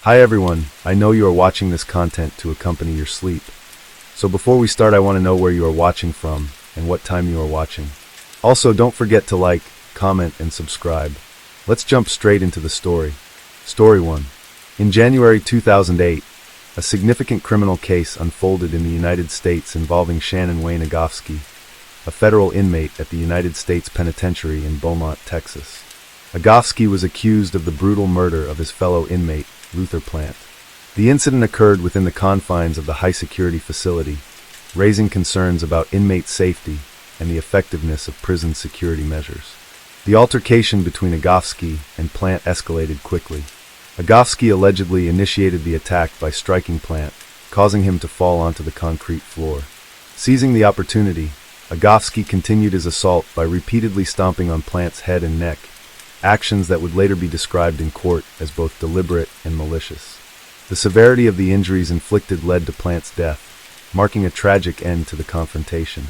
Hi everyone, I know you are watching this content to accompany your sleep. So before we start, I want to know where you are watching from and what time you are watching. Also, don't forget to like, comment, and subscribe. Let's jump straight into the story. Story 1. In January 2008, a significant criminal case unfolded in the United States involving Shannon Wayne Agofsky, a federal inmate at the United States Penitentiary in Beaumont, Texas. Agofsky was accused of the brutal murder of his fellow inmate, Luther Plant. The incident occurred within the confines of the high-security facility, raising concerns about inmate safety and the effectiveness of prison security measures. The altercation between Agofsky and Plant escalated quickly. Agofsky allegedly initiated the attack by striking Plant, causing him to fall onto the concrete floor. Seizing the opportunity, Agofsky continued his assault by repeatedly stomping on Plant's head and neck, actions that would later be described in court as both deliberate and malicious. The severity of the injuries inflicted led to Plant's death, marking a tragic end to the confrontation.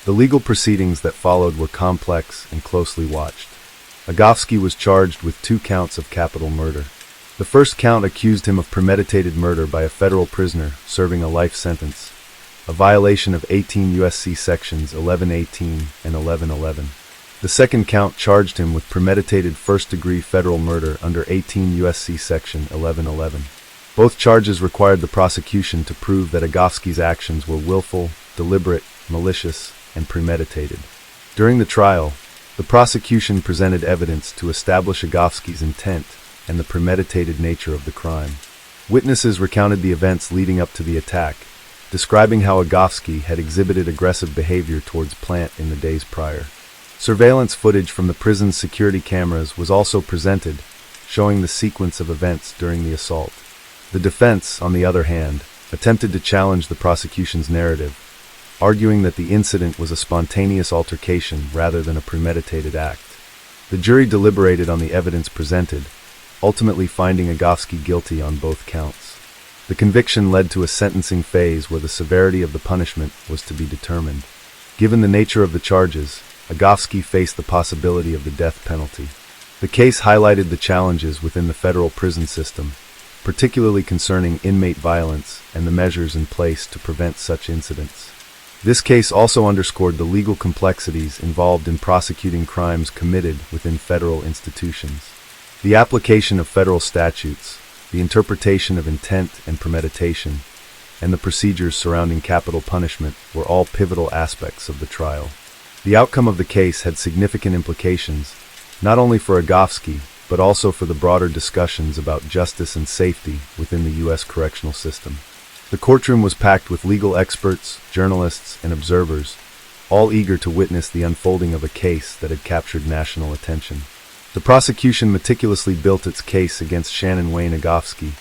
The legal proceedings that followed were complex and closely watched. Agofsky was charged with 2 counts of capital murder. The first count accused him of premeditated murder by a federal prisoner serving a life sentence, a violation of 18 U.S.C. sections 1118 and 1111. The second count charged him with premeditated first-degree federal murder under 18 U.S.C. section 1111. Both charges required the prosecution to prove that Agofsky's actions were willful, deliberate, malicious, and premeditated. During the trial, the prosecution presented evidence to establish Agofsky's intent and the premeditated nature of the crime. Witnesses recounted the events leading up to the attack, describing how Agofsky had exhibited aggressive behavior towards Plant in the days prior. Surveillance footage from the prison's security cameras was also presented, showing the sequence of events during the assault. The defense, on the other hand, attempted to challenge the prosecution's narrative, arguing that the incident was a spontaneous altercation rather than a premeditated act. The jury deliberated on the evidence presented, ultimately finding Agofsky guilty on both counts. The conviction led to a sentencing phase where the severity of the punishment was to be determined. Given the nature of the charges, Agofsky faced the possibility of the death penalty. The case highlighted the challenges within the federal prison system, particularly concerning inmate violence and the measures in place to prevent such incidents. This case also underscored the legal complexities involved in prosecuting crimes committed within federal institutions. The application of federal statutes, the interpretation of intent and premeditation, and the procedures surrounding capital punishment were all pivotal aspects of the trial. The outcome of the case had significant implications, not only for Agofsky, but also for the broader discussions about justice and safety within the U.S. correctional system. The courtroom was packed with legal experts, journalists, and observers, all eager to witness the unfolding of a case that had captured national attention. The prosecution meticulously built its case against Shannon Wayne Agofsky,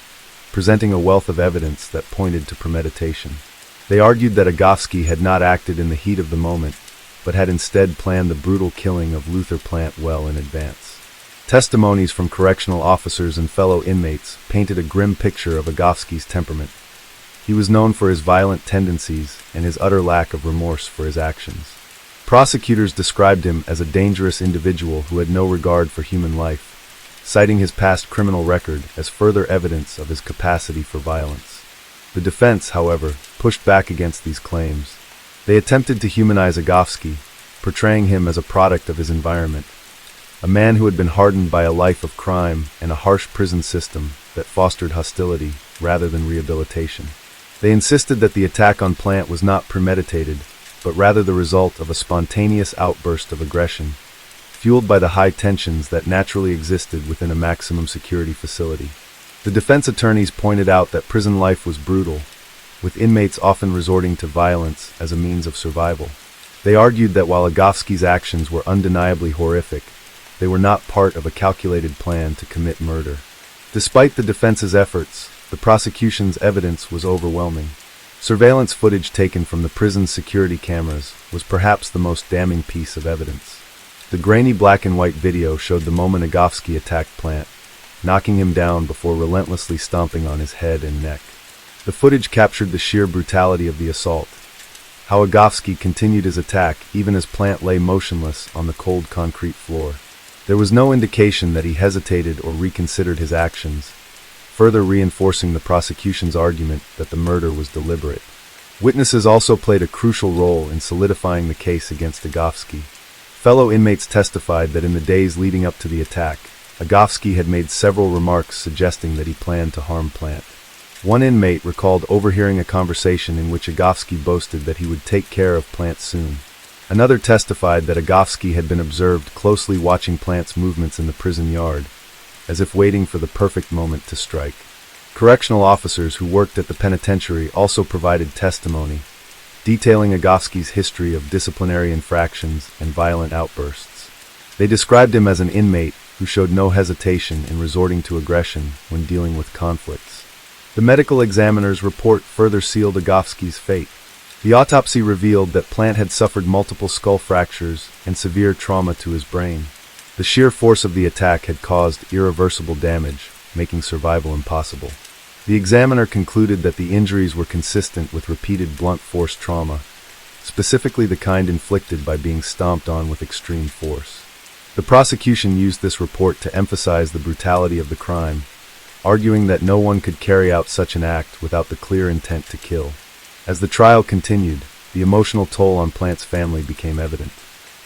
presenting a wealth of evidence that pointed to premeditation. They argued that Agofsky had not acted in the heat of the moment, but had instead planned the brutal killing of Luther Plant well in advance. Testimonies from correctional officers and fellow inmates painted a grim picture of Agofsky's temperament. He was known for his violent tendencies and his utter lack of remorse for his actions. Prosecutors described him as a dangerous individual who had no regard for human life, citing his past criminal record as further evidence of his capacity for violence. The defense, however, pushed back against these claims. They attempted to humanize Agofsky, portraying him as a product of his environment, a man who had been hardened by a life of crime and a harsh prison system that fostered hostility rather than rehabilitation. They insisted that the attack on Plant was not premeditated, but rather the result of a spontaneous outburst of aggression, fueled by the high tensions that naturally existed within a maximum security facility. The defense attorneys pointed out that prison life was brutal, with inmates often resorting to violence as a means of survival. They argued that while Agofsky's actions were undeniably horrific, they were not part of a calculated plan to commit murder. Despite the defense's efforts, the prosecution's evidence was overwhelming. Surveillance footage taken from the prison's security cameras was perhaps the most damning piece of evidence. The grainy black and white video showed the moment Agofsky attacked Plant, knocking him down before relentlessly stomping on his head and neck. The footage captured the sheer brutality of the assault, how Agofsky continued his attack even as Plant lay motionless on the cold concrete floor. There was no indication that he hesitated or reconsidered his actions, further reinforcing the prosecution's argument that the murder was deliberate. Witnesses also played a crucial role in solidifying the case against Agofsky. Fellow inmates testified that in the days leading up to the attack, Agofsky had made several remarks suggesting that he planned to harm Plant. One inmate recalled overhearing a conversation in which Agofsky boasted that he would take care of Plant soon. Another testified that Agofsky had been observed closely watching Plant's movements in the prison yard, as if waiting for the perfect moment to strike. Correctional officers who worked at the penitentiary also provided testimony, detailing Agofsky's history of disciplinary infractions and violent outbursts. They described him as an inmate who showed no hesitation in resorting to aggression when dealing with conflicts. The medical examiner's report further sealed Agofsky's fate. The autopsy revealed that Plant had suffered multiple skull fractures and severe trauma to his brain. The sheer force of the attack had caused irreversible damage, making survival impossible. The examiner concluded that the injuries were consistent with repeated blunt force trauma, specifically the kind inflicted by being stomped on with extreme force. The prosecution used this report to emphasize the brutality of the crime, arguing that no one could carry out such an act without the clear intent to kill. As the trial continued, the emotional toll on Plant's family became evident.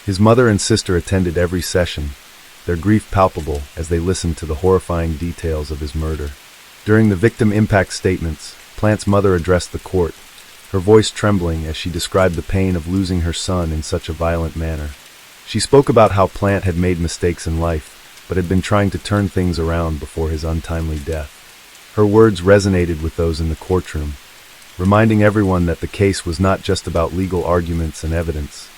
His mother and sister attended every session, their grief palpable as they listened to the horrifying details of his murder. During the victim impact statements, Plant's mother addressed the court, her voice trembling as she described the pain of losing her son in such a violent manner. She spoke about how Plant had made mistakes in life, but had been trying to turn things around before his untimely death. Her words resonated with those in the courtroom, reminding everyone that the case was not just about legal arguments and evidence.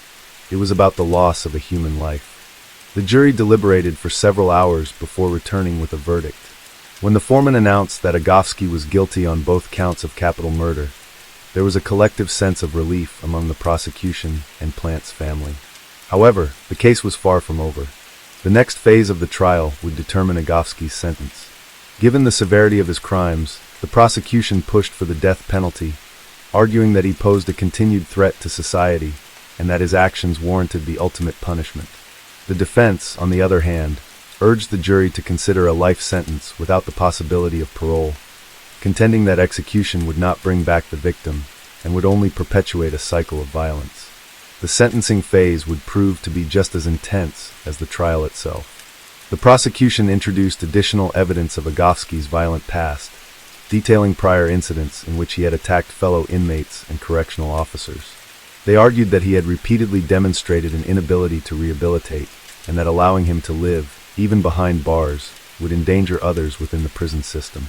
It was about the loss of a human life. The jury deliberated for several hours before returning with a verdict. When the foreman announced that Agofsky was guilty on both counts of capital murder, there was a collective sense of relief among the prosecution and Plant's family. However, the case was far from over. The next phase of the trial would determine Agofsky's sentence. Given the severity of his crimes, the prosecution pushed for the death penalty, arguing that he posed a continued threat to society and that his actions warranted the ultimate punishment. The defense, on the other hand, urged the jury to consider a life sentence without the possibility of parole, contending that execution would not bring back the victim and would only perpetuate a cycle of violence. The sentencing phase would prove to be just as intense as the trial itself. The prosecution introduced additional evidence of Agofsky's violent past, detailing prior incidents in which he had attacked fellow inmates and correctional officers. They argued that he had repeatedly demonstrated an inability to rehabilitate, and that allowing him to live, even behind bars, would endanger others within the prison system.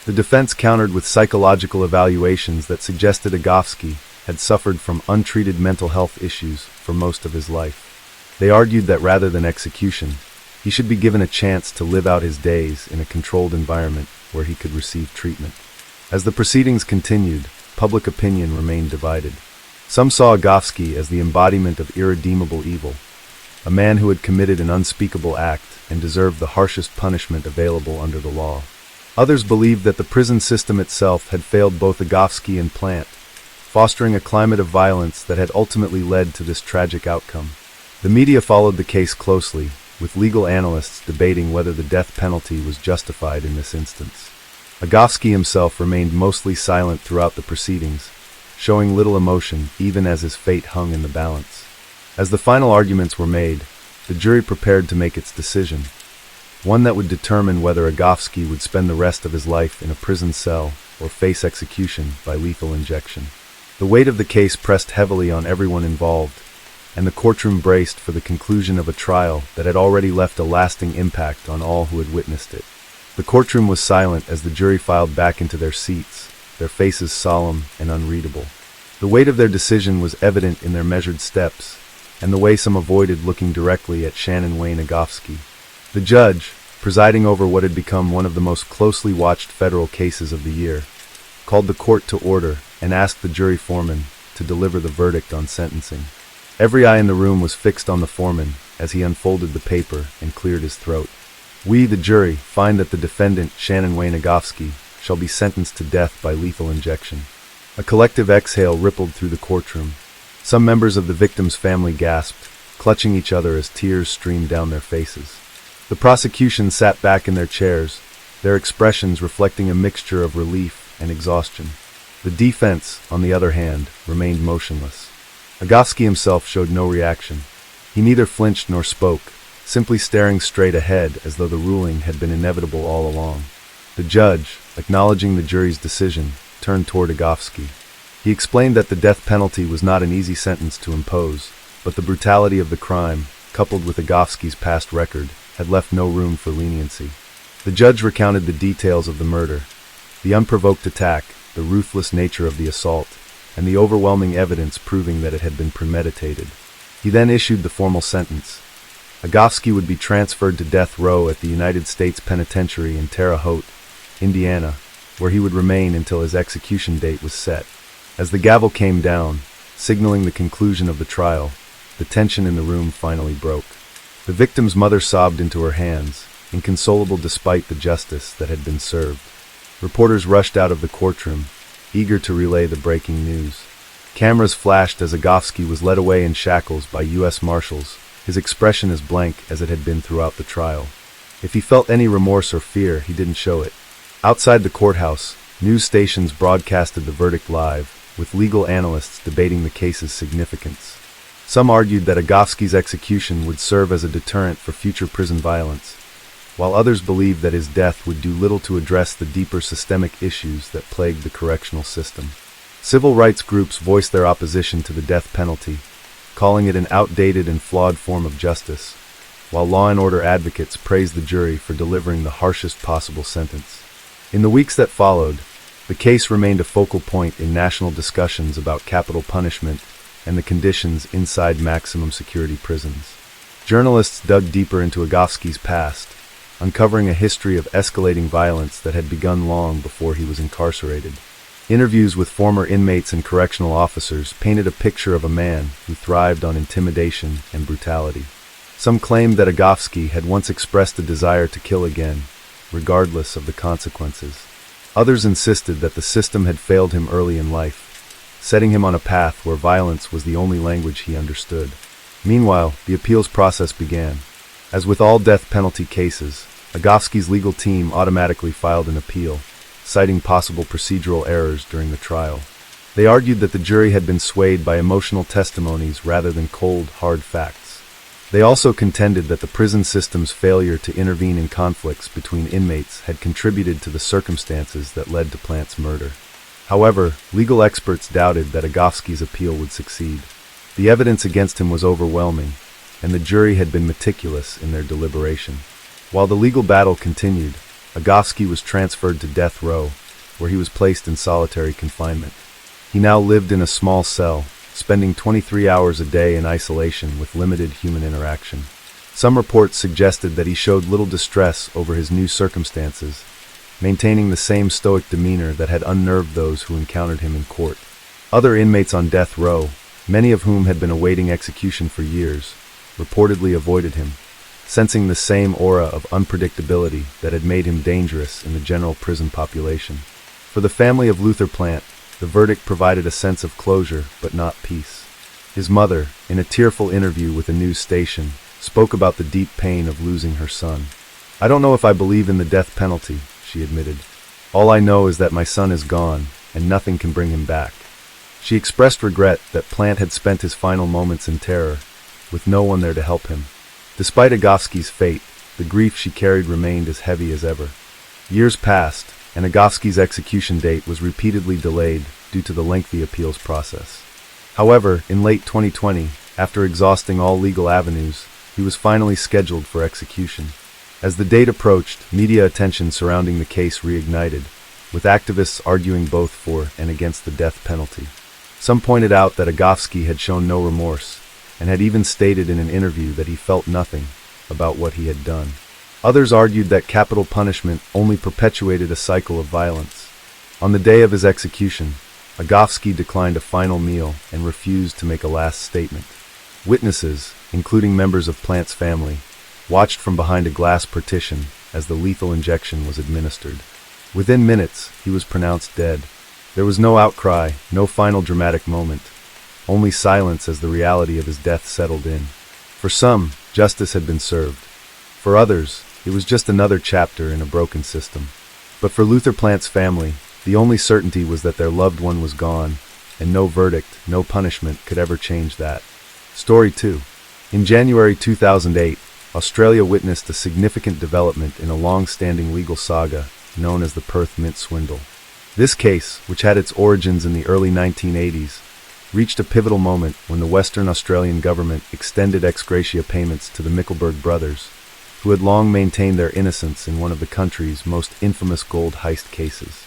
The defense countered with psychological evaluations that suggested Agofsky had suffered from untreated mental health issues for most of his life. They argued that rather than execution, he should be given a chance to live out his days in a controlled environment where he could receive treatment. As the proceedings continued, public opinion remained divided. Some saw Agofsky as the embodiment of irredeemable evil, a man who had committed an unspeakable act and deserved the harshest punishment available under the law. Others believed that the prison system itself had failed both Agofsky and Plant, fostering a climate of violence that had ultimately led to this tragic outcome. The media followed the case closely, with legal analysts debating whether the death penalty was justified in this instance. Agofsky himself remained mostly silent throughout the proceedings, showing little emotion even as his fate hung in the balance. As the final arguments were made, the jury prepared to make its decision, one that would determine whether Agofsky would spend the rest of his life in a prison cell or face execution by lethal injection. The weight of the case pressed heavily on everyone involved, and the courtroom braced for the conclusion of a trial that had already left a lasting impact on all who had witnessed it. The courtroom was silent as the jury filed back into their seats, their faces solemn and unreadable. The weight of their decision was evident in their measured steps, and the way some avoided looking directly at Shannon Wayne Agofsky. The judge, presiding over what had become one of the most closely watched federal cases of the year, called the court to order and asked the jury foreman to deliver the verdict on sentencing. Every eye in the room was fixed on the foreman as he unfolded the paper and cleared his throat. We, the jury, find that the defendant, Shannon Wayne Agofsky, shall be sentenced to death by lethal injection. A collective exhale rippled through the courtroom. Some members of the victim's family gasped, clutching each other as tears streamed down their faces. The prosecution sat back in their chairs, their expressions reflecting a mixture of relief and exhaustion. The defense, on the other hand, remained motionless. Agofsky himself showed no reaction. He neither flinched nor spoke, simply staring straight ahead as though the ruling had been inevitable all along. The judge, acknowledging the jury's decision, turned toward Agofsky. He explained that the death penalty was not an easy sentence to impose, but the brutality of the crime, coupled with Agofsky's past record, had left no room for leniency. The judge recounted the details of the murder, the unprovoked attack, the ruthless nature of the assault, and the overwhelming evidence proving that it had been premeditated. He then issued the formal sentence. Agofsky would be transferred to death row at the United States Penitentiary in Terre Haute, Indiana, where he would remain until his execution date was set. As the gavel came down, signaling the conclusion of the trial, the tension in the room finally broke. The victim's mother sobbed into her hands, inconsolable despite the justice that had been served. Reporters rushed out of the courtroom, eager to relay the breaking news. Cameras flashed as Agofsky was led away in shackles by U.S. Marshals, his expression as blank as it had been throughout the trial. If he felt any remorse or fear, he didn't show it. Outside the courthouse, news stations broadcasted the verdict live, with legal analysts debating the case's significance. Some argued that Agofsky's execution would serve as a deterrent for future prison violence, while others believed that his death would do little to address the deeper systemic issues that plagued the correctional system. Civil rights groups voiced their opposition to the death penalty, calling it an outdated and flawed form of justice, while law and order advocates praised the jury for delivering the harshest possible sentence. In the weeks that followed, the case remained a focal point in national discussions about capital punishment and the conditions inside maximum security prisons. Journalists dug deeper into Agofsky's past, uncovering a history of escalating violence that had begun long before he was incarcerated. Interviews with former inmates and correctional officers painted a picture of a man who thrived on intimidation and brutality. Some claimed that Agofsky had once expressed a desire to kill again, regardless of the consequences. Others insisted that the system had failed him early in life, setting him on a path where violence was the only language he understood. Meanwhile, the appeals process began. As with all death penalty cases, Agofsky's legal team automatically filed an appeal, citing possible procedural errors during the trial. They argued that the jury had been swayed by emotional testimonies rather than cold, hard facts. They also contended that the prison system's failure to intervene in conflicts between inmates had contributed to the circumstances that led to Plant's murder. However, legal experts doubted that Agofsky's appeal would succeed. The evidence against him was overwhelming, and the jury had been meticulous in their deliberation. While the legal battle continued, Agofsky was transferred to death row, where he was placed in solitary confinement. He now lived in a small cell, spending 23 hours a day in isolation with limited human interaction. Some reports suggested that he showed little distress over his new circumstances, maintaining the same stoic demeanor that had unnerved those who encountered him in court. Other inmates on death row, many of whom had been awaiting execution for years, reportedly avoided him, sensing the same aura of unpredictability that had made him dangerous in the general prison population. For the family of Luther Plant, the verdict provided a sense of closure, but not peace. His mother, in a tearful interview with a news station, spoke about the deep pain of losing her son. "I don't know if I believe in the death penalty," she admitted. "All I know is that my son is gone, and nothing can bring him back." She expressed regret that Plant had spent his final moments in terror, with no one there to help him. Despite Agofsky's fate, the grief she carried remained as heavy as ever. Years passed, and Agofsky's execution date was repeatedly delayed due to the lengthy appeals process. However, in late 2020, after exhausting all legal avenues, he was finally scheduled for execution. As the date approached, media attention surrounding the case reignited, with activists arguing both for and against the death penalty. Some pointed out that Agofsky had shown no remorse, and had even stated in an interview that he felt nothing about what he had done. Others argued that capital punishment only perpetuated a cycle of violence. On the day of his execution, Agofsky declined a final meal and refused to make a last statement. Witnesses, including members of Plant's family, watched from behind a glass partition as the lethal injection was administered. Within minutes, he was pronounced dead. There was no outcry, no final dramatic moment, only silence as the reality of his death settled in. For some, justice had been served. For others, It was just another chapter in a broken system. But for Luther Plant's family, the only certainty was that their loved one was gone, and no verdict, no punishment could ever change that. Story 2. In January 2008, Australia witnessed a significant development in a long-standing legal saga known as the Perth Mint Swindle. This case, which had its origins in the early 1980s, reached a pivotal moment when the Western Australian government extended ex gratia payments to the Mickelberg brothers, who had long maintained their innocence in one of the country's most infamous gold heist cases.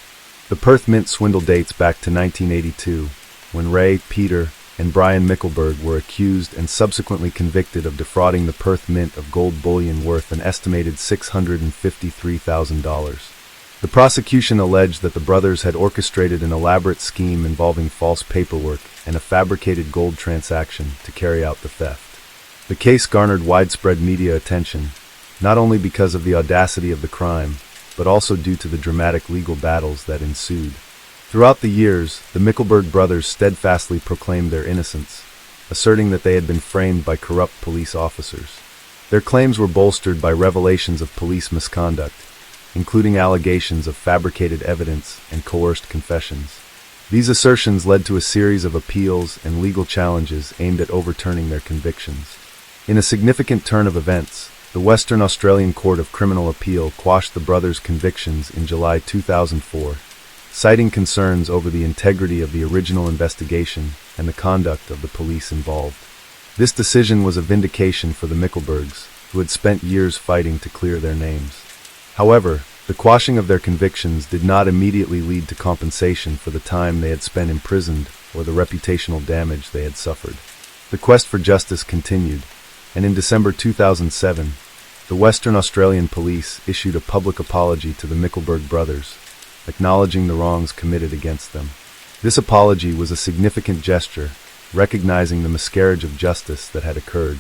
The Perth Mint Swindle dates back to 1982, when Ray, Peter, and Brian Mickelberg were accused and subsequently convicted of defrauding the Perth Mint of gold bullion worth an estimated $653,000. The prosecution alleged that the brothers had orchestrated an elaborate scheme involving false paperwork and a fabricated gold transaction to carry out the theft. The case garnered widespread media attention, not only because of the audacity of the crime, but also due to the dramatic legal battles that ensued. Throughout the years, the Mickelberg brothers steadfastly proclaimed their innocence, asserting that they had been framed by corrupt police officers. Their claims were bolstered by revelations of police misconduct, including allegations of fabricated evidence and coerced confessions. These assertions led to a series of appeals and legal challenges aimed at overturning their convictions. In a significant turn of events, the Western Australian Court of Criminal Appeal quashed the brothers' convictions in July 2004, citing concerns over the integrity of the original investigation and the conduct of the police involved. This decision was a vindication for the Mickelbergs, who had spent years fighting to clear their names. However, the quashing of their convictions did not immediately lead to compensation for the time they had spent imprisoned or the reputational damage they had suffered. The quest for justice continued, and in December 2007, the Western Australian Police issued a public apology to the Mickelberg brothers, acknowledging the wrongs committed against them. This apology was a significant gesture, recognizing the miscarriage of justice that had occurred.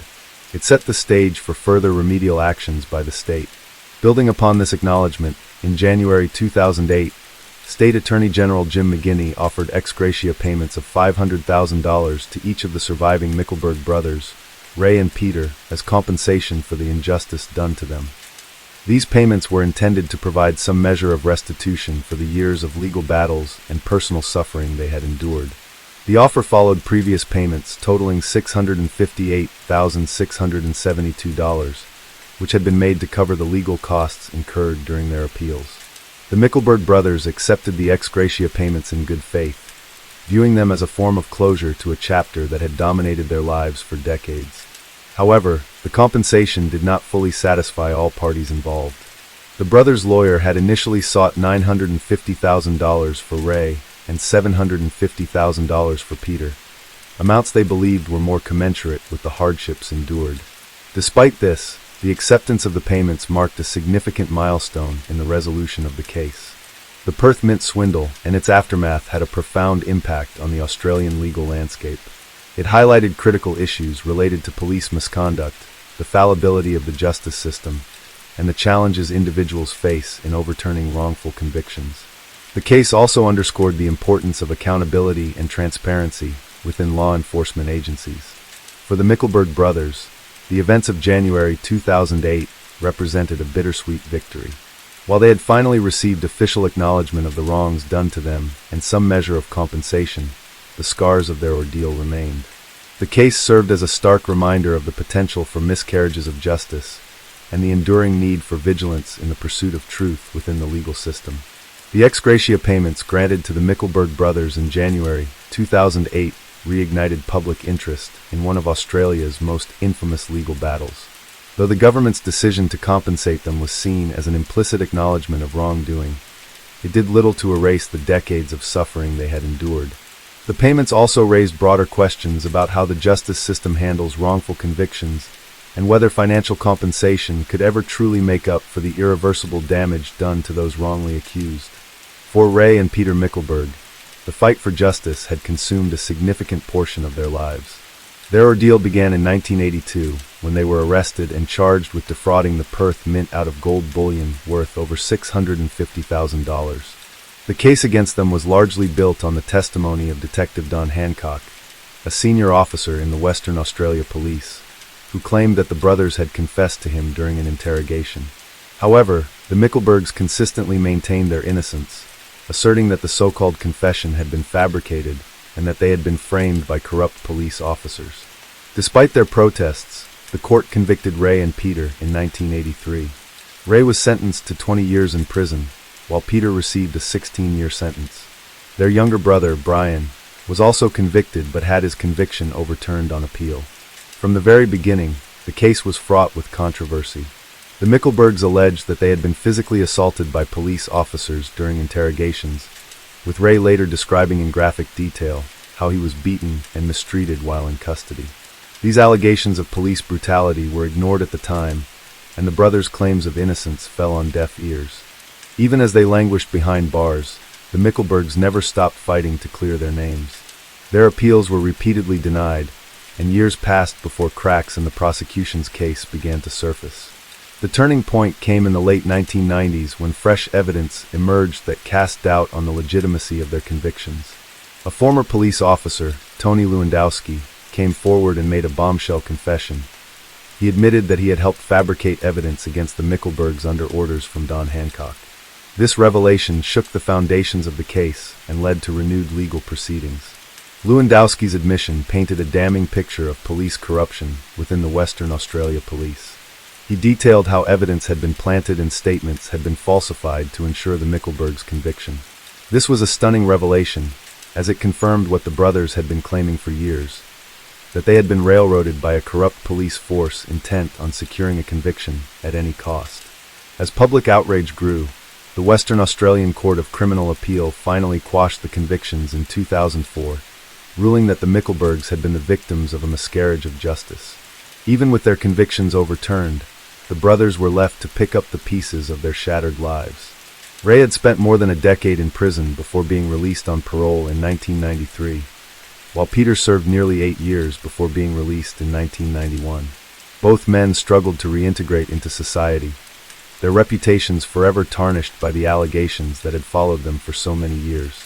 It set the stage for further remedial actions by the state. Building upon this acknowledgement, in January 2008, State Attorney General Jim McGinney offered ex gratia payments of $500,000 to each of the surviving Mickelberg brothers, Ray and Peter, as compensation for the injustice done to them. These payments were intended to provide some measure of restitution for the years of legal battles and personal suffering they had endured. The offer followed previous payments totaling $658,672, which had been made to cover the legal costs incurred during their appeals. The Mickelberg brothers accepted the ex gratia payments in good faith, viewing them as a form of closure to a chapter that had dominated their lives for decades. However, the compensation did not fully satisfy all parties involved. The brothers' lawyer had initially sought $950,000 for Ray and $750,000 for Peter, amounts they believed were more commensurate with the hardships endured. Despite this, the acceptance of the payments marked a significant milestone in the resolution of the case. The Perth Mint Swindle and its aftermath had a profound impact on the Australian legal landscape. It highlighted critical issues related to police misconduct, the fallibility of the justice system, and the challenges individuals face in overturning wrongful convictions. The case also underscored the importance of accountability and transparency within law enforcement agencies. For the Mickelberg brothers, the events of January 2008 represented a bittersweet victory. While they had finally received official acknowledgement of the wrongs done to them and some measure of compensation, the scars of their ordeal remained. The case served as a stark reminder of the potential for miscarriages of justice and the enduring need for vigilance in the pursuit of truth within the legal system. The ex gratia payments granted to the Mickelberg brothers in January 2008 reignited public interest in one of Australia's most infamous legal battles. Though the government's decision to compensate them was seen as an implicit acknowledgement of wrongdoing, it did little to erase the decades of suffering they had endured. The payments also raised broader questions about how the justice system handles wrongful convictions and whether financial compensation could ever truly make up for the irreversible damage done to those wrongly accused. For Ray and Peter Mickelberg, the fight for justice had consumed a significant portion of their lives. Their ordeal began in 1982, when they were arrested and charged with defrauding the Perth Mint out of gold bullion worth over $650,000. The case against them was largely built on the testimony of Detective Don Hancock, a senior officer in the Western Australia Police, who claimed that the brothers had confessed to him during an interrogation. However, the Mickelbergs consistently maintained their innocence, asserting that the so-called confession had been fabricated and that they had been framed by corrupt police officers. Despite their protests, the court convicted Ray and Peter in 1983. Ray was sentenced to 20 years in prison, while Peter received a 16-year sentence. Their younger brother, Brian, was also convicted but had his conviction overturned on appeal. From the very beginning, the case was fraught with controversy. The Mickelbergs alleged that they had been physically assaulted by police officers during interrogations, with Ray later describing in graphic detail how he was beaten and mistreated while in custody. These allegations of police brutality were ignored at the time, and the brothers' claims of innocence fell on deaf ears. Even as they languished behind bars, the Mickelbergs never stopped fighting to clear their names. Their appeals were repeatedly denied, and years passed before cracks in the prosecution's case began to surface. The turning point came in the late 1990s when fresh evidence emerged that cast doubt on the legitimacy of their convictions. A former police officer, Tony Lewandowski, came forward and made a bombshell confession. He admitted that he had helped fabricate evidence against the Mickelbergs under orders from Don Hancock. This revelation shook the foundations of the case and led to renewed legal proceedings. Lewandowski's admission painted a damning picture of police corruption within the Western Australia Police. He detailed how evidence had been planted and statements had been falsified to ensure the Mickelbergs' conviction. This was a stunning revelation, as it confirmed what the brothers had been claiming for years, that they had been railroaded by a corrupt police force intent on securing a conviction at any cost. As public outrage grew, the Western Australian Court of Criminal Appeal finally quashed the convictions in 2004, ruling that the Mickelbergs had been the victims of a miscarriage of justice. Even with their convictions overturned, the brothers were left to pick up the pieces of their shattered lives. Ray had spent more than a decade in prison before being released on parole in 1993, while Peter served nearly 8 years before being released in 1991. Both men struggled to reintegrate into society, their reputations forever tarnished by the allegations that had followed them for so many years.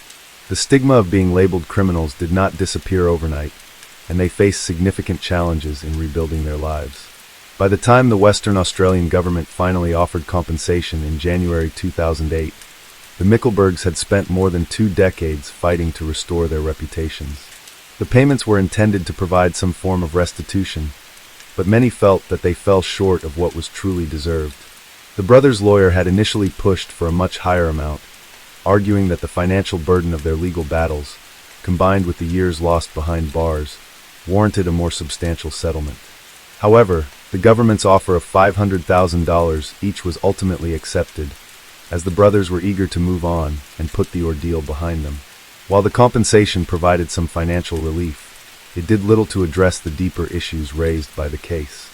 The stigma of being labeled criminals did not disappear overnight, and they faced significant challenges in rebuilding their lives. By the time the Western Australian government finally offered compensation in January 2008, the Mickelbergs had spent more than 2 decades fighting to restore their reputations. The payments were intended to provide some form of restitution, but many felt that they fell short of what was truly deserved. The brothers' lawyer had initially pushed for a much higher amount, arguing that the financial burden of their legal battles, combined with the years lost behind bars, warranted a more substantial settlement. However, the government's offer of $500,000 each was ultimately accepted, as the brothers were eager to move on and put the ordeal behind them. While the compensation provided some financial relief, it did little to address the deeper issues raised by the case.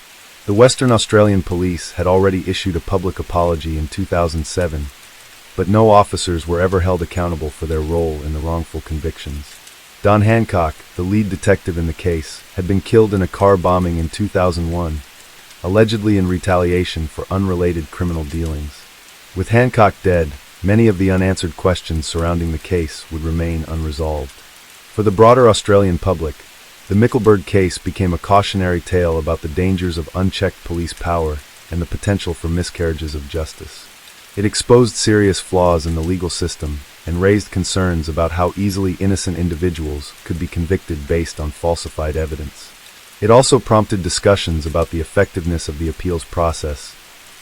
The Western Australian Police had already issued a public apology in 2007, but no officers were ever held accountable for their role in the wrongful convictions. Don Hancock, the lead detective in the case, had been killed in a car bombing in 2001, allegedly in retaliation for unrelated criminal dealings. With Hancock dead, many of the unanswered questions surrounding the case would remain unresolved. For the broader Australian public, the Mickelberg case became a cautionary tale about the dangers of unchecked police power and the potential for miscarriages of justice. It exposed serious flaws in the legal system and raised concerns about how easily innocent individuals could be convicted based on falsified evidence. It also prompted discussions about the effectiveness of the appeals process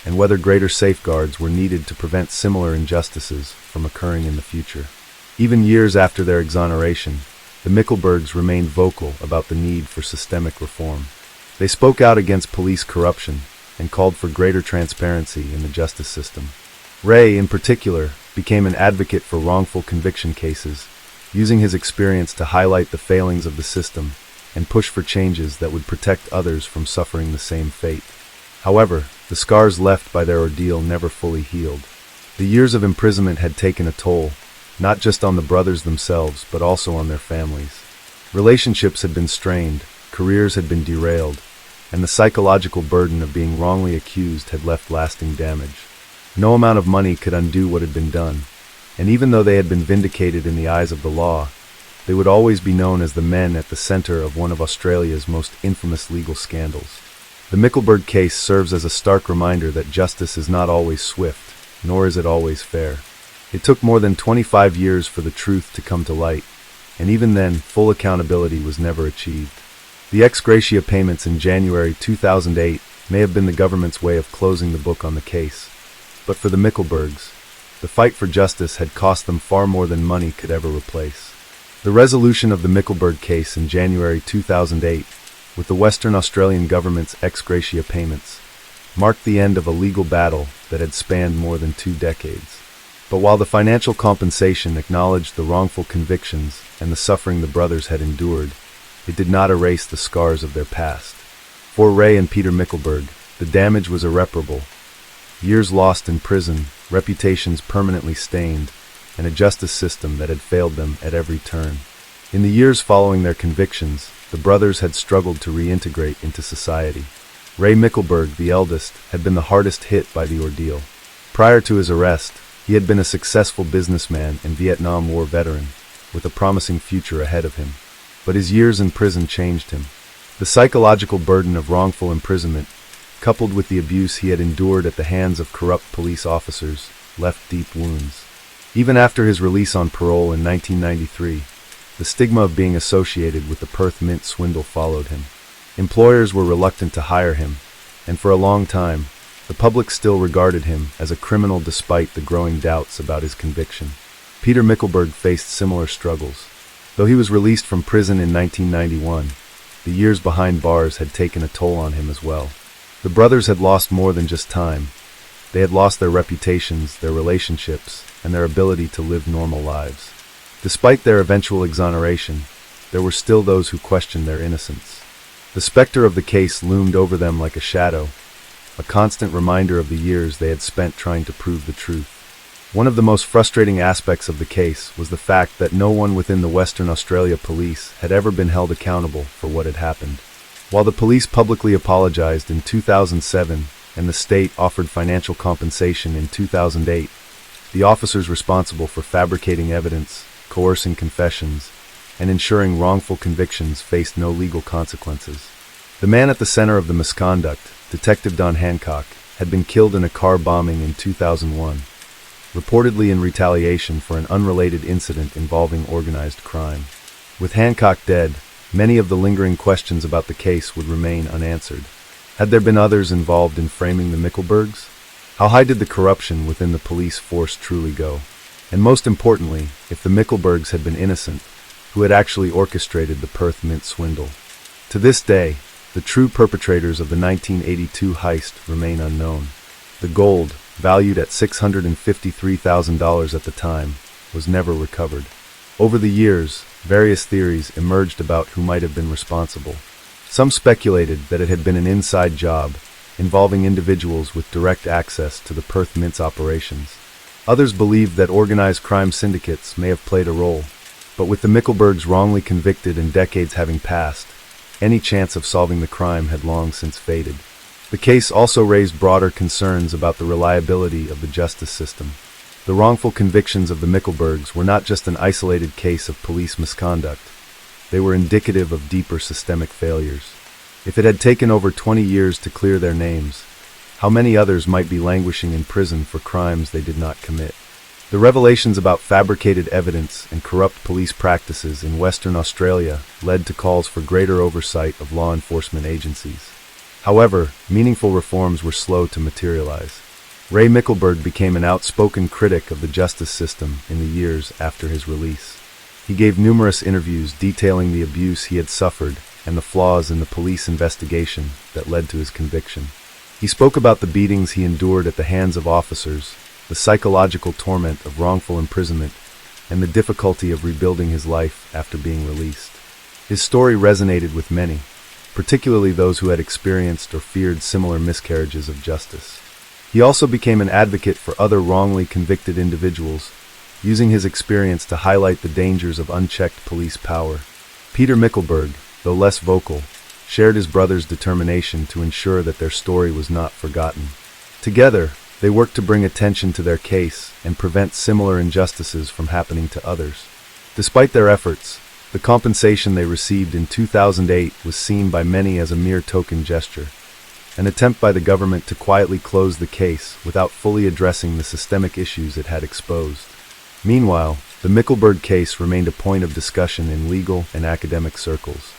and whether greater safeguards were needed to prevent similar injustices from occurring in the future. Even years after their exoneration, the Mickelbergs remained vocal about the need for systemic reform. They spoke out against police corruption and called for greater transparency in the justice system. Ray, in particular, became an advocate for wrongful conviction cases, using his experience to highlight the failings of the system and push for changes that would protect others from suffering the same fate. However, the scars left by their ordeal never fully healed. The years of imprisonment had taken a toll, not just on the brothers themselves, but also on their families. Relationships had been strained, careers had been derailed, and the psychological burden of being wrongly accused had left lasting damage. No amount of money could undo what had been done, and even though they had been vindicated in the eyes of the law, they would always be known as the men at the center of one of Australia's most infamous legal scandals. The Mickelberg case serves as a stark reminder that justice is not always swift, nor is it always fair. It took more than 25 years for the truth to come to light, and even then, full accountability was never achieved. The ex gratia payments in January 2008 may have been the government's way of closing the book on the case, but for the Mickelbergs, the fight for justice had cost them far more than money could ever replace. The resolution of the Mickelberg case in January 2008, with the Western Australian government's ex gratia payments, marked the end of a legal battle that had spanned more than 2 decades. But while the financial compensation acknowledged the wrongful convictions and the suffering the brothers had endured, it did not erase the scars of their past. For Ray and Peter Mickelberg, the damage was irreparable. Years lost in prison, reputations permanently stained, and a justice system that had failed them at every turn. In the years following their convictions, the brothers had struggled to reintegrate into society. Ray Mickelberg, the eldest, had been the hardest hit by the ordeal. Prior to his arrest, he had been a successful businessman and Vietnam War veteran, with a promising future ahead of him. But his years in prison changed him. The psychological burden of wrongful imprisonment, coupled with the abuse he had endured at the hands of corrupt police officers, left deep wounds. Even after his release on parole in 1993, the stigma of being associated with the Perth Mint swindle followed him. Employers were reluctant to hire him, and for a long time, the public still regarded him as a criminal despite the growing doubts about his conviction. Peter Mickelberg faced similar struggles. Though he was released from prison in 1991, the years behind bars had taken a toll on him as well. The brothers had lost more than just time. They had lost their reputations, their relationships, and their ability to live normal lives. Despite their eventual exoneration, there were still those who questioned their innocence. The specter of the case loomed over them like a shadow, a constant reminder of the years they had spent trying to prove the truth. One of the most frustrating aspects of the case was the fact that no one within the Western Australia police had ever been held accountable for what had happened. While the police publicly apologized in 2007 and the state offered financial compensation in 2008, the officers responsible for fabricating evidence, coercing confessions, and ensuring wrongful convictions faced no legal consequences. The man at the center of the misconduct, Detective Don Hancock, had been killed in a car bombing in 2001, reportedly in retaliation for an unrelated incident involving organized crime. With Hancock dead, many of the lingering questions about the case would remain unanswered. Had there been others involved in framing the Mickelbergs? How high did the corruption within the police force truly go? And most importantly, if the Mickelbergs had been innocent, who had actually orchestrated the Perth Mint swindle? To this day, the true perpetrators of the 1982 heist remain unknown. The gold, valued at $653,000 at the time, was never recovered. Over the years, various theories emerged about who might have been responsible. Some speculated that it had been an inside job, involving individuals with direct access to the Perth Mint's operations. Others believed that organized crime syndicates may have played a role, but with the Mickelbergs wrongly convicted and decades having passed, any chance of solving the crime had long since faded. The case also raised broader concerns about the reliability of the justice system. The wrongful convictions of the Mickelbergs were not just an isolated case of police misconduct. They were indicative of deeper systemic failures. If it had taken over 20 years to clear their names, how many others might be languishing in prison for crimes they did not commit? The revelations about fabricated evidence and corrupt police practices in Western Australia led to calls for greater oversight of law enforcement agencies. However, meaningful reforms were slow to materialize. Ray Mickelberg became an outspoken critic of the justice system in the years after his release. He gave numerous interviews detailing the abuse he had suffered and the flaws in the police investigation that led to his conviction. He spoke about the beatings he endured at the hands of officers, the psychological torment of wrongful imprisonment, and the difficulty of rebuilding his life after being released. His story resonated with many, particularly those who had experienced or feared similar miscarriages of justice. He also became an advocate for other wrongly convicted individuals, using his experience to highlight the dangers of unchecked police power. Peter Mickelberg, though less vocal, shared his brother's determination to ensure that their story was not forgotten. Together, they worked to bring attention to their case and prevent similar injustices from happening to others. Despite their efforts, the compensation they received in 2008 was seen by many as a mere token gesture. an attempt by the government to quietly close the case without fully addressing the systemic issues it had exposed. Meanwhile, the Mickelberg case remained a point of discussion in legal and academic circles.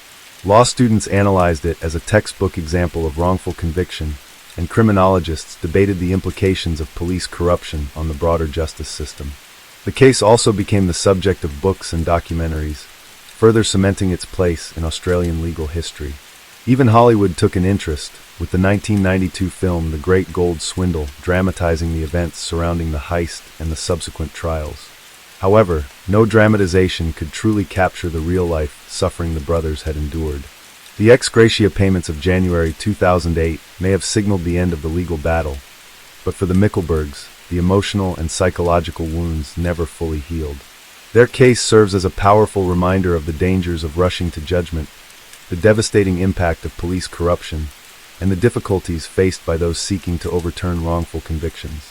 Law students analyzed it as a textbook example of wrongful conviction, and criminologists debated the implications of police corruption on the broader justice system. The case also became the subject of books and documentaries, further cementing its place in Australian legal history. Even Hollywood took an interest, with the 1992 film The Great Gold Swindle dramatizing the events surrounding the heist and the subsequent trials. However, no dramatization could truly capture the real-life suffering the brothers had endured. The ex gratia payments of January 2008 may have signaled the end of the legal battle, but for the Mickelbergs, the emotional and psychological wounds never fully healed. Their case serves as a powerful reminder of the dangers of rushing to judgment, the devastating impact of police corruption, and the difficulties faced by those seeking to overturn wrongful convictions.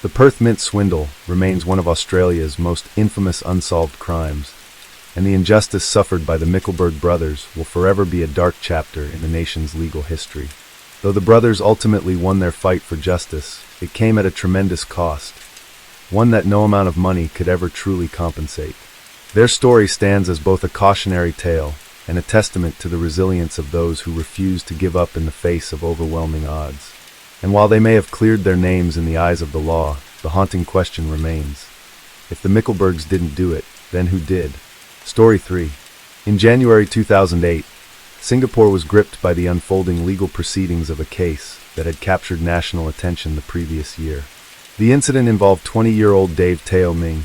The Perth Mint swindle remains one of Australia's most infamous unsolved crimes, and the injustice suffered by the Mickelberg brothers will forever be a dark chapter in the nation's legal history. Though the brothers ultimately won their fight for justice, it came at a tremendous cost, one that no amount of money could ever truly compensate. Their story stands as both a cautionary tale and a testament to the resilience of those who refuse to give up in the face of overwhelming odds. And while they may have cleared their names in the eyes of the law, the haunting question remains. If the Mickelbergs didn't do it, then who did? Story 3. In January 2008, Singapore was gripped by the unfolding legal proceedings of a case that had captured national attention the previous year. The incident involved 20-year-old Dave Teo Ming,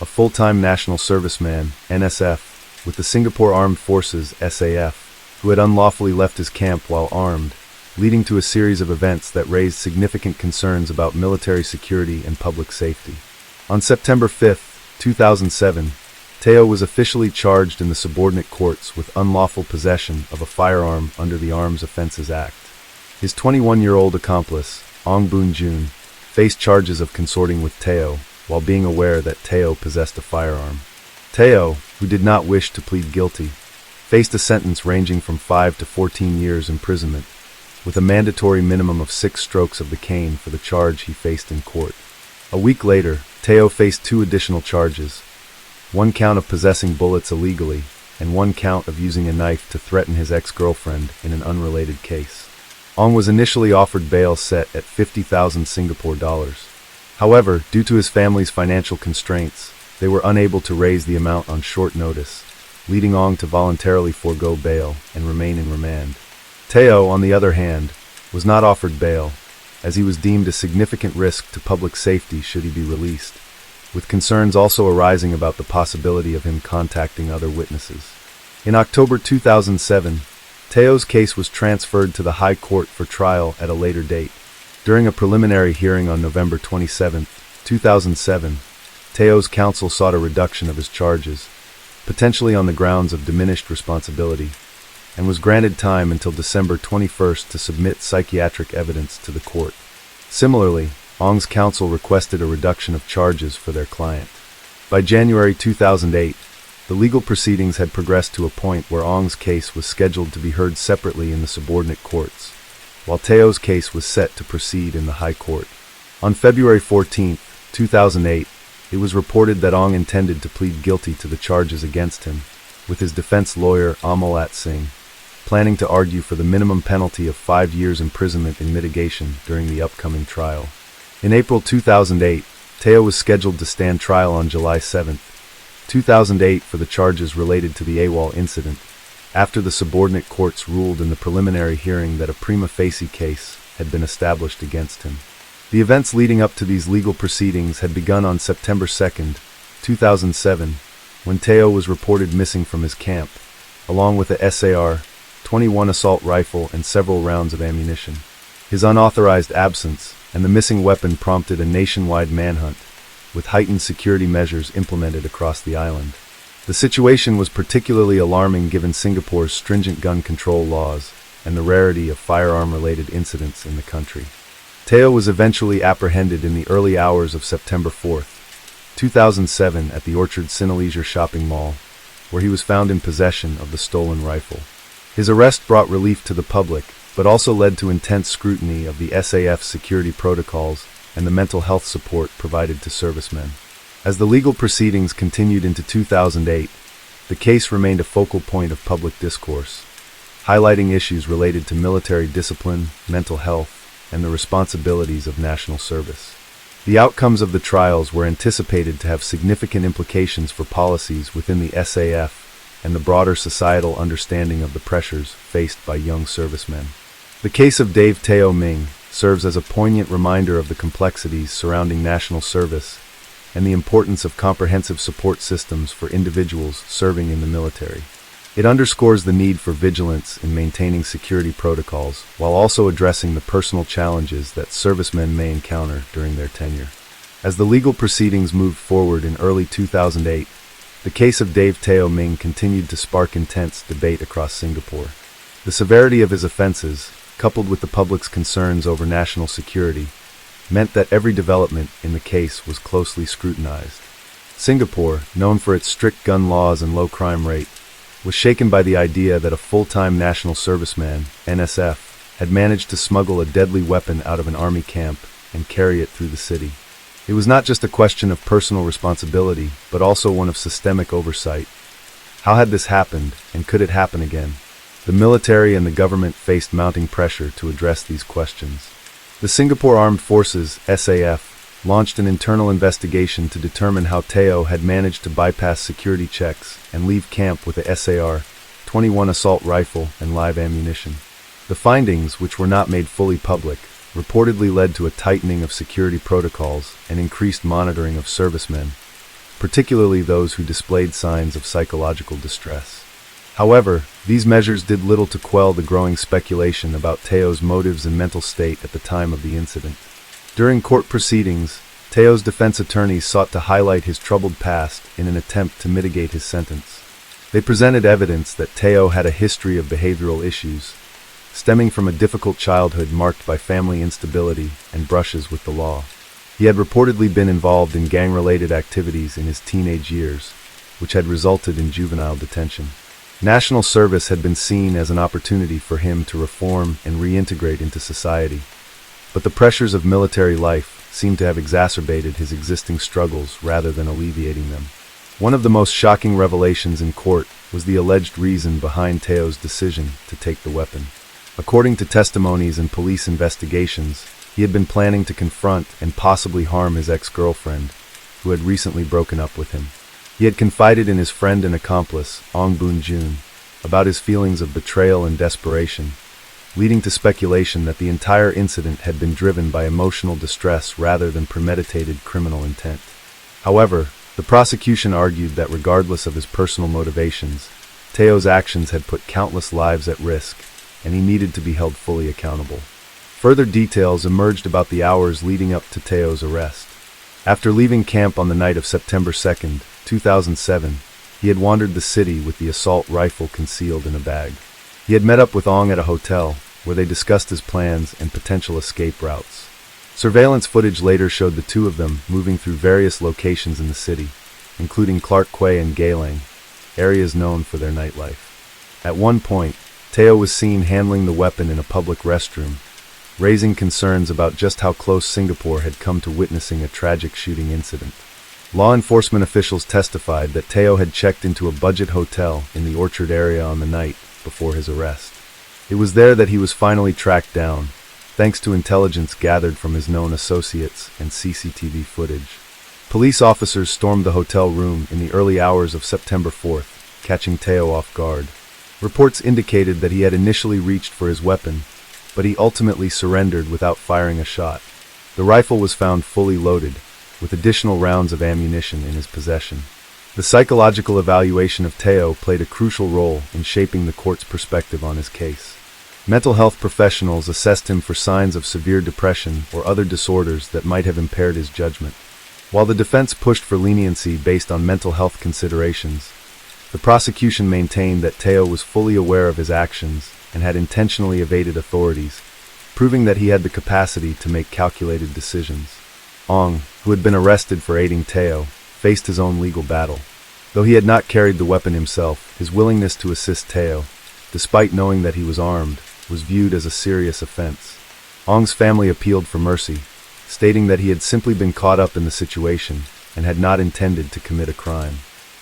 a full-time national serviceman, NSF, with the Singapore Armed Forces, SAF, who had unlawfully left his camp while armed, leading to a series of events that raised significant concerns about military security and public safety. On September 5, 2007, Teo was officially charged in the subordinate courts with unlawful possession of a firearm under the Arms Offences Act. His 21-year-old accomplice, Ong Boon Jun, faced charges of consorting with Teo while being aware that Teo possessed a firearm. Teo, who did not wish to plead guilty, faced a sentence ranging from 5 to 14 years imprisonment, with a mandatory minimum of 6 strokes of the cane for the charge he faced in court. A week later, Teo faced 2 additional charges, 1 count of possessing bullets illegally, and 1 count of using a knife to threaten his ex-girlfriend in an unrelated case. Ong was initially offered bail set at 50,000 Singapore dollars. However, due to his family's financial constraints, they were unable to raise the amount on short notice, leading Ong to voluntarily forego bail and remain in remand. Teo, on the other hand, was not offered bail, as he was deemed a significant risk to public safety should he be released, with concerns also arising about the possibility of him contacting other witnesses. In October 2007, Teo's case was transferred to the High Court for trial at a later date. During a preliminary hearing on November 27, 2007, Teo's counsel sought a reduction of his charges, potentially on the grounds of diminished responsibility, and was granted time until December 21 to submit psychiatric evidence to the court. Similarly, Ong's counsel requested a reduction of charges for their client. By January 2008, the legal proceedings had progressed to a point where Ong's case was scheduled to be heard separately in the subordinate courts, while Teo's case was set to proceed in the High Court. On February 14, 2008, it was reported that Ong intended to plead guilty to the charges against him, with his defense lawyer Amalat Singh planning to argue for the minimum penalty of 5 years imprisonment in mitigation during the upcoming trial. In April 2008, Teo was scheduled to stand trial on July 7, 2008 for the charges related to the AWOL incident, after the subordinate courts ruled in the preliminary hearing that a prima facie case had been established against him. The events leading up to these legal proceedings had begun on September 2, 2007, when Teo was reported missing from his camp, along with a SAR-21 assault rifle and several rounds of ammunition. His unauthorized absence and the missing weapon prompted a nationwide manhunt, with heightened security measures implemented across the island. The situation was particularly alarming given Singapore's stringent gun control laws and the rarity of firearm-related incidents in the country. Teo was eventually apprehended in the early hours of September 4, 2007 at the Orchard Cineleisure shopping mall, where he was found in possession of the stolen rifle. His arrest brought relief to the public, but also led to intense scrutiny of the SAF's security protocols and the mental health support provided to servicemen. As the legal proceedings continued into 2008, the case remained a focal point of public discourse, highlighting issues related to military discipline, mental health, and the responsibilities of national service. The outcomes of the trials were anticipated to have significant implications for policies within the SAF and the broader societal understanding of the pressures faced by young servicemen. The case of Dave Teo Ming serves as a poignant reminder of the complexities surrounding national service and the importance of comprehensive support systems for individuals serving in the military. It underscores the need for vigilance in maintaining security protocols while also addressing the personal challenges that servicemen may encounter during their tenure. As the legal proceedings moved forward in early 2008, the case of Dave Teo Ming continued to spark intense debate across Singapore. The severity of his offenses, coupled with the public's concerns over national security, meant that every development in the case was closely scrutinized. Singapore, known for its strict gun laws and low crime rate, was shaken by the idea that a full-time national serviceman, NSF, had managed to smuggle a deadly weapon out of an army camp and carry it through the city. It was not just a question of personal responsibility, but also one of systemic oversight. How had this happened, and could it happen again? The military and the government faced mounting pressure to address these questions. The Singapore Armed Forces, SAF, launched an internal investigation to determine how Teo had managed to bypass security checks and leave camp with a SAR-21 assault rifle and live ammunition. The findings, which were not made fully public, reportedly led to a tightening of security protocols and increased monitoring of servicemen, particularly those who displayed signs of psychological distress. However, these measures did little to quell the growing speculation about Teo's motives and mental state at the time of the incident. During court proceedings, Teo's defense attorneys sought to highlight his troubled past in an attempt to mitigate his sentence. They presented evidence that Teo had a history of behavioral issues, stemming from a difficult childhood marked by family instability and brushes with the law. He had reportedly been involved in gang-related activities in his teenage years, which had resulted in juvenile detention. National service had been seen as an opportunity for him to reform and reintegrate into society, but the pressures of military life seemed to have exacerbated his existing struggles rather than alleviating them. One of the most shocking revelations in court was the alleged reason behind Teo's decision to take the weapon. According to testimonies and police investigations, he had been planning to confront and possibly harm his ex-girlfriend, who had recently broken up with him. He had confided in his friend and accomplice, Ong Boon Jun, about his feelings of betrayal and desperation, leading to speculation that the entire incident had been driven by emotional distress rather than premeditated criminal intent. However, the prosecution argued that regardless of his personal motivations, Teo's actions had put countless lives at risk, and he needed to be held fully accountable. Further details emerged about the hours leading up to Teo's arrest. After leaving camp on the night of September 2, 2007, he had wandered the city with the assault rifle concealed in a bag. He had met up with Ong at a hotel, where they discussed his plans and potential escape routes. Surveillance footage later showed the two of them moving through various locations in the city, including Clark Quay and Geylang, areas known for their nightlife. At one point, Teo was seen handling the weapon in a public restroom, raising concerns about just how close Singapore had come to witnessing a tragic shooting incident. Law enforcement officials testified that Teo had checked into a budget hotel in the Orchard area on the night before his arrest. It was there that he was finally tracked down, thanks to intelligence gathered from his known associates and CCTV footage. Police officers stormed the hotel room in the early hours of September 4th, catching Teo off guard. Reports indicated that he had initially reached for his weapon, but he ultimately surrendered without firing a shot. The rifle was found fully loaded, with additional rounds of ammunition in his possession. The psychological evaluation of Teo played a crucial role in shaping the court's perspective on his case. Mental health professionals assessed him for signs of severe depression or other disorders that might have impaired his judgment. While the defense pushed for leniency based on mental health considerations, the prosecution maintained that Teo was fully aware of his actions and had intentionally evaded authorities, proving that he had the capacity to make calculated decisions. Ong, who had been arrested for aiding Teo, faced his own legal battle. Though he had not carried the weapon himself, his willingness to assist Teo, despite knowing that he was armed, was viewed as a serious offense. Ong's family appealed for mercy, stating that he had simply been caught up in the situation and had not intended to commit a crime.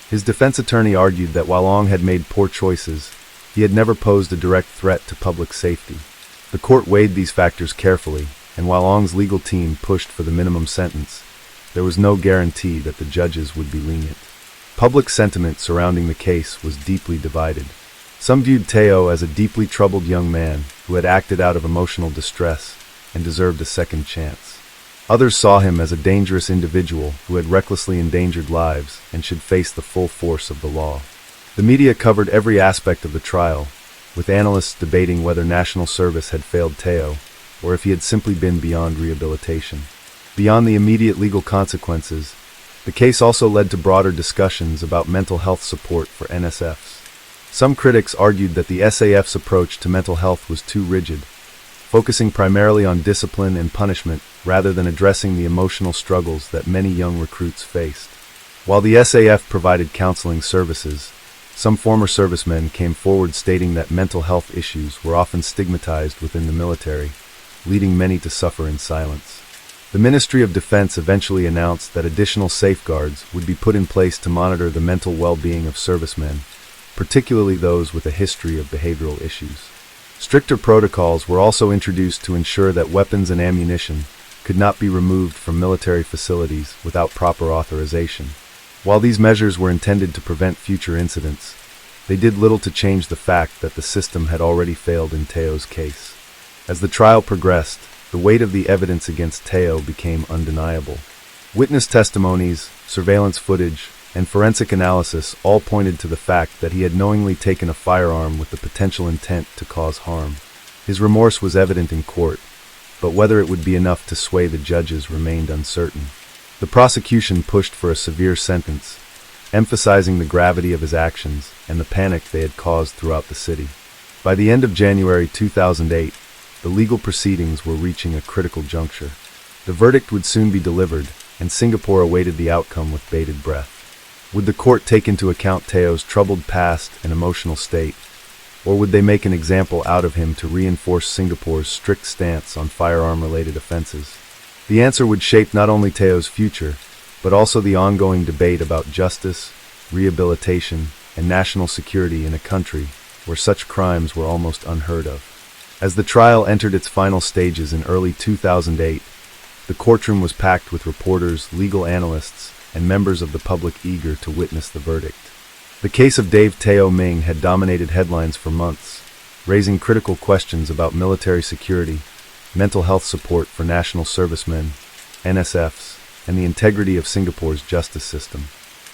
His defense attorney argued that while Ong had made poor choices, he had never posed a direct threat to public safety. The court weighed these factors carefully, and while Ong's legal team pushed for the minimum sentence, there was no guarantee that the judges would be lenient. Public sentiment surrounding the case was deeply divided. Some viewed Teo as a deeply troubled young man who had acted out of emotional distress and deserved a second chance. Others saw him as a dangerous individual who had recklessly endangered lives and should face the full force of the law. The media covered every aspect of the trial, with analysts debating whether national service had failed Teo or if he had simply been beyond rehabilitation. Beyond the immediate legal consequences, the case also led to broader discussions about mental health support for NSFs. Some critics argued that the SAF's approach to mental health was too rigid, focusing primarily on discipline and punishment rather than addressing the emotional struggles that many young recruits faced. While the SAF provided counseling services, some former servicemen came forward stating that mental health issues were often stigmatized within the military, leading many to suffer in silence. The Ministry of Defense eventually announced that additional safeguards would be put in place to monitor the mental well-being of servicemen, particularly those with a history of behavioral issues. Stricter protocols were also introduced to ensure that weapons and ammunition could not be removed from military facilities without proper authorization. While these measures were intended to prevent future incidents, they did little to change the fact that the system had already failed in Teo's case. As the trial progressed, the weight of the evidence against Teo became undeniable. Witness testimonies, surveillance footage, and forensic analysis all pointed to the fact that he had knowingly taken a firearm with the potential intent to cause harm. His remorse was evident in court, but whether it would be enough to sway the judges remained uncertain. The prosecution pushed for a severe sentence, emphasizing the gravity of his actions and the panic they had caused throughout the city. By the end of January 2008, the legal proceedings were reaching a critical juncture. The verdict would soon be delivered, and Singapore awaited the outcome with bated breath. Would the court take into account Teo's troubled past and emotional state, or would they make an example out of him to reinforce Singapore's strict stance on firearm-related offenses? The answer would shape not only Teo's future, but also the ongoing debate about justice, rehabilitation, and national security in a country where such crimes were almost unheard of. As the trial entered its final stages in early 2008, the courtroom was packed with reporters, legal analysts, and members of the public eager to witness the verdict. The case of Dave Teo Ming had dominated headlines for months, raising critical questions about military security, mental health support for national servicemen, NSFs, and the integrity of Singapore's justice system.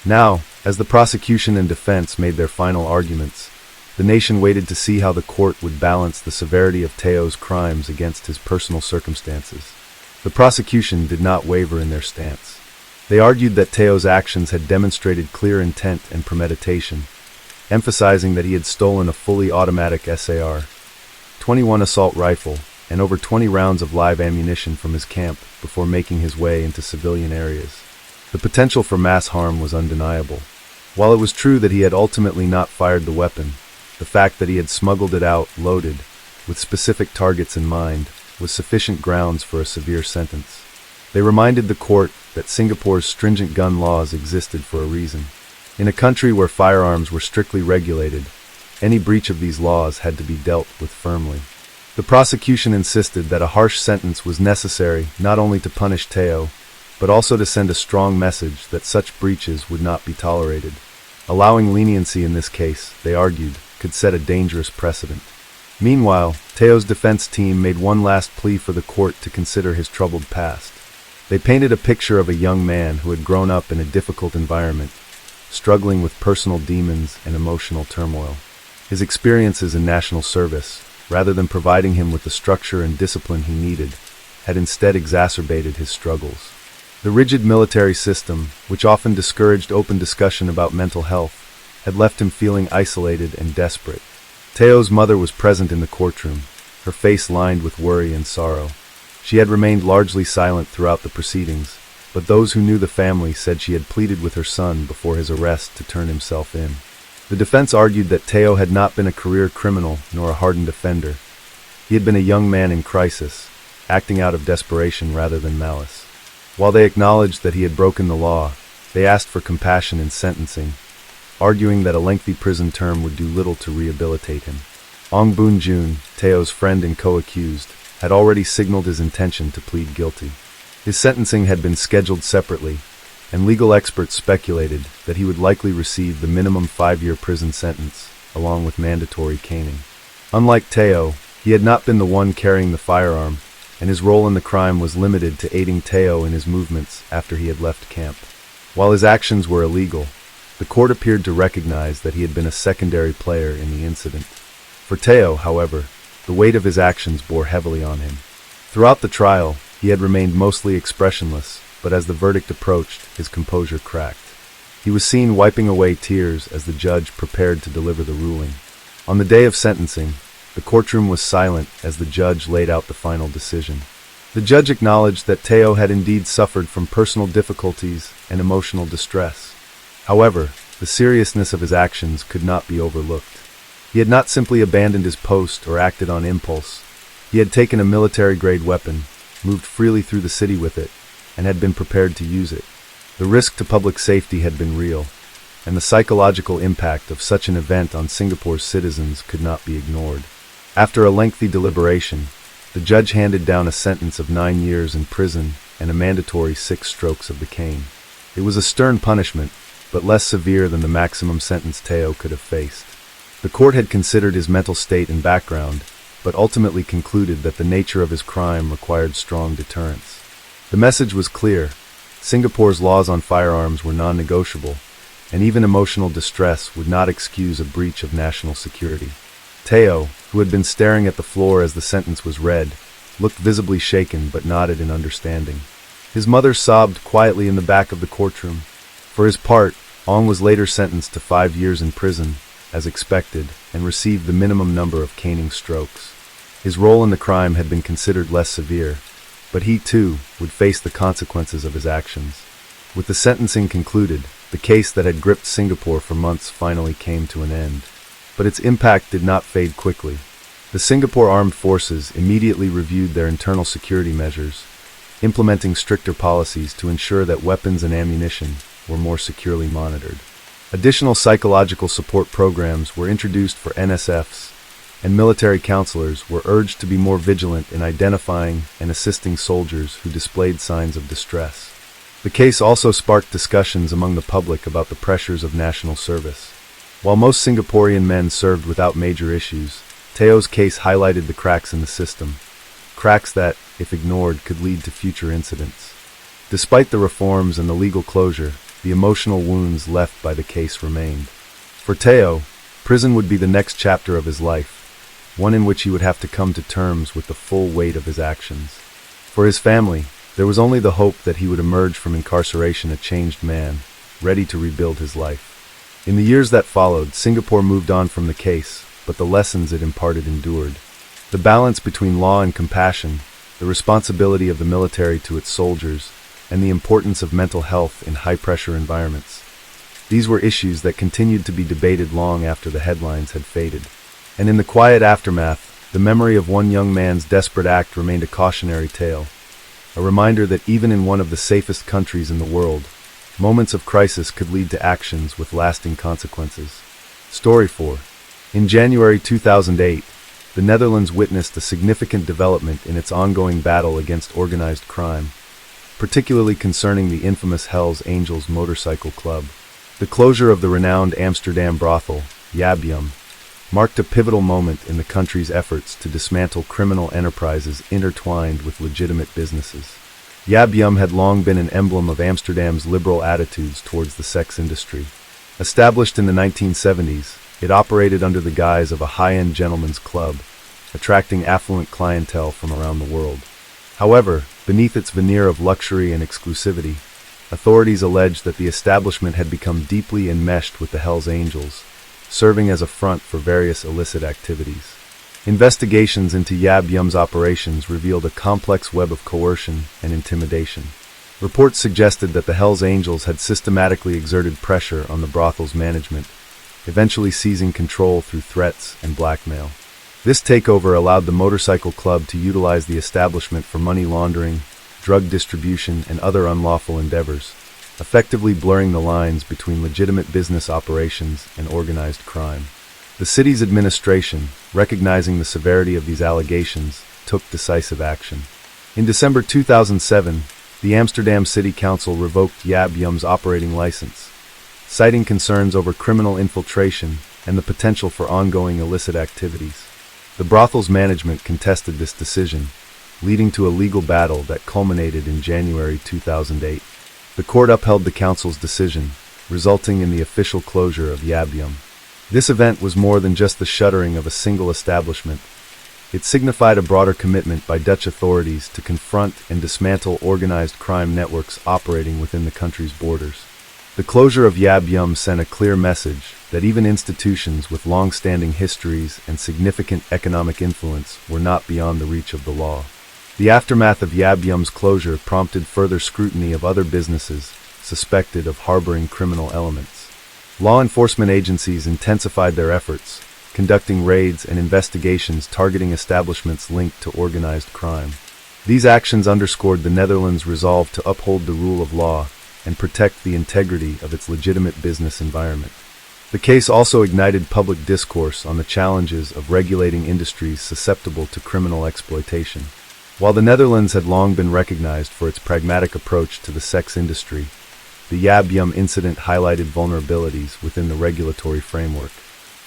Now, as the prosecution and defense made their final arguments, the nation waited to see how the court would balance the severity of Teo's crimes against his personal circumstances. The prosecution did not waver in their stance. They argued that Teo's actions had demonstrated clear intent and premeditation, emphasizing that he had stolen a fully automatic SAR, 21 assault rifle, and over 20 rounds of live ammunition from his camp before making his way into civilian areas. The potential for mass harm was undeniable. While it was true that he had ultimately not fired the weapon, the fact that he had smuggled it out, loaded, with specific targets in mind, was sufficient grounds for a severe sentence. They reminded the court that Singapore's stringent gun laws existed for a reason. In a country where firearms were strictly regulated, any breach of these laws had to be dealt with firmly. The prosecution insisted that a harsh sentence was necessary not only to punish Teo, but also to send a strong message that such breaches would not be tolerated. Allowing leniency in this case, they argued, could set a dangerous precedent. Meanwhile, Teo's defense team made one last plea for the court to consider his troubled past. They painted a picture of a young man who had grown up in a difficult environment, struggling with personal demons and emotional turmoil. His experiences in national service, rather than providing him with the structure and discipline he needed, had instead exacerbated his struggles. The rigid military system, which often discouraged open discussion about mental health, had left him feeling isolated and desperate. Teo's mother was present in the courtroom, her face lined with worry and sorrow. She had remained largely silent throughout the proceedings, but those who knew the family said she had pleaded with her son before his arrest to turn himself in. The defense argued that Teo had not been a career criminal nor a hardened offender. He had been a young man in crisis, acting out of desperation rather than malice. While they acknowledged that he had broken the law, they asked for compassion in sentencing, arguing that a lengthy prison term would do little to rehabilitate him. Ong Boon-jun, Taeo's friend and co-accused, had already signaled his intention to plead guilty. His sentencing had been scheduled separately, and legal experts speculated that he would likely receive the minimum 5-year prison sentence, along with mandatory caning. Unlike Taeo, he had not been the one carrying the firearm, and his role in the crime was limited to aiding Taeo in his movements after he had left camp. While his actions were illegal, the court appeared to recognize that he had been a secondary player in the incident. For Taeo, however, the weight of his actions bore heavily on him. Throughout the trial, he had remained mostly expressionless, but as the verdict approached, his composure cracked. He was seen wiping away tears as the judge prepared to deliver the ruling. On the day of sentencing, the courtroom was silent as the judge laid out the final decision. The judge acknowledged that Taeo had indeed suffered from personal difficulties and emotional distress. However, the seriousness of his actions could not be overlooked. He had not simply abandoned his post or acted on impulse. He had taken a military-grade weapon, moved freely through the city with it, and had been prepared to use it. The risk to public safety had been real, and the psychological impact of such an event on Singapore's citizens could not be ignored. After a lengthy deliberation, the judge handed down a sentence of 9 years in prison and a mandatory 6 strokes of the cane. It was a stern punishment, but less severe than the maximum sentence Taeo could have faced. The court had considered his mental state and background, but ultimately concluded that the nature of his crime required strong deterrence. The message was clear. Singapore's laws on firearms were non-negotiable, and even emotional distress would not excuse a breach of national security. Taeo, who had been staring at the floor as the sentence was read, looked visibly shaken but nodded in understanding. His mother sobbed quietly in the back of the courtroom. For his part, Ong was later sentenced to 5 years in prison, as expected, and received the minimum number of caning strokes. His role in the crime had been considered less severe, but he too would face the consequences of his actions. With the sentencing concluded, the case that had gripped Singapore for months finally came to an end. But its impact did not fade quickly. The Singapore Armed Forces immediately reviewed their internal security measures, implementing stricter policies to ensure that weapons and ammunition were more securely monitored. Additional psychological support programs were introduced for NSFs, and military counselors were urged to be more vigilant in identifying and assisting soldiers who displayed signs of distress. The case also sparked discussions among the public about the pressures of national service. While most Singaporean men served without major issues, Taeo's case highlighted the cracks in the system, cracks that, if ignored, could lead to future incidents. Despite the reforms and the legal closure, the emotional wounds left by the case remained. For Taeo, prison would be the next chapter of his life, one in which he would have to come to terms with the full weight of his actions. For his family, there was only the hope that he would emerge from incarceration a changed man, ready to rebuild his life. In the years that followed, Singapore moved on from the case, but the lessons it imparted endured. The balance between law and compassion, the responsibility of the military to its soldiers, and the importance of mental health in high-pressure environments. These were issues that continued to be debated long after the headlines had faded. And in the quiet aftermath, the memory of one young man's desperate act remained a cautionary tale, a reminder that even in one of the safest countries in the world, moments of crisis could lead to actions with lasting consequences. Story 4. In January 2008, the Netherlands witnessed a significant development in its ongoing battle against organized crime, particularly concerning the infamous Hells Angels motorcycle club. The closure of the renowned Amsterdam brothel, Yabyum, marked a pivotal moment in the country's efforts to dismantle criminal enterprises intertwined with legitimate businesses. Yabyum had long been an emblem of Amsterdam's liberal attitudes towards the sex industry. Established in the 1970s, it operated under the guise of a high-end gentlemen's club, attracting affluent clientele from around the world. However, beneath its veneer of luxury and exclusivity, authorities alleged that the establishment had become deeply enmeshed with the Hells Angels, serving as a front for various illicit activities. Investigations into Yabyum's operations revealed a complex web of coercion and intimidation. Reports suggested that the Hells Angels had systematically exerted pressure on the brothel's management, eventually seizing control through threats and blackmail. This takeover allowed the motorcycle club to utilize the establishment for money laundering, drug distribution, and other unlawful endeavors, effectively blurring the lines between legitimate business operations and organized crime. The city's administration, recognizing the severity of these allegations, took decisive action. In December 2007, the Amsterdam City Council revoked Yab Yum's operating license, citing concerns over criminal infiltration and the potential for ongoing illicit activities. The brothel's management contested this decision, leading to a legal battle that culminated in January 2008. The court upheld the council's decision, resulting in the official closure of Yab Yum. This event was more than just the shuttering of a single establishment. It signified a broader commitment by Dutch authorities to confront and dismantle organized crime networks operating within the country's borders. The closure of Yab Yum sent a clear message that even institutions with long-standing histories and significant economic influence were not beyond the reach of the law. The aftermath of Yab Yum's closure prompted further scrutiny of other businesses suspected of harboring criminal elements. Law enforcement agencies intensified their efforts, conducting raids and investigations targeting establishments linked to organized crime. These actions underscored the Netherlands' resolve to uphold the rule of law and protect the integrity of its legitimate business environment. The case also ignited public discourse on the challenges of regulating industries susceptible to criminal exploitation. While the Netherlands had long been recognized for its pragmatic approach to the sex industry, the Yab Yum incident highlighted vulnerabilities within the regulatory framework.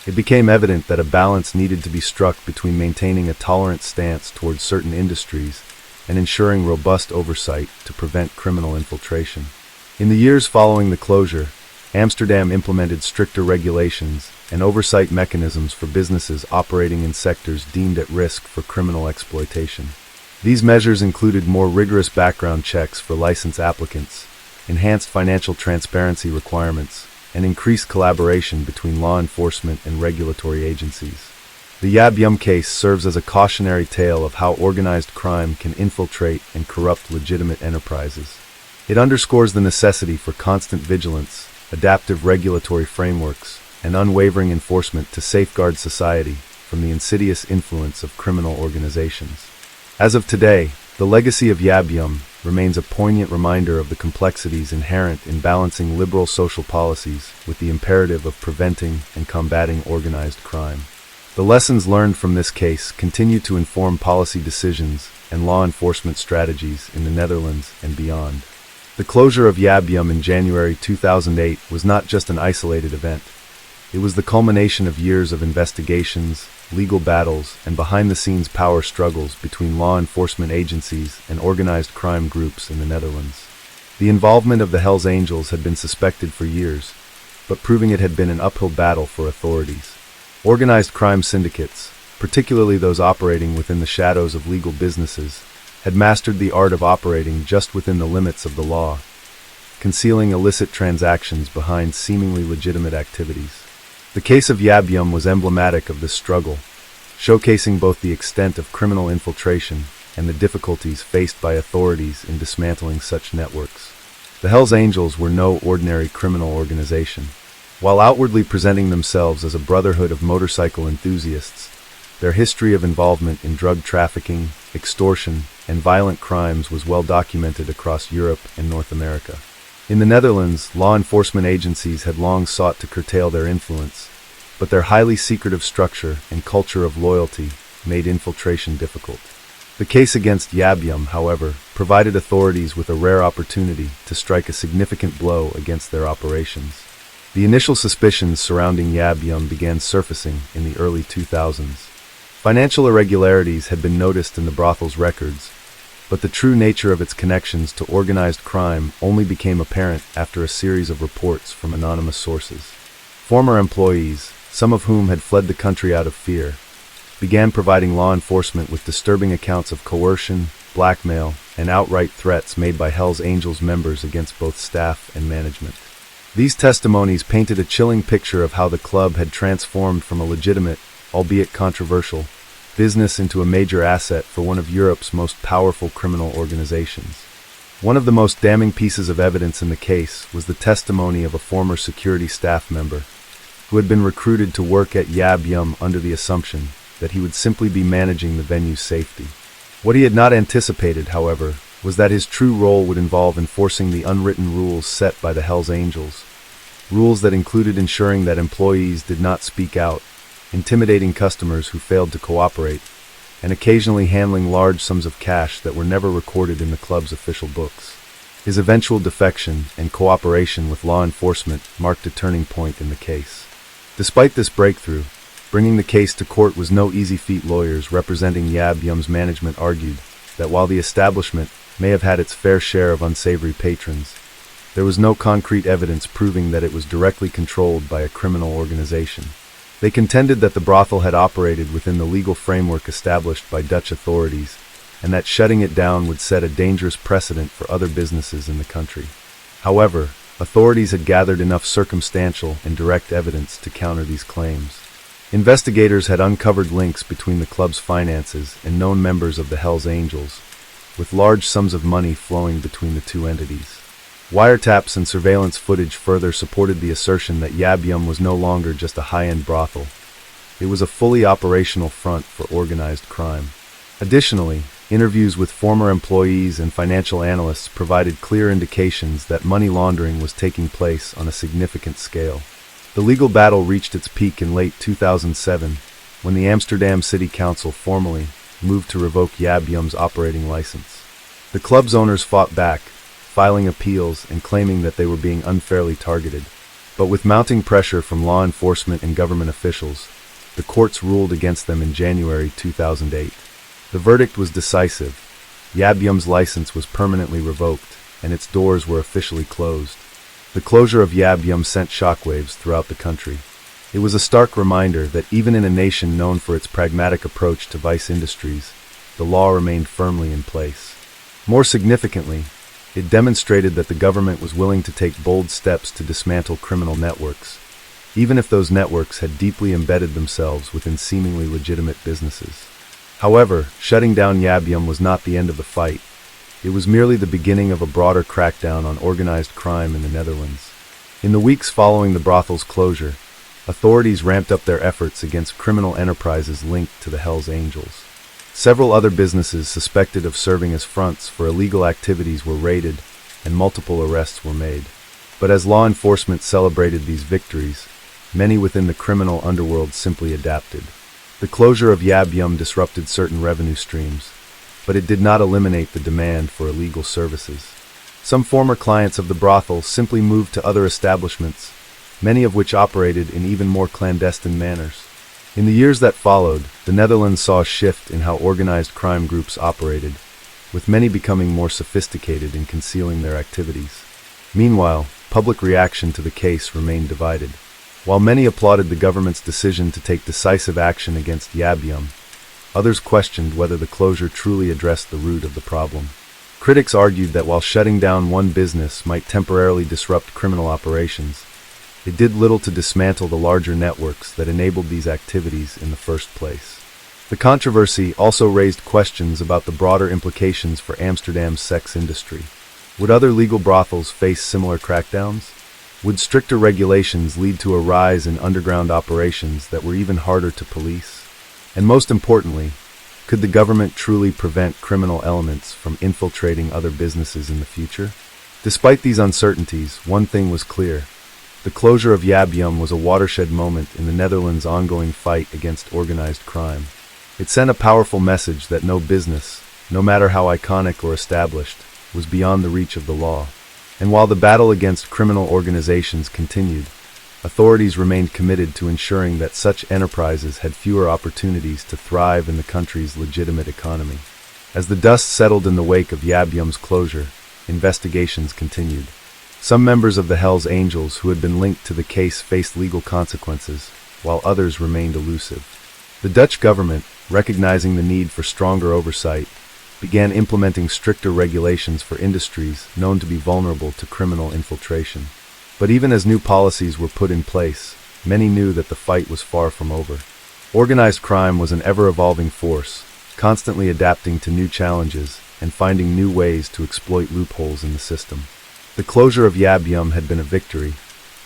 It became evident that a balance needed to be struck between maintaining a tolerant stance towards certain industries and ensuring robust oversight to prevent criminal infiltration. In the years following the closure, Amsterdam implemented stricter regulations and oversight mechanisms for businesses operating in sectors deemed at risk for criminal exploitation. These measures included more rigorous background checks for license applicants, enhanced financial transparency requirements, and increased collaboration between law enforcement and regulatory agencies. The Yab Yum case serves as a cautionary tale of how organized crime can infiltrate and corrupt legitimate enterprises. It underscores the necessity for constant vigilance, adaptive regulatory frameworks, and unwavering enforcement to safeguard society from the insidious influence of criminal organizations. As of today, the legacy of Yab Yum remains a poignant reminder of the complexities inherent in balancing liberal social policies with the imperative of preventing and combating organized crime. The lessons learned from this case continue to inform policy decisions and law enforcement strategies in the Netherlands and beyond. The closure of Yab Yum in January 2008 was not just an isolated event. It was the culmination of years of investigations, legal battles, and behind-the-scenes power struggles between law enforcement agencies and organized crime groups in the Netherlands. The involvement of the Hells Angels had been suspected for years, but proving it had been an uphill battle for authorities. Organized crime syndicates, particularly those operating within the shadows of legal businesses, had mastered the art of operating just within the limits of the law, concealing illicit transactions behind seemingly legitimate activities. The case of Yab Yum was emblematic of this struggle, showcasing both the extent of criminal infiltration and the difficulties faced by authorities in dismantling such networks. The Hells Angels were no ordinary criminal organization. While outwardly presenting themselves as a brotherhood of motorcycle enthusiasts, their history of involvement in drug trafficking, extortion, and violent crimes was well documented across Europe and North America. In the Netherlands, law enforcement agencies had long sought to curtail their influence, but their highly secretive structure and culture of loyalty made infiltration difficult. The case against Yab Yum, however, provided authorities with a rare opportunity to strike a significant blow against their operations. The initial suspicions surrounding Yab Yum began surfacing in the early 2000s. Financial irregularities had been noticed in the brothel's records, but the true nature of its connections to organized crime only became apparent after a series of reports from anonymous sources. Former employees, some of whom had fled the country out of fear, began providing law enforcement with disturbing accounts of coercion, blackmail, and outright threats made by Hells Angels members against both staff and management. These testimonies painted a chilling picture of how the club had transformed from a legitimate, albeit controversial, business into a major asset for one of Europe's most powerful criminal organizations. One of the most damning pieces of evidence in the case was the testimony of a former security staff member who had been recruited to work at Yab Yum under the assumption that he would simply be managing the venue's safety. What he had not anticipated, however, was that his true role would involve enforcing the unwritten rules set by the Hells Angels, rules that included ensuring that employees did not speak out, intimidating customers who failed to cooperate, and occasionally handling large sums of cash that were never recorded in the club's official books. His eventual defection and cooperation with law enforcement marked a turning point in the case. Despite this breakthrough, bringing the case to court was no easy feat. Lawyers representing Yab Yum's management argued that while the establishment may have had its fair share of unsavory patrons, there was no concrete evidence proving that it was directly controlled by a criminal organization. They contended that the brothel had operated within the legal framework established by Dutch authorities, and that shutting it down would set a dangerous precedent for other businesses in the country. However, authorities had gathered enough circumstantial and direct evidence to counter these claims. Investigators had uncovered links between the club's finances and known members of the Hells Angels, with large sums of money flowing between the two entities. Wiretaps and surveillance footage further supported the assertion that Yab Yum was no longer just a high-end brothel. It was a fully operational front for organized crime. Additionally, interviews with former employees and financial analysts provided clear indications that money laundering was taking place on a significant scale. The legal battle reached its peak in late 2007, when the Amsterdam City Council formally moved to revoke Yab Yum's operating license. The club's owners fought back, filing appeals and claiming that they were being unfairly targeted. But with mounting pressure from law enforcement and government officials, the courts ruled against them in January 2008. The verdict was decisive. Yab Yum's license was permanently revoked, and its doors were officially closed. The closure of Yab Yum sent shockwaves throughout the country. It was a stark reminder that even in a nation known for its pragmatic approach to vice industries, the law remained firmly in place. More significantly, it demonstrated that the government was willing to take bold steps to dismantle criminal networks, even if those networks had deeply embedded themselves within seemingly legitimate businesses. However, shutting down Yab Yum was not the end of the fight. It was merely the beginning of a broader crackdown on organized crime in the Netherlands. In the weeks following the brothel's closure, authorities ramped up their efforts against criminal enterprises linked to the Hells Angels. Several other businesses suspected of serving as fronts for illegal activities were raided, and multiple arrests were made. But as law enforcement celebrated these victories, many within the criminal underworld simply adapted. The closure of Yab Yum disrupted certain revenue streams, but it did not eliminate the demand for illegal services. Some former clients of the brothel simply moved to other establishments, many of which operated in even more clandestine manners. In the years that followed, the Netherlands saw a shift in how organized crime groups operated, with many becoming more sophisticated in concealing their activities. Meanwhile, public reaction to the case remained divided. While many applauded the government's decision to take decisive action against Yab Yum, others questioned whether the closure truly addressed the root of the problem. Critics argued that while shutting down one business might temporarily disrupt criminal operations, it did little to dismantle the larger networks that enabled these activities in the first place. The controversy also raised questions about the broader implications for Amsterdam's sex industry. Would other legal brothels face similar crackdowns? Would stricter regulations lead to a rise in underground operations that were even harder to police? And most importantly, could the government truly prevent criminal elements from infiltrating other businesses in the future? Despite these uncertainties, one thing was clear. The closure of Yab Yum was a watershed moment in the Netherlands' ongoing fight against organized crime. It sent a powerful message that no business, no matter how iconic or established, was beyond the reach of the law. And while the battle against criminal organizations continued, authorities remained committed to ensuring that such enterprises had fewer opportunities to thrive in the country's legitimate economy. As the dust settled in the wake of Yab Yum's closure, investigations continued. Some members of the Hells Angels who had been linked to the case faced legal consequences, while others remained elusive. The Dutch government, recognizing the need for stronger oversight, began implementing stricter regulations for industries known to be vulnerable to criminal infiltration. But even as new policies were put in place, many knew that the fight was far from over. Organized crime was an ever-evolving force, constantly adapting to new challenges and finding new ways to exploit loopholes in the system. The closure of Yab Yum had been a victory,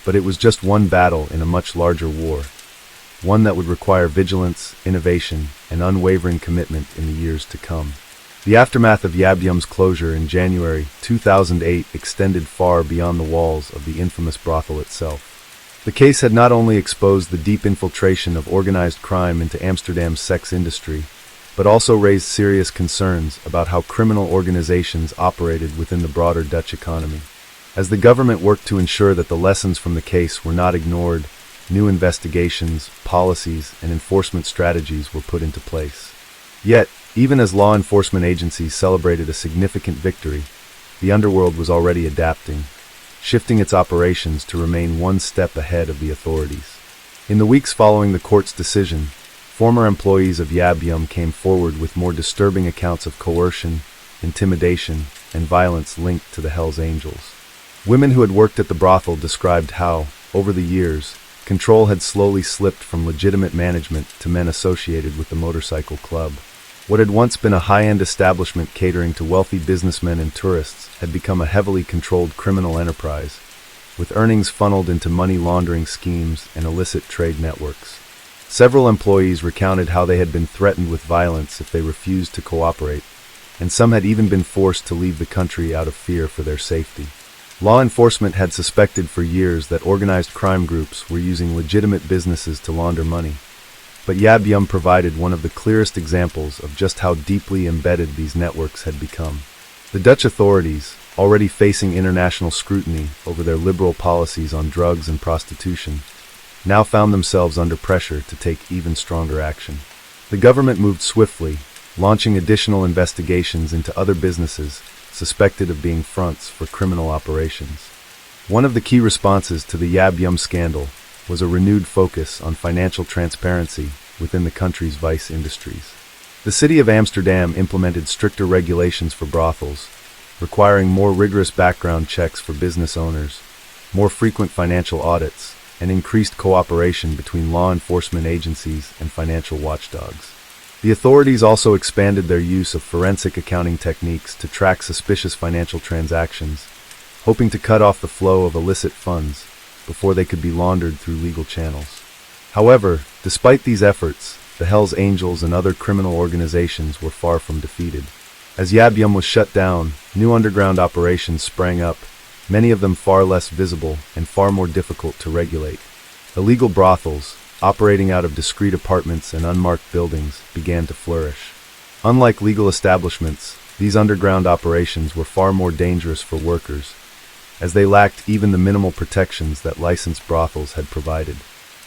but it was just one battle in a much larger war. one that would require vigilance, innovation, and unwavering commitment in the years to come. The aftermath of Yabyum's closure in January 2008 extended far beyond the walls of the infamous brothel itself. The case had not only exposed the deep infiltration of organized crime into Amsterdam's sex industry, but also raised serious concerns about how criminal organizations operated within the broader Dutch economy. As the government worked to ensure that the lessons from the case were not ignored, new investigations, policies, and enforcement strategies were put into place. Yet, even as law enforcement agencies celebrated a significant victory, the underworld was already adapting, shifting its operations to remain one step ahead of the authorities. In the weeks following the court's decision, former employees of Yabyum came forward with more disturbing accounts of coercion, intimidation, and violence linked to the Hells Angels. Women who had worked at the brothel described how, over the years, control had slowly slipped from legitimate management to men associated with the motorcycle club. What had once been a high-end establishment catering to wealthy businessmen and tourists had become a heavily controlled criminal enterprise, with earnings funneled into money laundering schemes and illicit trade networks. Several employees recounted how they had been threatened with violence if they refused to cooperate, and some had even been forced to leave the country out of fear for their safety. Law enforcement had suspected for years that organized crime groups were using legitimate businesses to launder money, but Yabyum provided one of the clearest examples of just how deeply embedded these networks had become. The Dutch authorities, already facing international scrutiny over their liberal policies on drugs and prostitution, now found themselves under pressure to take even stronger action. The government moved swiftly, launching additional investigations into other businesses suspected of being fronts for criminal operations. One of the key responses to the Yabyum scandal was a renewed focus on financial transparency within the country's vice industries. The city of Amsterdam implemented stricter regulations for brothels, requiring more rigorous background checks for business owners, more frequent financial audits, and increased cooperation between law enforcement agencies and financial watchdogs. The authorities also expanded their use of forensic accounting techniques to track suspicious financial transactions, hoping to cut off the flow of illicit funds before they could be laundered through legal channels. However, despite these efforts, the Hells Angels and other criminal organizations were far from defeated. As Yabyum was shut down, new underground operations sprang up, many of them far less visible and far more difficult to regulate. Illegal brothels, operating out of discreet apartments and unmarked buildings, began to flourish. Unlike legal establishments, these underground operations were far more dangerous for workers, as they lacked even the minimal protections that licensed brothels had provided.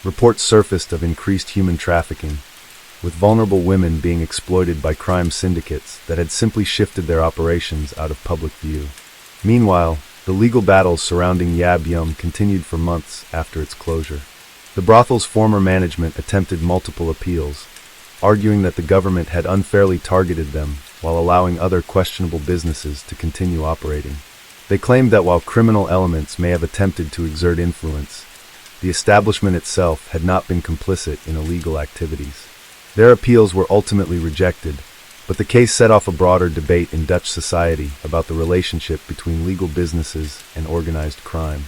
Reports surfaced of increased human trafficking, with vulnerable women being exploited by crime syndicates that had simply shifted their operations out of public view. Meanwhile, the legal battles surrounding Yabyum continued for months after its closure. The brothel's former management attempted multiple appeals, arguing that the government had unfairly targeted them while allowing other questionable businesses to continue operating. They claimed that while criminal elements may have attempted to exert influence, the establishment itself had not been complicit in illegal activities. Their appeals were ultimately rejected, but the case set off a broader debate in Dutch society about the relationship between legal businesses and organized crime.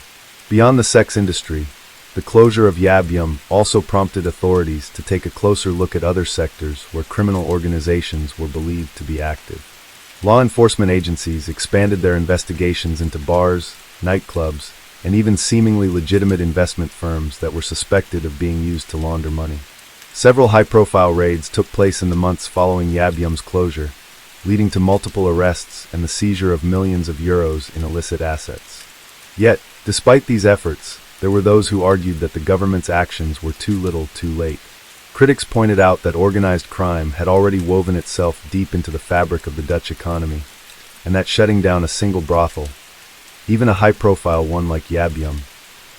Beyond the sex industry, the closure of Yabyum also prompted authorities to take a closer look at other sectors where criminal organizations were believed to be active. Law enforcement agencies expanded their investigations into bars, nightclubs, and even seemingly legitimate investment firms that were suspected of being used to launder money. Several high-profile raids took place in the months following Yabyum's closure, leading to multiple arrests and the seizure of millions of euros in illicit assets. Yet, despite these efforts, there were those who argued that the government's actions were too little, too late. Critics pointed out that organized crime had already woven itself deep into the fabric of the Dutch economy, and that shutting down a single brothel, even a high-profile one like Yabyum,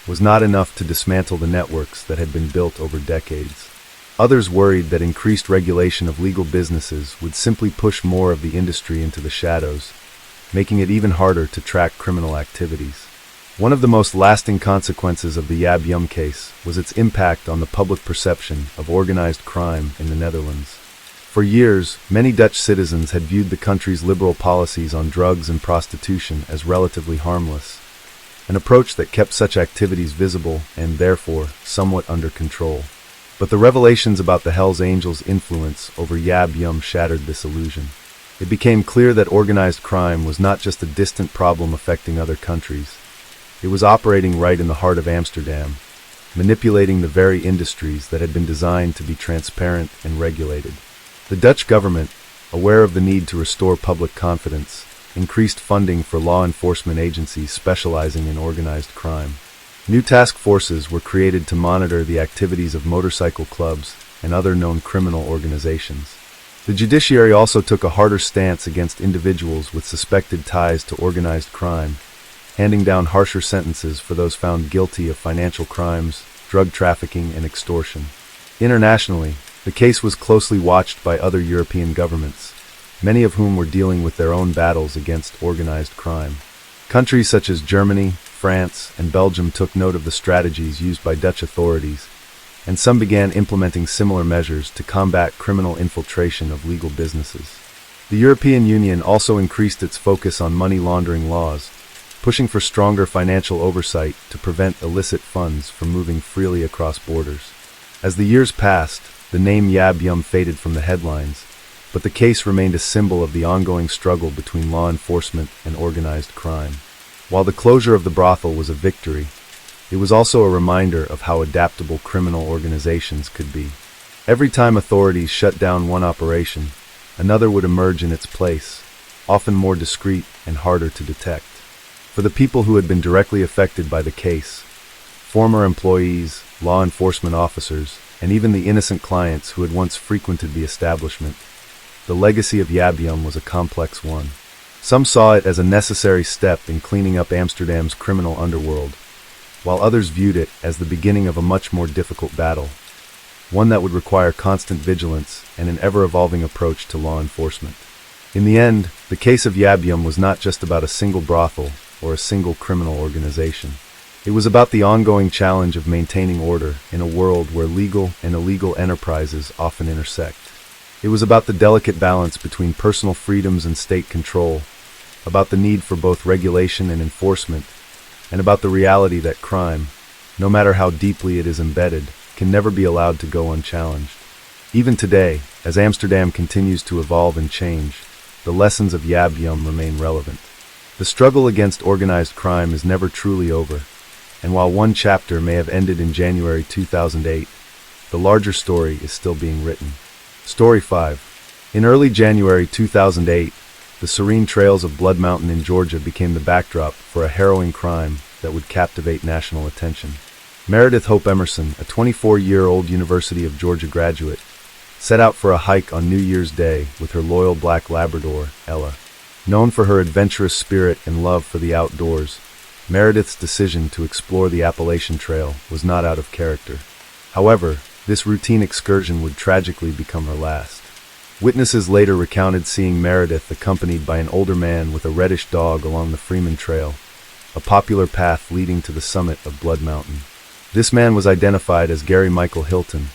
was not enough to dismantle the networks that had been built over decades. Others worried that increased regulation of legal businesses would simply push more of the industry into the shadows, making it even harder to track criminal activities. One of the most lasting consequences of the Yabyum case was its impact on the public perception of organized crime in the Netherlands. For years, many Dutch citizens had viewed the country's liberal policies on drugs and prostitution as relatively harmless, an approach that kept such activities visible and, therefore, somewhat under control. But the revelations about the Hells Angels' influence over Yab Yum shattered this illusion. It became clear that organized crime was not just a distant problem affecting other countries. It was operating right in the heart of Amsterdam, manipulating the very industries that had been designed to be transparent and regulated. The Dutch government, aware of the need to restore public confidence, increased funding for law enforcement agencies specializing in organized crime. New task forces were created to monitor the activities of motorcycle clubs and other known criminal organizations. The judiciary also took a harder stance against individuals with suspected ties to organized crime, handing down harsher sentences for those found guilty of financial crimes, drug trafficking, and extortion. Internationally, the case was closely watched by other European governments, many of whom were dealing with their own battles against organized crime. Countries such as Germany, France, and Belgium took note of the strategies used by Dutch authorities, and some began implementing similar measures to combat criminal infiltration of legal businesses. The European Union also increased its focus on money laundering laws, pushing for stronger financial oversight to prevent illicit funds from moving freely across borders. As the years passed, the name Yab Yum faded from the headlines, but the case remained a symbol of the ongoing struggle between law enforcement and organized crime. While the closure of the brothel was a victory, it was also a reminder of how adaptable criminal organizations could be. Every time authorities shut down one operation, another would emerge in its place, often more discreet and harder to detect. For the people who had been directly affected by the case, former employees, law enforcement officers, and even the innocent clients who had once frequented the establishment, the legacy of Yab Yum was a complex one. Some saw it as a necessary step in cleaning up Amsterdam's criminal underworld, while others viewed it as the beginning of a much more difficult battle, one that would require constant vigilance and an ever-evolving approach to law enforcement. In the end, the case of Yab Yum was not just about a single brothel or a single criminal organization. It was about the ongoing challenge of maintaining order in a world where legal and illegal enterprises often intersect. It was about the delicate balance between personal freedoms and state control, about the need for both regulation and enforcement, and about the reality that crime, no matter how deeply it is embedded, can never be allowed to go unchallenged. Even today, as Amsterdam continues to evolve and change, the lessons of Yab Yum remain relevant. The struggle against organized crime is never truly over, and while one chapter may have ended in January 2008, the larger story is still being written. Story 5. In early January 2008, the serene trails of Blood Mountain in Georgia became the backdrop for a harrowing crime that would captivate national attention. Meredith Hope Emerson, a 24-year-old University of Georgia graduate, set out for a hike on New Year's Day with her loyal black Labrador, Ella. Known for her adventurous spirit and love for the outdoors, Meredith's decision to explore the Appalachian Trail was not out of character. However, this routine excursion would tragically become her last. Witnesses later recounted seeing Meredith accompanied by an older man with a reddish dog along the Freeman Trail, a popular path leading to the summit of Blood Mountain. This man was identified as Gary Michael Hilton,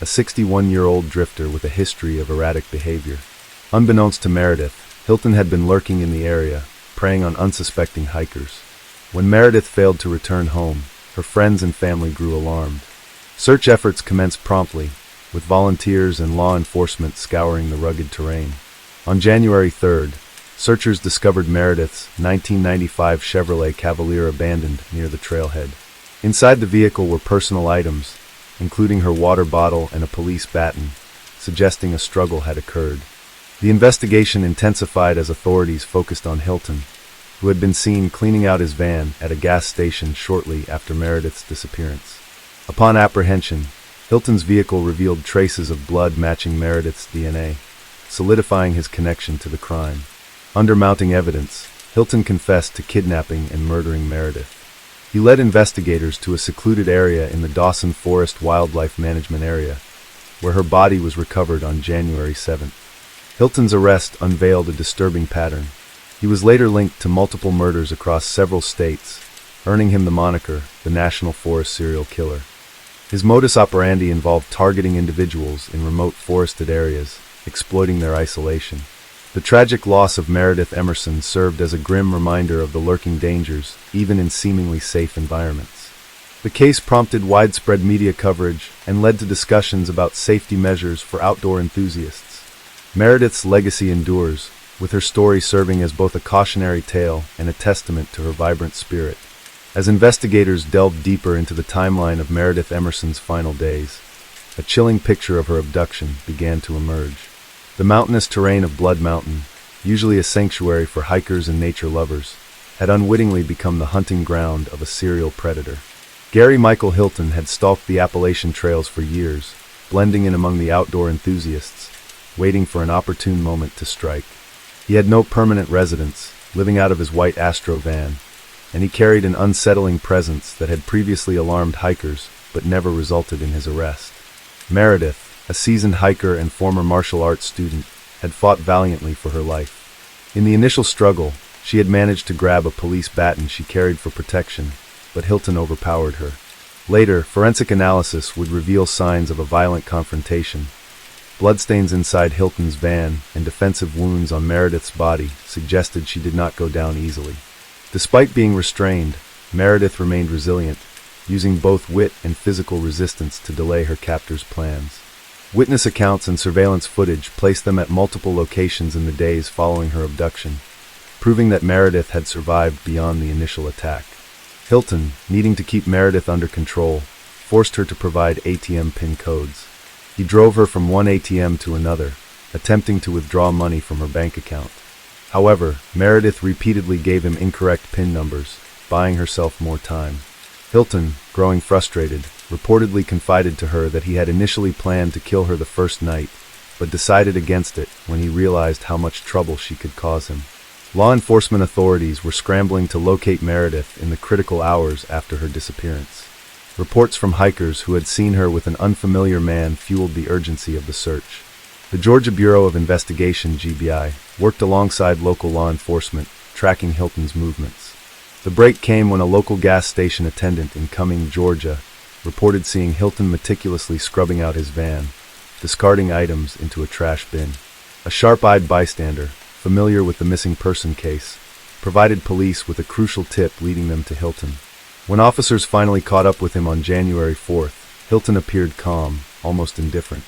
a 61-year-old drifter with a history of erratic behavior. Unbeknownst to Meredith, Hilton had been lurking in the area, preying on unsuspecting hikers. When Meredith failed to return home, her friends and family grew alarmed. Search efforts commenced promptly, with volunteers and law enforcement scouring the rugged terrain. On January 3rd, searchers discovered Meredith's 1995 Chevrolet Cavalier abandoned near the trailhead. Inside the vehicle were personal items, including her water bottle and a police baton, suggesting a struggle had occurred. The investigation intensified as authorities focused on Hilton, who had been seen cleaning out his van at a gas station shortly after Meredith's disappearance. Upon apprehension, Hilton's vehicle revealed traces of blood matching Meredith's DNA, solidifying his connection to the crime. Under mounting evidence, Hilton confessed to kidnapping and murdering Meredith. He led investigators to a secluded area in the Dawson Forest Wildlife Management Area, where her body was recovered on January 7th. Hilton's arrest unveiled a disturbing pattern. He was later linked to multiple murders across several states, earning him the moniker, the National Forest Serial Killer. His modus operandi involved targeting individuals in remote forested areas, exploiting their isolation. The tragic loss of Meredith Emerson served as a grim reminder of the lurking dangers, even in seemingly safe environments. The case prompted widespread media coverage and led to discussions about safety measures for outdoor enthusiasts. Meredith's legacy endures, with her story serving as both a cautionary tale and a testament to her vibrant spirit. As investigators delved deeper into the timeline of Meredith Emerson's final days, a chilling picture of her abduction began to emerge. The mountainous terrain of Blood Mountain, usually a sanctuary for hikers and nature lovers, had unwittingly become the hunting ground of a serial predator. Gary Michael Hilton had stalked the Appalachian trails for years, blending in among the outdoor enthusiasts, waiting for an opportune moment to strike. He had no permanent residence, living out of his white Astro van, and he carried an unsettling presence that had previously alarmed hikers but never resulted in his arrest. Meredith, a seasoned hiker and former martial arts student, had fought valiantly for her life. In the initial struggle, she had managed to grab a police baton she carried for protection, but Hilton overpowered her. Later, forensic analysis would reveal signs of a violent confrontation. Bloodstains inside Hilton's van and defensive wounds on Meredith's body suggested she did not go down easily. Despite being restrained, Meredith remained resilient, using both wit and physical resistance to delay her captor's plans. Witness accounts and surveillance footage placed them at multiple locations in the days following her abduction, proving that Meredith had survived beyond the initial attack. Hilton, needing to keep Meredith under control, forced her to provide ATM PIN codes. He drove her from one ATM to another, attempting to withdraw money from her bank account. However, Meredith repeatedly gave him incorrect PIN numbers, buying herself more time. Hilton, growing frustrated, reportedly confided to her that he had initially planned to kill her the first night, but decided against it when he realized how much trouble she could cause him. Law enforcement authorities were scrambling to locate Meredith in the critical hours after her disappearance. Reports from hikers who had seen her with an unfamiliar man fueled the urgency of the search. The Georgia Bureau of Investigation (GBI) worked alongside local law enforcement, tracking Hilton's movements. The break came when a local gas station attendant in Cumming, Georgia, reported seeing Hilton meticulously scrubbing out his van, discarding items into a trash bin. A sharp-eyed bystander, familiar with the missing person case, provided police with a crucial tip leading them to Hilton. When officers finally caught up with him on January 4th, Hilton appeared calm, almost indifferent.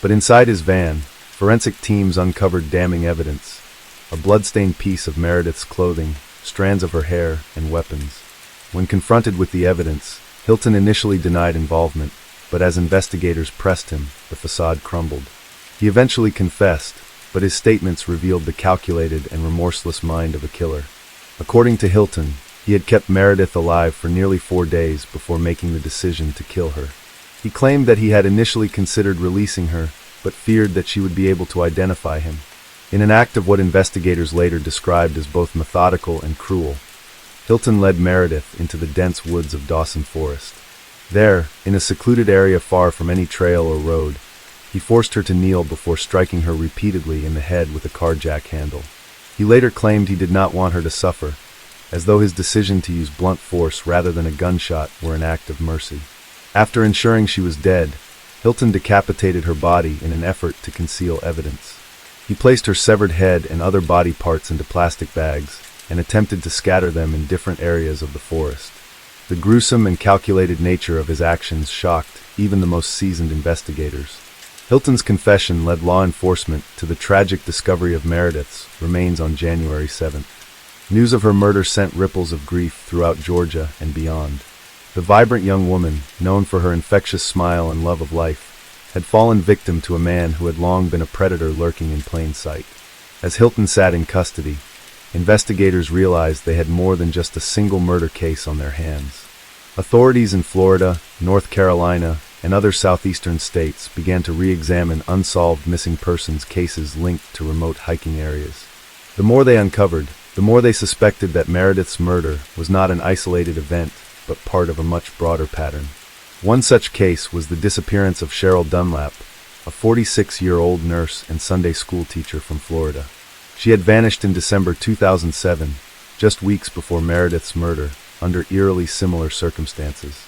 But inside his van, forensic teams uncovered damning evidence: a blood-stained piece of Meredith's clothing, strands of her hair, and weapons. When confronted with the evidence, Hilton initially denied involvement, but as investigators pressed him, the facade crumbled. He eventually confessed, but his statements revealed the calculated and remorseless mind of a killer. According to Hilton, he had kept Meredith alive for nearly 4 days before making the decision to kill her. He claimed that he had initially considered releasing her, but feared that she would be able to identify him. In an act of what investigators later described as both methodical and cruel, Hilton led Meredith into the dense woods of Dawson Forest. There, in a secluded area far from any trail or road, he forced her to kneel before striking her repeatedly in the head with a car jack handle. He later claimed he did not want her to suffer, as though his decision to use blunt force rather than a gunshot were an act of mercy. After ensuring she was dead, Hilton decapitated her body in an effort to conceal evidence. He placed her severed head and other body parts into plastic bags and attempted to scatter them in different areas of the forest. The gruesome and calculated nature of his actions shocked even the most seasoned investigators. Hilton's confession led law enforcement to the tragic discovery of Meredith's remains on January 7th. News of her murder sent ripples of grief throughout Georgia and beyond. The vibrant young woman, known for her infectious smile and love of life, had fallen victim to a man who had long been a predator lurking in plain sight. As Hilton sat in custody, investigators realized they had more than just a single murder case on their hands. Authorities in Florida, North Carolina, and other southeastern states began to re-examine unsolved missing persons cases linked to remote hiking areas. The more they uncovered, the more they suspected that Meredith's murder was not an isolated event, but part of a much broader pattern. One such case was the disappearance of Cheryl Dunlap, a 46-year-old nurse and Sunday school teacher from Florida. She had vanished in December 2007, just weeks before Meredith's murder, under eerily similar circumstances.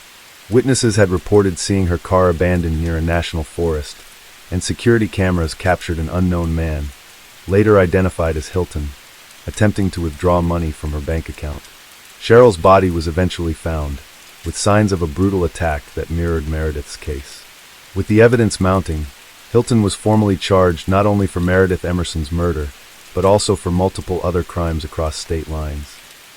Witnesses had reported seeing her car abandoned near a national forest, and security cameras captured an unknown man, later identified as Hilton, attempting to withdraw money from her bank account. Cheryl's body was eventually found, with signs of a brutal attack that mirrored Meredith's case. With the evidence mounting, Hilton was formally charged not only for Meredith Emerson's murder, but also for multiple other crimes across state lines.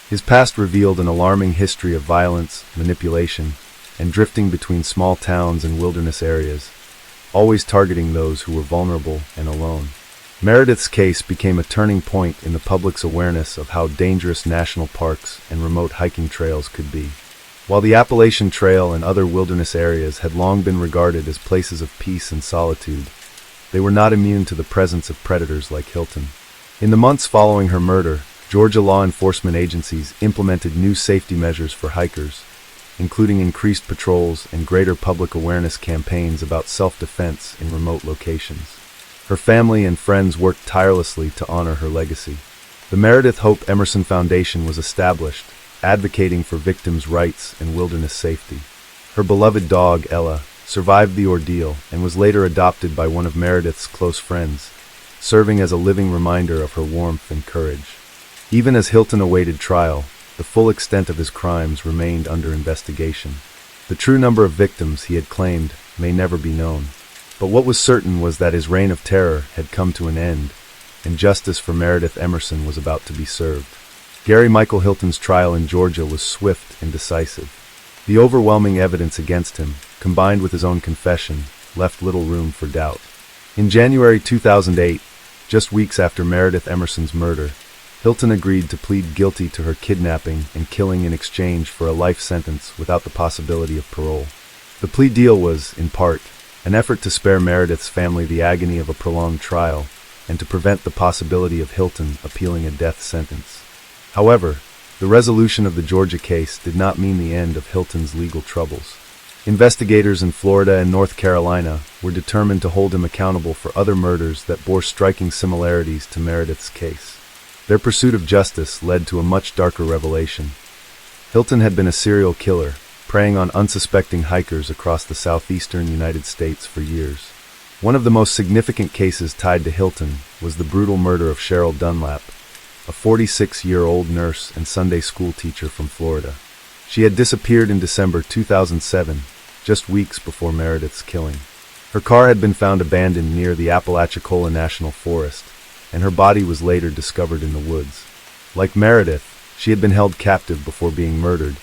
His past revealed an alarming history of violence, manipulation, and drifting between small towns and wilderness areas, always targeting those who were vulnerable and alone. Meredith's case became a turning point in the public's awareness of how dangerous national parks and remote hiking trails could be. While the Appalachian Trail and other wilderness areas had long been regarded as places of peace and solitude, they were not immune to the presence of predators like Hilton. In the months following her murder, Georgia law enforcement agencies implemented new safety measures for hikers, including increased patrols and greater public awareness campaigns about self-defense in remote locations. Her family and friends worked tirelessly to honor her legacy. The Meredith Hope Emerson Foundation was established, advocating for victims' rights and wilderness safety. Her beloved dog, Ella, survived the ordeal and was later adopted by one of Meredith's close friends, serving as a living reminder of her warmth and courage. Even as Hilton awaited trial, the full extent of his crimes remained under investigation. The true number of victims he had claimed may never be known. But what was certain was that his reign of terror had come to an end, and justice for Meredith Emerson was about to be served. Gary Michael Hilton's trial in Georgia was swift and decisive. The overwhelming evidence against him, combined with his own confession, left little room for doubt. In January 2008, just weeks after Meredith Emerson's murder, Hilton agreed to plead guilty to her kidnapping and killing in exchange for a life sentence without the possibility of parole. The plea deal was, in part, an effort to spare Meredith's family the agony of a prolonged trial and to prevent the possibility of Hilton appealing a death sentence. However, the resolution of the Georgia case did not mean the end of Hilton's legal troubles. Investigators in Florida and North Carolina were determined to hold him accountable for other murders that bore striking similarities to Meredith's case. Their pursuit of justice led to a much darker revelation. Hilton had been a serial killer, preying on unsuspecting hikers across the southeastern United States for years. One of the most significant cases tied to Hilton was the brutal murder of Cheryl Dunlap, a 46-year-old nurse and Sunday school teacher from Florida. She had disappeared in December 2007, just weeks before Meredith's killing. Her car had been found abandoned near the Apalachicola National Forest, and her body was later discovered in the woods. Like Meredith, she had been held captive before being murdered,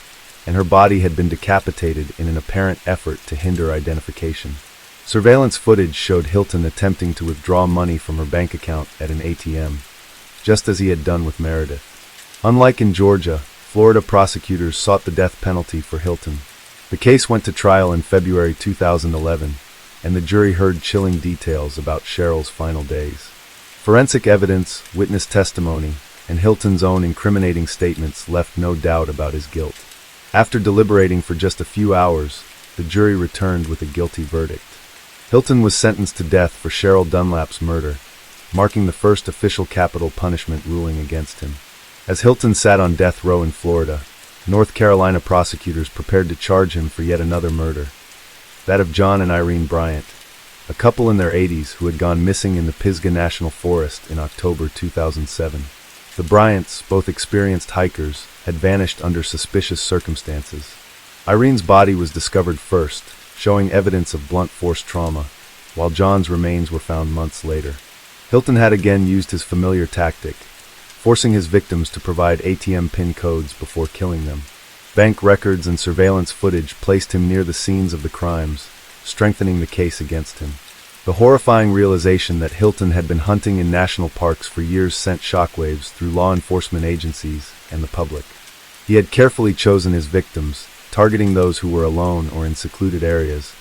and her body had been decapitated in an apparent effort to hinder identification. Surveillance footage showed Hilton attempting to withdraw money from her bank account at an ATM, just as he had done with Meredith. Unlike in Georgia, Florida prosecutors sought the death penalty for Hilton. The case went to trial in February 2011, and the jury heard chilling details about Cheryl's final days. Forensic evidence, witness testimony, and Hilton's own incriminating statements left no doubt about his guilt. After deliberating for just a few hours, the jury returned with a guilty verdict. Hilton was sentenced to death for Cheryl Dunlap's murder, marking the first official capital punishment ruling against him. As Hilton sat on death row in Florida, North Carolina prosecutors prepared to charge him for yet another murder, that of John and Irene Bryant, a couple in their 80s who had gone missing in the Pisgah National Forest in October 2007. The Bryants, both experienced hikers, had vanished under suspicious circumstances. Irene's body was discovered first, showing evidence of blunt force trauma, while John's remains were found months later. Hilton had again used his familiar tactic, forcing his victims to provide ATM PIN codes before killing them. Bank records and surveillance footage placed him near the scenes of the crimes, strengthening the case against him. The horrifying realization that Hilton had been hunting in national parks for years sent shockwaves through law enforcement agencies and the public. He had carefully chosen his victims, targeting those who were alone or in secluded areas,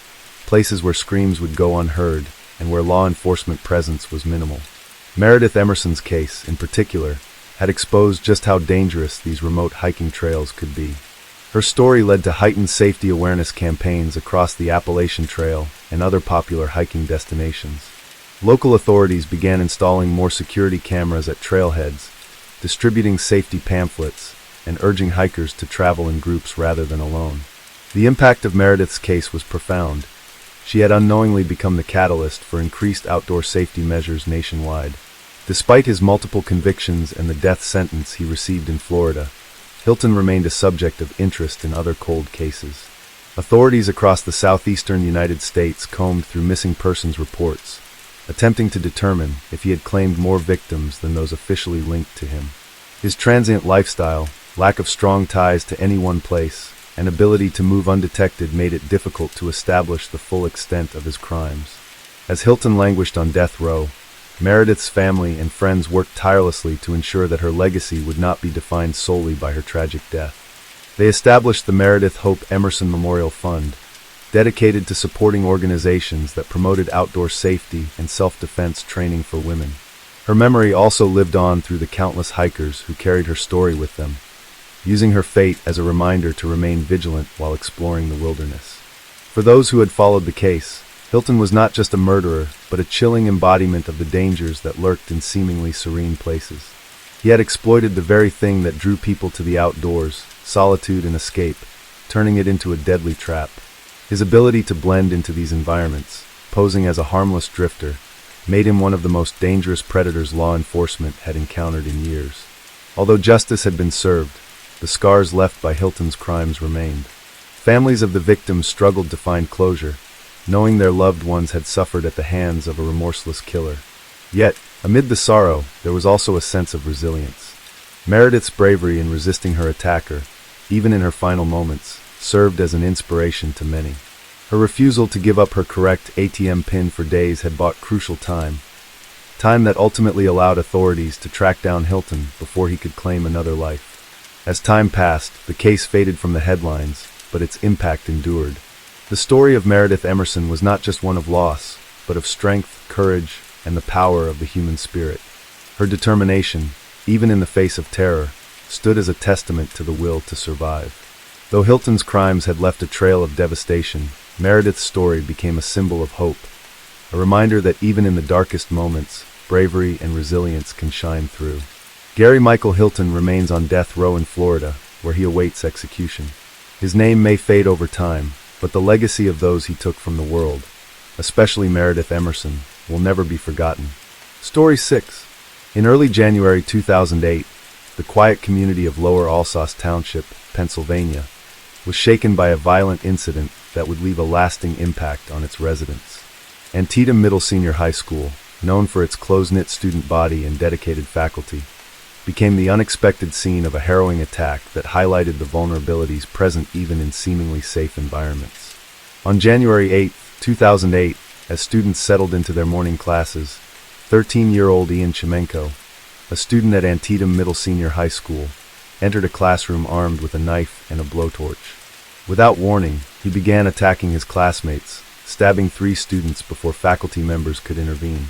places where screams would go unheard and where law enforcement presence was minimal. Meredith Emerson's case, in particular, had exposed just how dangerous these remote hiking trails could be. Her story led to heightened safety awareness campaigns across the Appalachian Trail and other popular hiking destinations. Local authorities began installing more security cameras at trailheads, distributing safety pamphlets, and urging hikers to travel in groups rather than alone. The impact of Meredith's case was profound. She had unknowingly become the catalyst for increased outdoor safety measures nationwide. Despite his multiple convictions and the death sentence he received in Florida, Hilton remained a subject of interest in other cold cases. Authorities across the southeastern United States combed through missing persons reports, attempting to determine if he had claimed more victims than those officially linked to him. His transient lifestyle, lack of strong ties to any one place, and ability to move undetected made it difficult to establish the full extent of his crimes. As Hilton languished on death row, Meredith's family and friends worked tirelessly to ensure that her legacy would not be defined solely by her tragic death. They established the Meredith Hope Emerson Memorial Fund, dedicated to supporting organizations that promoted outdoor safety and self-defense training for women. Her memory also lived on through the countless hikers who carried her story with them, using her fate as a reminder to remain vigilant while exploring the wilderness. For those who had followed the case, Hilton was not just a murderer, but a chilling embodiment of the dangers that lurked in seemingly serene places. He had exploited the very thing that drew people to the outdoors, solitude and escape, turning it into a deadly trap. His ability to blend into these environments, posing as a harmless drifter, made him one of the most dangerous predators law enforcement had encountered in years. Although justice had been served, the scars left by Hilton's crimes remained. Families of the victims struggled to find closure, knowing their loved ones had suffered at the hands of a remorseless killer. Yet, amid the sorrow, there was also a sense of resilience. Meredith's bravery in resisting her attacker, even in her final moments, served as an inspiration to many. Her refusal to give up her correct ATM PIN for days had bought crucial time that ultimately allowed authorities to track down Hilton before he could claim another life. As time passed, the case faded from the headlines, but its impact endured. The story of Meredith Emerson was not just one of loss, but of strength, courage, and the power of the human spirit. Her determination, even in the face of terror, stood as a testament to the will to survive. Though Hilton's crimes had left a trail of devastation, Meredith's story became a symbol of hope, a reminder that even in the darkest moments, bravery and resilience can shine through. Gary Michael Hilton remains on death row in Florida, where he awaits execution. His name may fade over time, but the legacy of those he took from the world, especially Meredith Emerson, will never be forgotten. Story 6. In early January 2008, the quiet community of Lower Alsace Township, Pennsylvania, was shaken by a violent incident that would leave a lasting impact on its residents. Antietam Middle Senior High School, known for its close-knit student body and dedicated faculty, became the unexpected scene of a harrowing attack that highlighted the vulnerabilities present even in seemingly safe environments. On January 8, 2008, as students settled into their morning classes, 13-year-old Ian Chimenko, a student at Antietam Middle Senior High School, entered a classroom armed with a knife and a blowtorch. Without warning, he began attacking his classmates, stabbing 3 students before faculty members could intervene.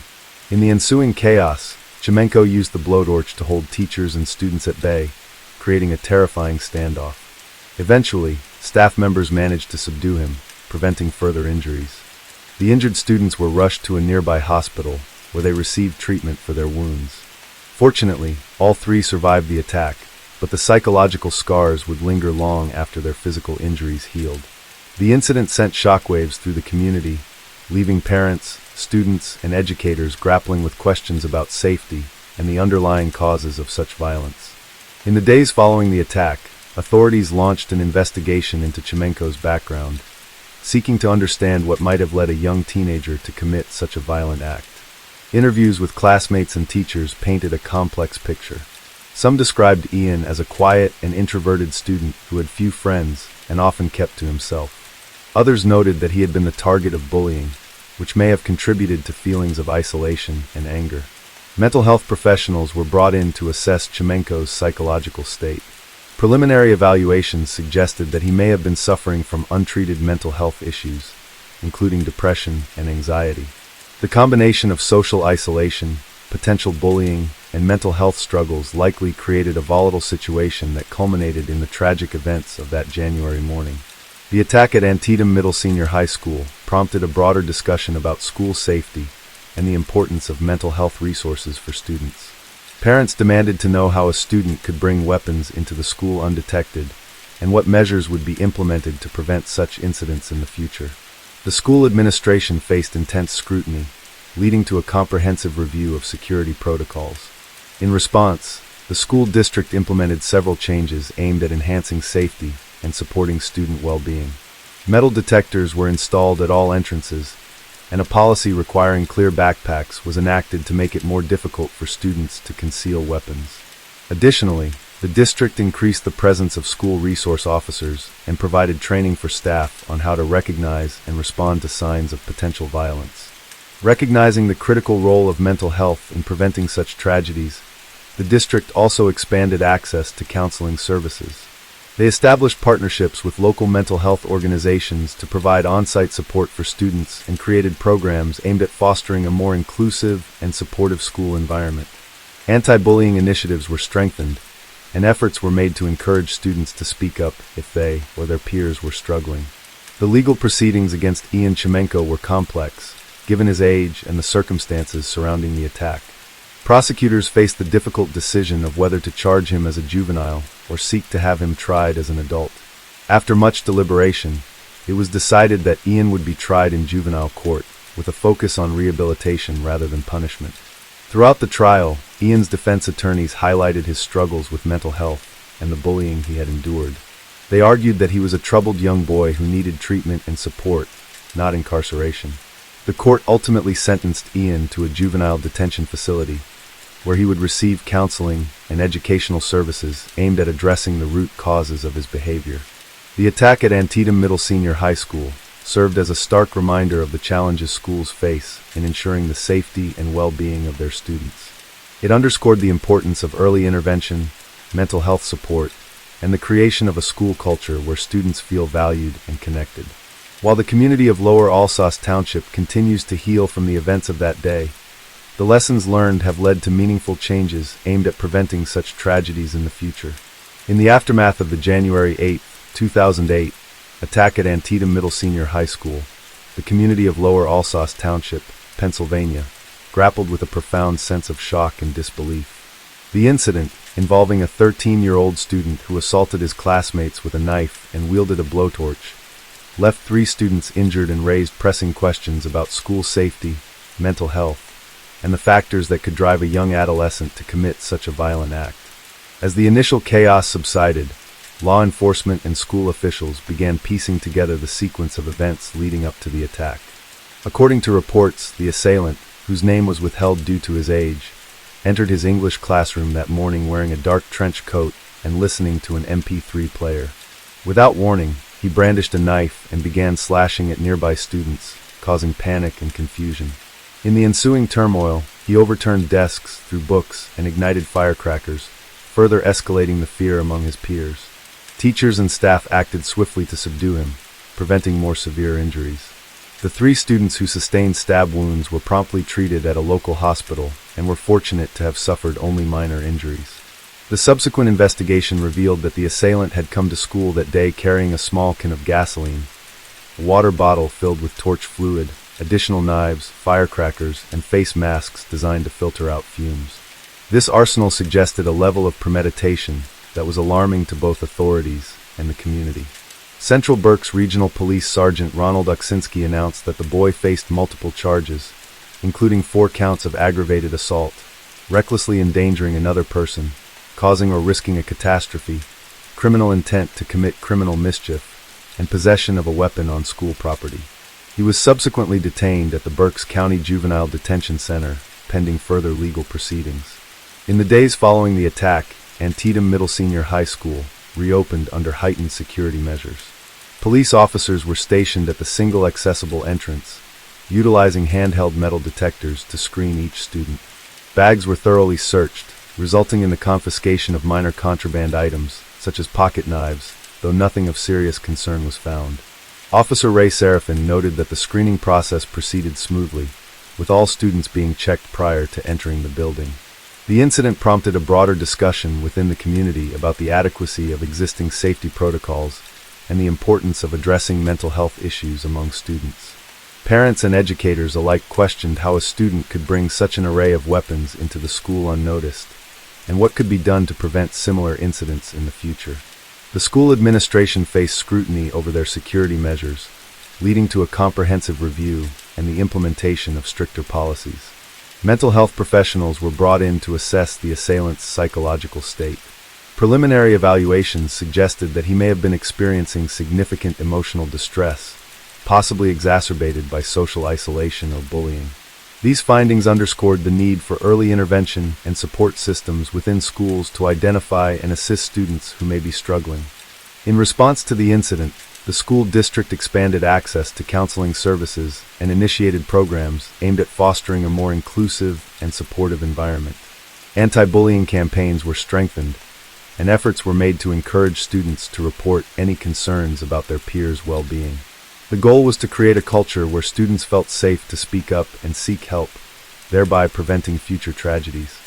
In the ensuing chaos, Chimenko used the blowtorch to hold teachers and students at bay, creating a terrifying standoff. Eventually, staff members managed to subdue him, preventing further injuries. The injured students were rushed to a nearby hospital, where they received treatment for their wounds. Fortunately, all 3 survived the attack, but the psychological scars would linger long after their physical injuries healed. The incident sent shockwaves through the community, leaving parents, students, and educators grappling with questions about safety and the underlying causes of such violence. In the days following the attack, authorities launched an investigation into Chimenko's background, seeking to understand what might have led a young teenager to commit such a violent act. Interviews with classmates and teachers painted a complex picture. Some described Ian as a quiet and introverted student who had few friends and often kept to himself. Others noted that he had been the target of bullying, which may have contributed to feelings of isolation and anger. Mental health professionals were brought in to assess Chimenko's psychological state. Preliminary evaluations suggested that he may have been suffering from untreated mental health issues, including depression and anxiety. The combination of social isolation, potential bullying, and mental health struggles likely created a volatile situation that culminated in the tragic events of that January morning. The attack at Antietam Middle Senior High School prompted a broader discussion about school safety and the importance of mental health resources for students. Parents demanded to know how a student could bring weapons into the school undetected and what measures would be implemented to prevent such incidents in the future. The school administration faced intense scrutiny, leading to a comprehensive review of security protocols. In response, The school district implemented several changes aimed at enhancing safety and supporting student well-being. Metal detectors were installed at all entrances, and a policy requiring clear backpacks was enacted to make it more difficult for students to conceal weapons. Additionally, the district increased the presence of school resource officers and provided training for staff on how to recognize and respond to signs of potential violence. Recognizing the critical role of mental health in preventing such tragedies, the district also expanded access to counseling services. They established partnerships with local mental health organizations to provide on-site support for students and created programs aimed at fostering a more inclusive and supportive school environment. Anti-bullying initiatives were strengthened, and efforts were made to encourage students to speak up if they or their peers were struggling. The legal proceedings against Ian Chimenko were complex, given his age and the circumstances surrounding the attack. Prosecutors faced the difficult decision of whether to charge him as a juvenile or seek to have him tried as an adult. After much deliberation, it was decided that Ian would be tried in juvenile court, with a focus on rehabilitation rather than punishment. Throughout the trial, Ian's defense attorneys highlighted his struggles with mental health and the bullying he had endured. They argued that he was a troubled young boy who needed treatment and support, not incarceration. The court ultimately sentenced Ian to a juvenile detention facility, where he would receive counseling and educational services aimed at addressing the root causes of his behavior. The attack at Antietam Middle Senior High School served as a stark reminder of the challenges schools face in ensuring the safety and well-being of their students. It underscored the importance of early intervention, mental health support, and the creation of a school culture where students feel valued and connected. While the community of Lower Alsace Township continues to heal from the events of that day, the lessons learned have led to meaningful changes aimed at preventing such tragedies in the future. In the aftermath of the January 8, 2008, attack at Antietam Middle Senior High School, the community of Lower Alsace Township, Pennsylvania, grappled with a profound sense of shock and disbelief. The incident, involving a 13-year-old student who assaulted his classmates with a knife and wielded a blowtorch, left 3 students injured and raised pressing questions about school safety, mental health, and the factors that could drive a young adolescent to commit such a violent act. As the initial chaos subsided, law enforcement and school officials began piecing together the sequence of events leading up to the attack. According to reports, the assailant, whose name was withheld due to his age, entered his English classroom that morning wearing a dark trench coat and listening to an MP3 player. Without warning, he brandished a knife and began slashing at nearby students, causing panic and confusion. In the ensuing turmoil, he overturned desks, threw books, and ignited firecrackers, further escalating the fear among his peers. Teachers and staff acted swiftly to subdue him, preventing more severe injuries. The 3 students who sustained stab wounds were promptly treated at a local hospital and were fortunate to have suffered only minor injuries. The subsequent investigation revealed that the assailant had come to school that day carrying a small can of gasoline, a water bottle filled with torch fluid, additional knives, firecrackers, and face masks designed to filter out fumes. This arsenal suggested a level of premeditation that was alarming to both authorities and the community. Central Berks Regional Police Sergeant Ronald Uksinski announced that the boy faced multiple charges, including 4 counts of aggravated assault, recklessly endangering another person, causing or risking a catastrophe, criminal intent to commit criminal mischief, and possession of a weapon on school property. He was subsequently detained at the Berks County Juvenile Detention Center, pending further legal proceedings. In the days following the attack, Antietam Middle Senior High School reopened under heightened security measures. Police officers were stationed at the single accessible entrance, utilizing handheld metal detectors to screen each student. Bags were thoroughly searched, resulting in the confiscation of minor contraband items, such as pocket knives, though nothing of serious concern was found. Officer Ray Seraphin noted that the screening process proceeded smoothly, with all students being checked prior to entering the building. The incident prompted a broader discussion within the community about the adequacy of existing safety protocols and the importance of addressing mental health issues among students. Parents and educators alike questioned how a student could bring such an array of weapons into the school unnoticed, and what could be done to prevent similar incidents in the future. The school administration faced scrutiny over their security measures, leading to a comprehensive review and the implementation of stricter policies. Mental health professionals were brought in to assess the assailant's psychological state. Preliminary evaluations suggested that he may have been experiencing significant emotional distress, possibly exacerbated by social isolation or bullying. These findings underscored the need for early intervention and support systems within schools to identify and assist students who may be struggling. In response to the incident, the school district expanded access to counseling services and initiated programs aimed at fostering a more inclusive and supportive environment. Anti-bullying campaigns were strengthened, and efforts were made to encourage students to report any concerns about their peers' well-being. The goal was to create a culture where students felt safe to speak up and seek help, thereby preventing future tragedies.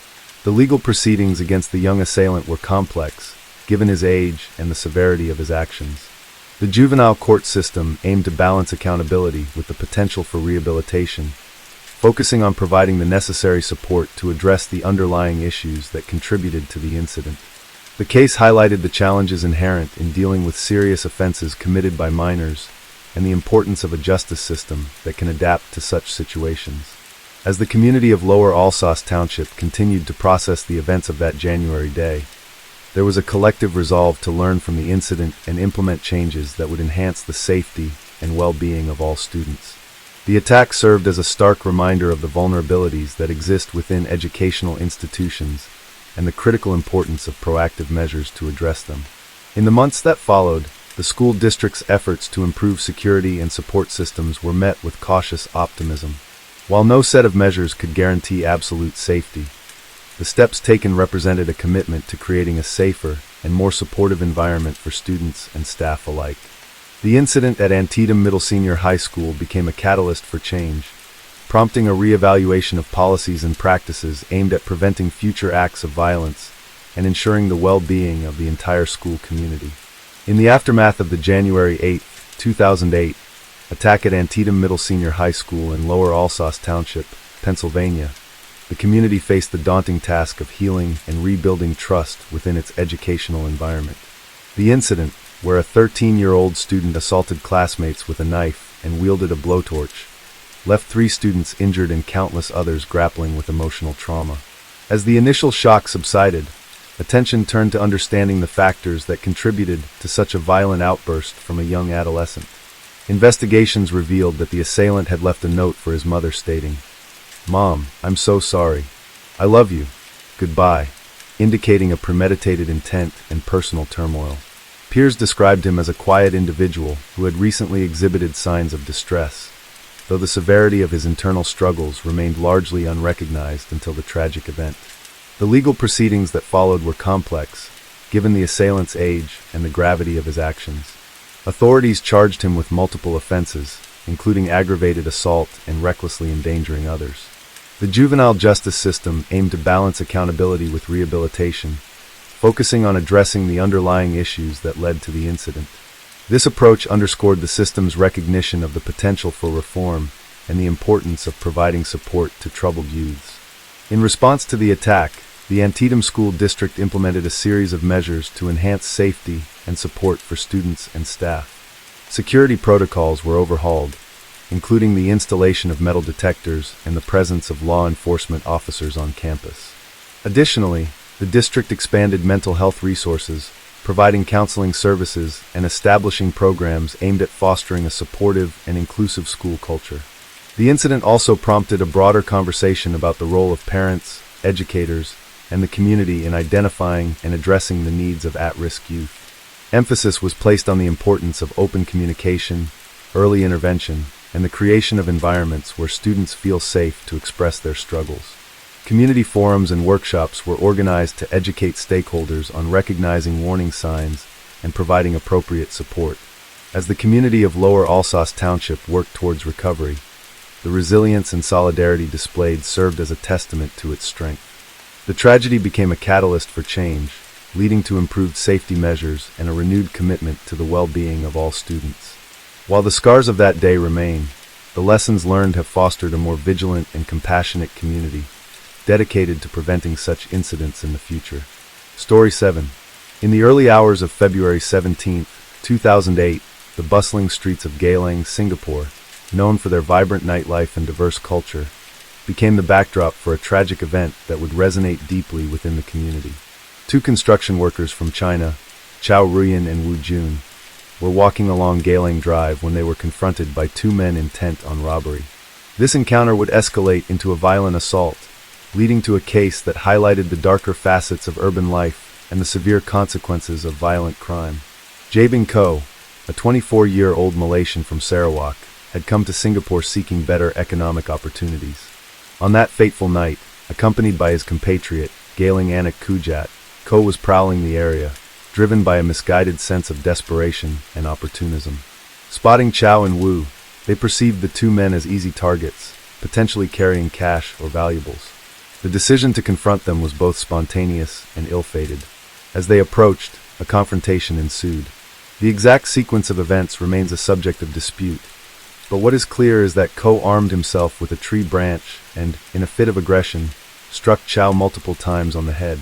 The legal proceedings against the young assailant were complex, given his age and the severity of his actions. The juvenile court system aimed to balance accountability with the potential for rehabilitation, focusing on providing the necessary support to address the underlying issues that contributed to the incident. The case highlighted the challenges inherent in dealing with serious offenses committed by minors and the importance of a justice system that can adapt to such situations. As the community of Lower Alsace Township continued to process the events of that January day, there was a collective resolve to learn from the incident and implement changes that would enhance the safety and well-being of all students. The attack served as a stark reminder of the vulnerabilities that exist within educational institutions and the critical importance of proactive measures to address them. In the months that followed, the school district's efforts to improve security and support systems were met with cautious optimism. While no set of measures could guarantee absolute safety, the steps taken represented a commitment to creating a safer and more supportive environment for students and staff alike. The incident at Antietam Middle Senior High School became a catalyst for change, prompting a reevaluation of policies and practices aimed at preventing future acts of violence and ensuring the well-being of the entire school community. In the aftermath of the January 8, 2008, attack at Antietam Middle Senior High School in Lower Alsace Township, Pennsylvania, the community faced the daunting task of healing and rebuilding trust within its educational environment. The incident, where a 13-year-old student assaulted classmates with a knife and wielded a blowtorch, left 3 students injured and countless others grappling with emotional trauma. As the initial shock subsided, attention turned to understanding the factors that contributed to such a violent outburst from a young adolescent. Investigations revealed that the assailant had left a note for his mother stating, "Mom, I'm so sorry. I love you. Goodbye," indicating a premeditated intent and personal turmoil. Peers described him as a quiet individual who had recently exhibited signs of distress, though the severity of his internal struggles remained largely unrecognized until the tragic event. The legal proceedings that followed were complex, given the assailant's age and the gravity of his actions. Authorities charged him with multiple offenses, including aggravated assault and recklessly endangering others. The juvenile justice system aimed to balance accountability with rehabilitation, focusing on addressing the underlying issues that led to the incident. This approach underscored the system's recognition of the potential for reform and the importance of providing support to troubled youths. In response to the attack, the Antietam School District implemented a series of measures to enhance safety and support for students and staff. Security protocols were overhauled, including the installation of metal detectors and the presence of law enforcement officers on campus. Additionally, the district expanded mental health resources, providing counseling services and establishing programs aimed at fostering a supportive and inclusive school culture. The incident also prompted a broader conversation about the role of parents, educators, and the community in identifying and addressing the needs of at-risk youth. Emphasis was placed on the importance of open communication, early intervention, and the creation of environments where students feel safe to express their struggles. Community forums and workshops were organized to educate stakeholders on recognizing warning signs and providing appropriate support. As the community of Lower Alsace Township worked towards recovery, the resilience and solidarity displayed served as a testament to its strength. The tragedy became a catalyst for change, leading to improved safety measures and a renewed commitment to the well-being of all students. While the scars of that day remain, the lessons learned have fostered a more vigilant and compassionate community, dedicated to preventing such incidents in the future. Story 7. In the early hours of February 17, 2008, the bustling streets of Geylang, Singapore, known for their vibrant nightlife and diverse culture, became the backdrop for a tragic event that would resonate deeply within the community. Two construction workers from China, Chao Ruyan and Wu Jun, were walking along Gailing Drive when they were confronted by two men intent on robbery. This encounter would escalate into a violent assault, leading to a case that highlighted the darker facets of urban life and the severe consequences of violent crime. Jabing Ko, a 24-year-old Malaysian from Sarawak, had come to Singapore seeking better economic opportunities. On that fateful night, accompanied by his compatriot, Gailing Anak Kujat, Ko was prowling the area, driven by a misguided sense of desperation and opportunism. Spotting Chao and Wu, they perceived the two men as easy targets, potentially carrying cash or valuables. The decision to confront them was both spontaneous and ill-fated. As they approached, a confrontation ensued. The exact sequence of events remains a subject of dispute, but what is clear is that Ko armed himself with a tree branch and, in a fit of aggression, struck Chao multiple times on the head.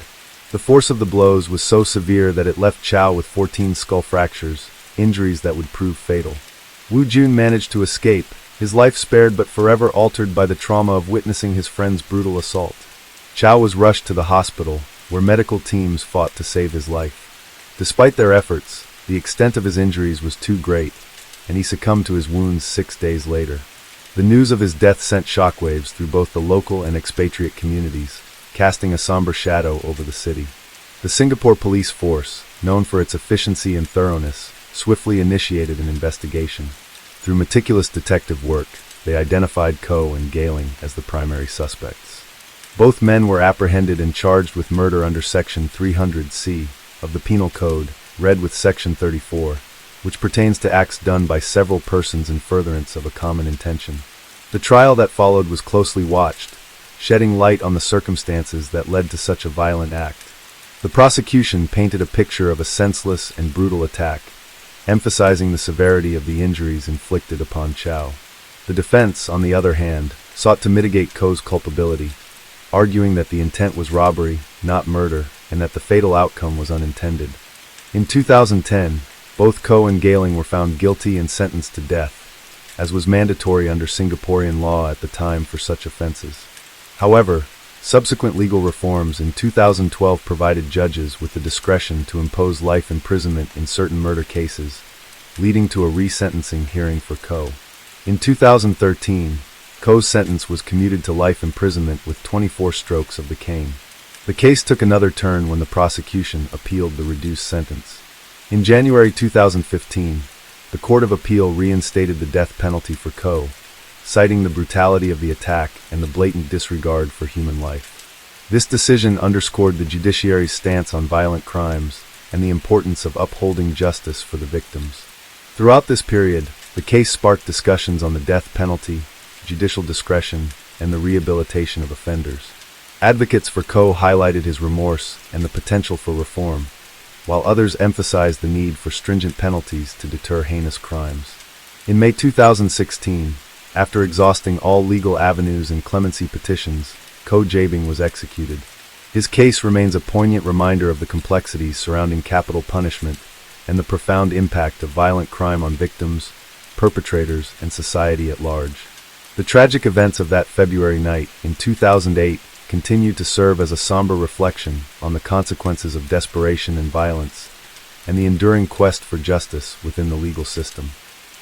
The force of the blows was so severe that it left Chao with 14 skull fractures, injuries that would prove fatal. Wu Jun managed to escape, his life spared but forever altered by the trauma of witnessing his friend's brutal assault. Chao was rushed to the hospital, where medical teams fought to save his life. Despite their efforts, the extent of his injuries was too great, and he succumbed to his wounds 6 days later. The news of his death sent shockwaves through both the local and expatriate communities, casting a somber shadow over the city. The Singapore police force, known for its efficiency and thoroughness, swiftly initiated an investigation. Through meticulous detective work, they identified Ko and Gailing as the primary suspects. Both men were apprehended and charged with murder under Section 300C of the Penal Code, read with Section 34, which pertains to acts done by several persons in furtherance of a common intention. The trial that followed was closely watched, shedding light on the circumstances that led to such a violent act. The prosecution painted a picture of a senseless and brutal attack, emphasizing the severity of the injuries inflicted upon Chao. The defense, on the other hand, sought to mitigate Ko's culpability, arguing that the intent was robbery, not murder, and that the fatal outcome was unintended. In 2010, both Ko and Gailing were found guilty and sentenced to death, as was mandatory under Singaporean law at the time for such offenses. However, subsequent legal reforms in 2012 provided judges with the discretion to impose life imprisonment in certain murder cases, leading to a resentencing hearing for Ko. In 2013, Ko's sentence was commuted to life imprisonment with 24 strokes of the cane. The case took another turn when the prosecution appealed the reduced sentence. In January 2015, the Court of Appeal reinstated the death penalty for Ko, citing the brutality of the attack and the blatant disregard for human life. This decision underscored the judiciary's stance on violent crimes and the importance of upholding justice for the victims. Throughout this period, the case sparked discussions on the death penalty, judicial discretion, and the rehabilitation of offenders. Advocates for Ko highlighted his remorse and the potential for reform, while others emphasized the need for stringent penalties to deter heinous crimes. In May 2016, after exhausting all legal avenues and clemency petitions, Ko Jabing was executed. His case remains a poignant reminder of the complexities surrounding capital punishment and the profound impact of violent crime on victims, perpetrators, and society at large. The tragic events of that February night in 2008 continue to serve as a somber reflection on the consequences of desperation and violence, and the enduring quest for justice within the legal system.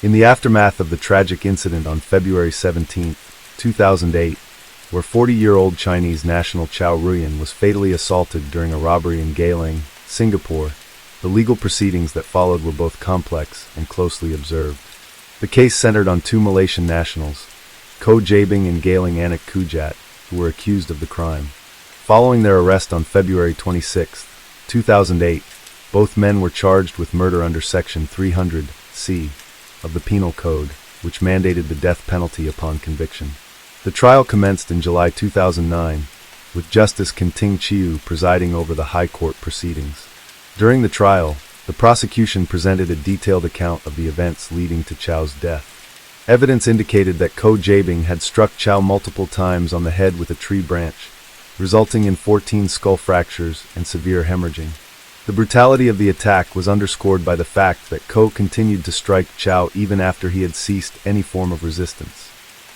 In the aftermath of the tragic incident on February 17, 2008, where 40-year-old Chinese national Chao Ruyan was fatally assaulted during a robbery in Gailing, Singapore, the legal proceedings that followed were both complex and closely observed. The case centered on two Malaysian nationals, Ko Jabing and Gailing Anak Kujat, who were accused of the crime. Following their arrest on February 26, 2008, both men were charged with murder under Section 300C of the Penal Code, which mandated the death penalty upon conviction. The trial commenced in July 2009, with Justice Kinting Chiu presiding over the High Court proceedings. During the trial, the prosecution presented a detailed account of the events leading to Chao's death. Evidence indicated that Ko Jabing had struck Chao multiple times on the head with a tree branch, resulting in 14 skull fractures and severe hemorrhaging. The brutality of the attack was underscored by the fact that Ko continued to strike Chao even after he had ceased any form of resistance.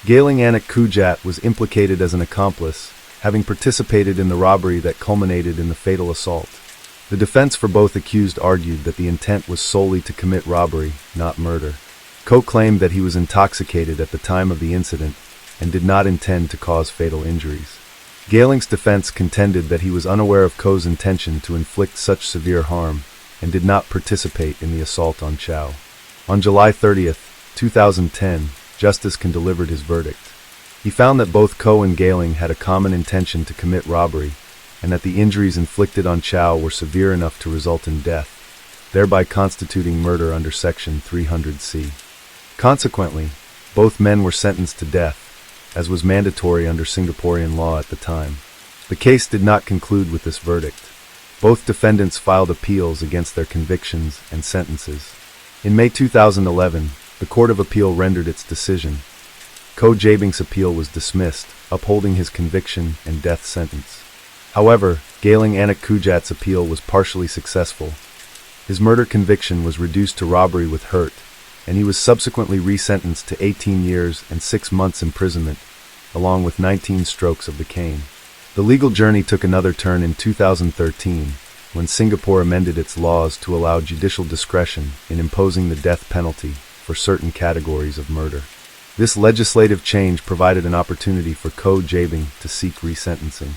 Gailing Anak Kujat was implicated as an accomplice, having participated in the robbery that culminated in the fatal assault. The defense for both accused argued that the intent was solely to commit robbery, not murder. Ko claimed that he was intoxicated at the time of the incident and did not intend to cause fatal injuries. Gailing's defense contended that he was unaware of Ko's intention to inflict such severe harm and did not participate in the assault on Chow. On July 30, 2010, Justice delivered his verdict. He found that both Ko and Gailing had a common intention to commit robbery, and that the injuries inflicted on Chow were severe enough to result in death, thereby constituting murder under Section 300C. Consequently, both men were sentenced to death, as was mandatory under Singaporean law at the time. The case did not conclude with this verdict. Both defendants filed appeals against their convictions and sentences. In May 2011, the Court of Appeal rendered its decision. Ko Jabing's appeal was dismissed, upholding his conviction and death sentence. However, Gailing Anak Kujat's appeal was partially successful. His murder conviction was reduced to robbery with hurt, and he was subsequently resentenced to 18 years and 6 months imprisonment, along with 19 strokes of the cane. The legal journey took another turn in 2013, when Singapore amended its laws to allow judicial discretion in imposing the death penalty for certain categories of murder. This legislative change provided an opportunity for Ko Jabing to seek resentencing.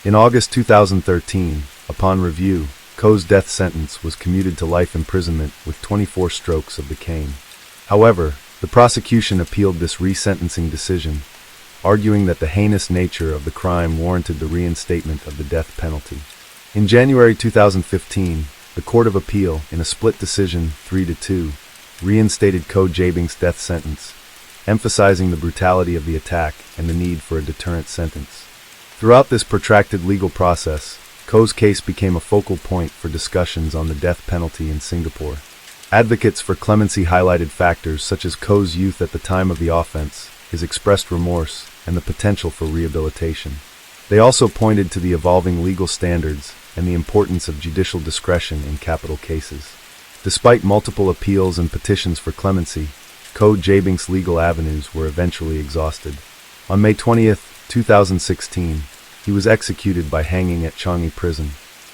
In August 2013, upon review, Ko's death sentence was commuted to life imprisonment with 24 strokes of the cane. However, the prosecution appealed this resentencing decision, arguing that the heinous nature of the crime warranted the reinstatement of the death penalty. In January 2015, the Court of Appeal, in a split decision 3-2, reinstated Ko Jabing's death sentence, emphasizing the brutality of the attack and the need for a deterrent sentence. Throughout this protracted legal process, Ko's case became a focal point for discussions on the death penalty in Singapore. Advocates for clemency highlighted factors such as Ko's youth at the time of the offense, his expressed remorse, and the potential for rehabilitation. They also pointed to the evolving legal standards and the importance of judicial discretion in capital cases. Despite multiple appeals and petitions for clemency, Ko Jabing's legal avenues were eventually exhausted. On May 20, 2016, he was executed by hanging at Changi Prison.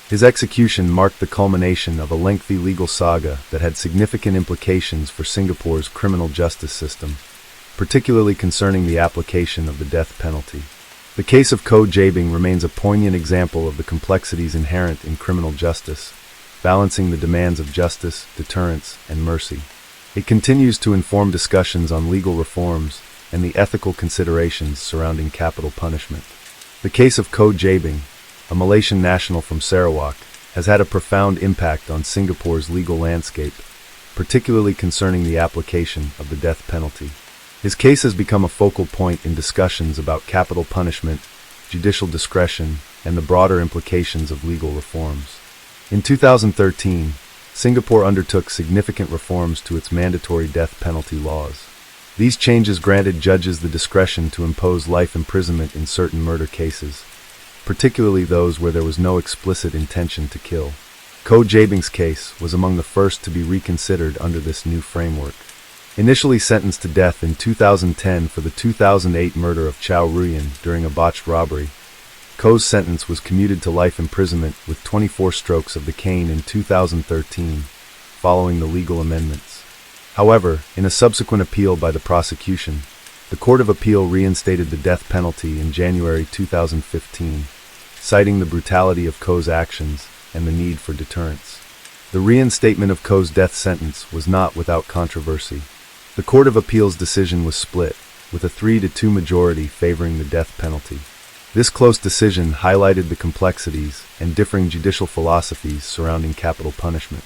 His execution marked the culmination of a lengthy legal saga that had significant implications for Singapore's criminal justice system, particularly concerning the application of the death penalty. The case of Ko Jabing remains a poignant example of the complexities inherent in criminal justice, balancing the demands of justice, deterrence, and mercy. It continues to inform discussions on legal reforms and the ethical considerations surrounding capital punishment. The case of Ko Jabing, a Malaysian national from Sarawak, has had a profound impact on Singapore's legal landscape, particularly concerning the application of the death penalty. His case has become a focal point in discussions about capital punishment, judicial discretion, and the broader implications of legal reforms. In 2013, Singapore undertook significant reforms to its mandatory death penalty laws. These changes granted judges the discretion to impose life imprisonment in certain murder cases, particularly those where there was no explicit intention to kill. Ko Jabing's case was among the first to be reconsidered under this new framework. Initially sentenced to death in 2010 for the 2008 murder of Chow Ruyan during a botched robbery, Ko's sentence was commuted to life imprisonment with 24 strokes of the cane in 2013, following the legal amendments. However, in a subsequent appeal by the prosecution, the Court of Appeal reinstated the death penalty in January 2015, citing the brutality of Ko's actions and the need for deterrence. The reinstatement of Ko's death sentence was not without controversy. The Court of Appeal's decision was split, with a 3-2 majority favoring the death penalty. This close decision highlighted the complexities and differing judicial philosophies surrounding capital punishment.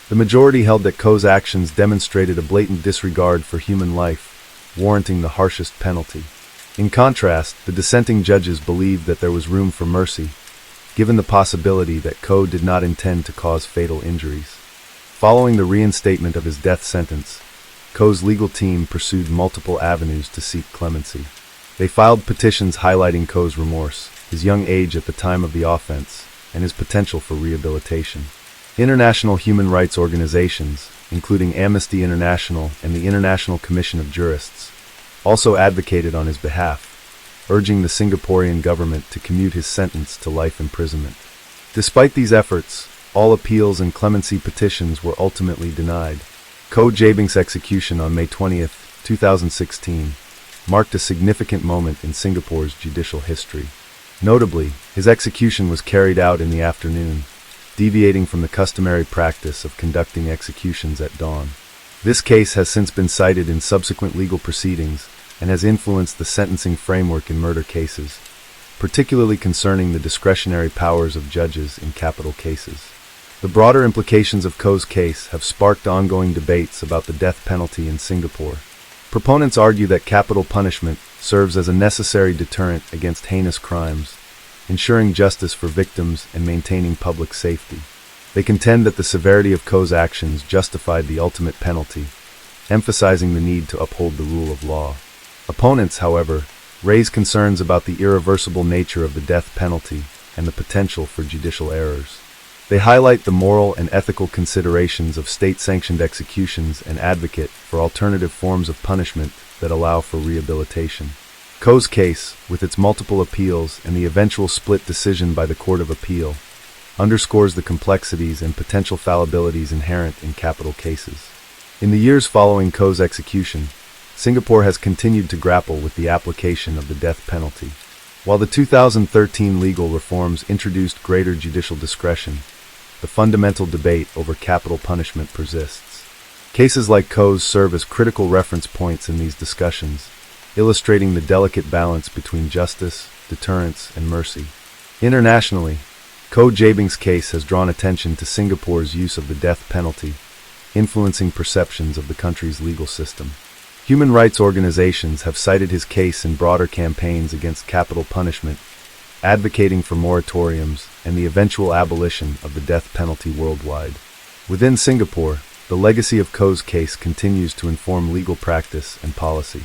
The majority held that Ko's actions demonstrated a blatant disregard for human life, warranting the harshest penalty. In contrast, the dissenting judges believed that there was room for mercy, given the possibility that Ko did not intend to cause fatal injuries. Following the reinstatement of his death sentence, Ko's legal team pursued multiple avenues to seek clemency. They filed petitions highlighting Ko's remorse, his young age at the time of the offense, and his potential for rehabilitation. International human rights organizations, including Amnesty International and the International Commission of Jurists, also advocated on his behalf, urging the Singaporean government to commute his sentence to life imprisonment. Despite these efforts, all appeals and clemency petitions were ultimately denied. Koh Jaebing's execution on May 20, 2016, marked a significant moment in Singapore's judicial history. Notably, his execution was carried out in the afternoon, deviating from the customary practice of conducting executions at dawn. This case has since been cited in subsequent legal proceedings and has influenced the sentencing framework in murder cases, particularly concerning the discretionary powers of judges in capital cases. The broader implications of Koh's case have sparked ongoing debates about the death penalty in Singapore. Proponents argue that capital punishment serves as a necessary deterrent against heinous crimes, ensuring justice for victims and maintaining public safety. They contend that the severity of Koh's actions justified the ultimate penalty, emphasizing the need to uphold the rule of law. Opponents, however, raise concerns about the irreversible nature of the death penalty and the potential for judicial errors. They highlight the moral and ethical considerations of state-sanctioned executions and advocate for alternative forms of punishment that allow for rehabilitation. Koh's case, with its multiple appeals and the eventual split decision by the Court of Appeal, underscores the complexities and potential fallibilities inherent in capital cases. In the years following Koh's execution, Singapore has continued to grapple with the application of the death penalty. While the 2013 legal reforms introduced greater judicial discretion, the fundamental debate over capital punishment persists. Cases like Koh's serve as critical reference points in these discussions, illustrating the delicate balance between justice, deterrence, and mercy. Internationally, Koh Jaebing's case has drawn attention to Singapore's use of the death penalty, influencing perceptions of the country's legal system. Human rights organizations have cited his case in broader campaigns against capital punishment, advocating for moratoriums and the eventual abolition of the death penalty worldwide. Within Singapore, the legacy of Koh's case continues to inform legal practice and policy.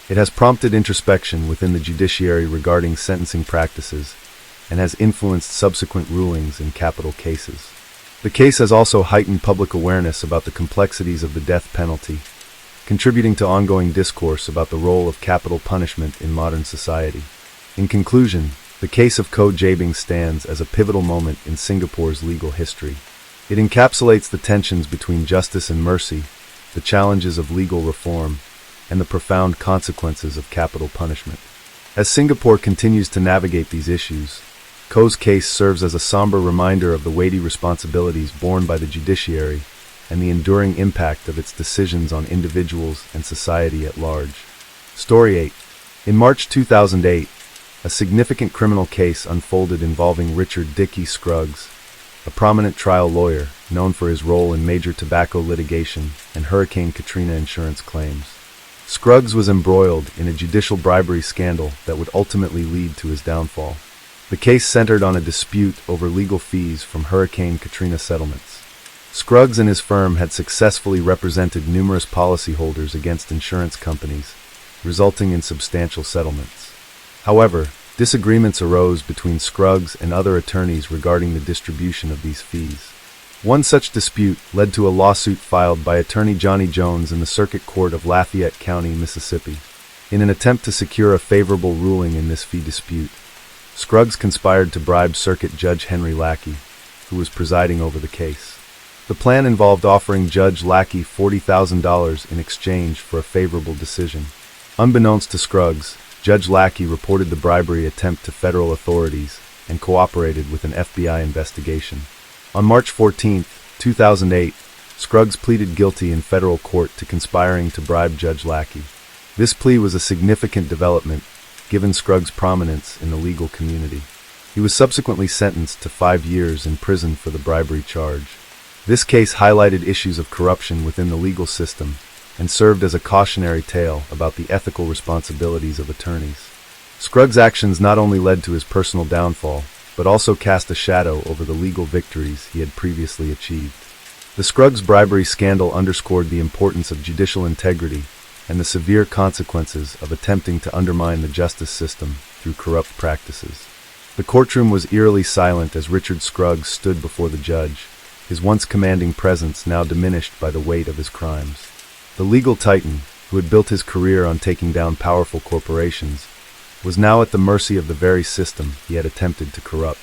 It has prompted introspection within the judiciary regarding sentencing practices and has influenced subsequent rulings in capital cases. The case has also heightened public awareness about the complexities of the death penalty, contributing to ongoing discourse about the role of capital punishment in modern society. In conclusion, the case of Koh Jaebing stands as a pivotal moment in Singapore's legal history. It encapsulates the tensions between justice and mercy, the challenges of legal reform, and the profound consequences of capital punishment. As Singapore continues to navigate these issues, Koh's case serves as a somber reminder of the weighty responsibilities borne by the judiciary and the enduring impact of its decisions on individuals and society at large. Story 8. In March 2008, a significant criminal case unfolded involving Richard "Dickie" Scruggs, a prominent trial lawyer known for his role in major tobacco litigation and Hurricane Katrina insurance claims. Scruggs was embroiled in a judicial bribery scandal that would ultimately lead to his downfall. The case centered on a dispute over legal fees from Hurricane Katrina settlements. Scruggs and his firm had successfully represented numerous policyholders against insurance companies, resulting in substantial settlements. However, disagreements arose between Scruggs and other attorneys regarding the distribution of these fees. One such dispute led to a lawsuit filed by attorney Johnny Jones in the Circuit Court of Lafayette County, Mississippi. In an attempt to secure a favorable ruling in this fee dispute, Scruggs conspired to bribe Circuit Judge Henry Lackey, who was presiding over the case. The plan involved offering Judge Lackey $40,000 in exchange for a favorable decision. Unbeknownst to Scruggs, Judge Lackey reported the bribery attempt to federal authorities and cooperated with an FBI investigation. On March 14, 2008, Scruggs pleaded guilty in federal court to conspiring to bribe Judge Lackey. This plea was a significant development, given Scruggs' prominence in the legal community. He was subsequently sentenced to 5 years in prison for the bribery charge. This case highlighted issues of corruption within the legal system and served as a cautionary tale about the ethical responsibilities of attorneys. Scruggs' actions not only led to his personal downfall, but also cast a shadow over the legal victories he had previously achieved. The Scruggs bribery scandal underscored the importance of judicial integrity and the severe consequences of attempting to undermine the justice system through corrupt practices. The courtroom was eerily silent as Richard Scruggs stood before the judge, his once commanding presence now diminished by the weight of his crimes. The legal titan, who had built his career on taking down powerful corporations, was now at the mercy of the very system he had attempted to corrupt.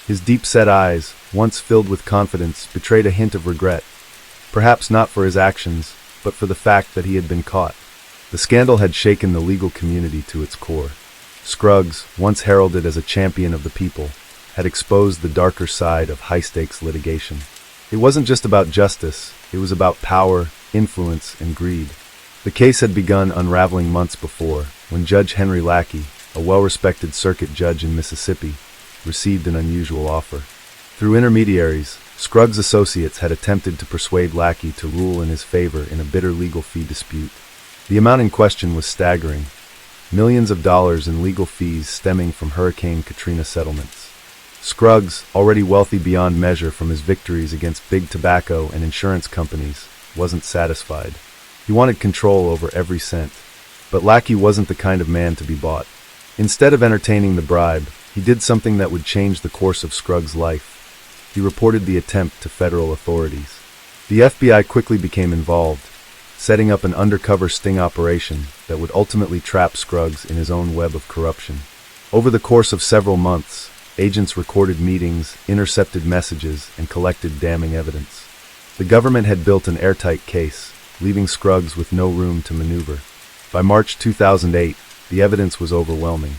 His deep-set eyes, once filled with confidence, betrayed a hint of regret, perhaps not for his actions, but for the fact that he had been caught. The scandal had shaken the legal community to its core. Scruggs, once heralded as a champion of the people, had exposed the darker side of high-stakes litigation. It wasn't just about justice, it was about power, influence, and greed. The case had begun unraveling months before, when Judge Henry Lackey, a well-respected circuit judge in Mississippi, received an unusual offer. Through intermediaries, Scruggs' associates had attempted to persuade Lackey to rule in his favor in a bitter legal fee dispute. The amount in question was staggering, millions of dollars in legal fees stemming from Hurricane Katrina settlements. Scruggs, already wealthy beyond measure from his victories against big tobacco and insurance companies, wasn't satisfied. He wanted control over every cent. But Lackey wasn't the kind of man to be bought. Instead of entertaining the bribe, he did something that would change the course of Scruggs' life. He reported the attempt to federal authorities. The FBI quickly became involved, setting up an undercover sting operation that would ultimately trap Scruggs in his own web of corruption. Over the course of several months, agents recorded meetings, intercepted messages, and collected damning evidence. The government had built an airtight case, leaving Scruggs with no room to maneuver. By March 2008, the evidence was overwhelming.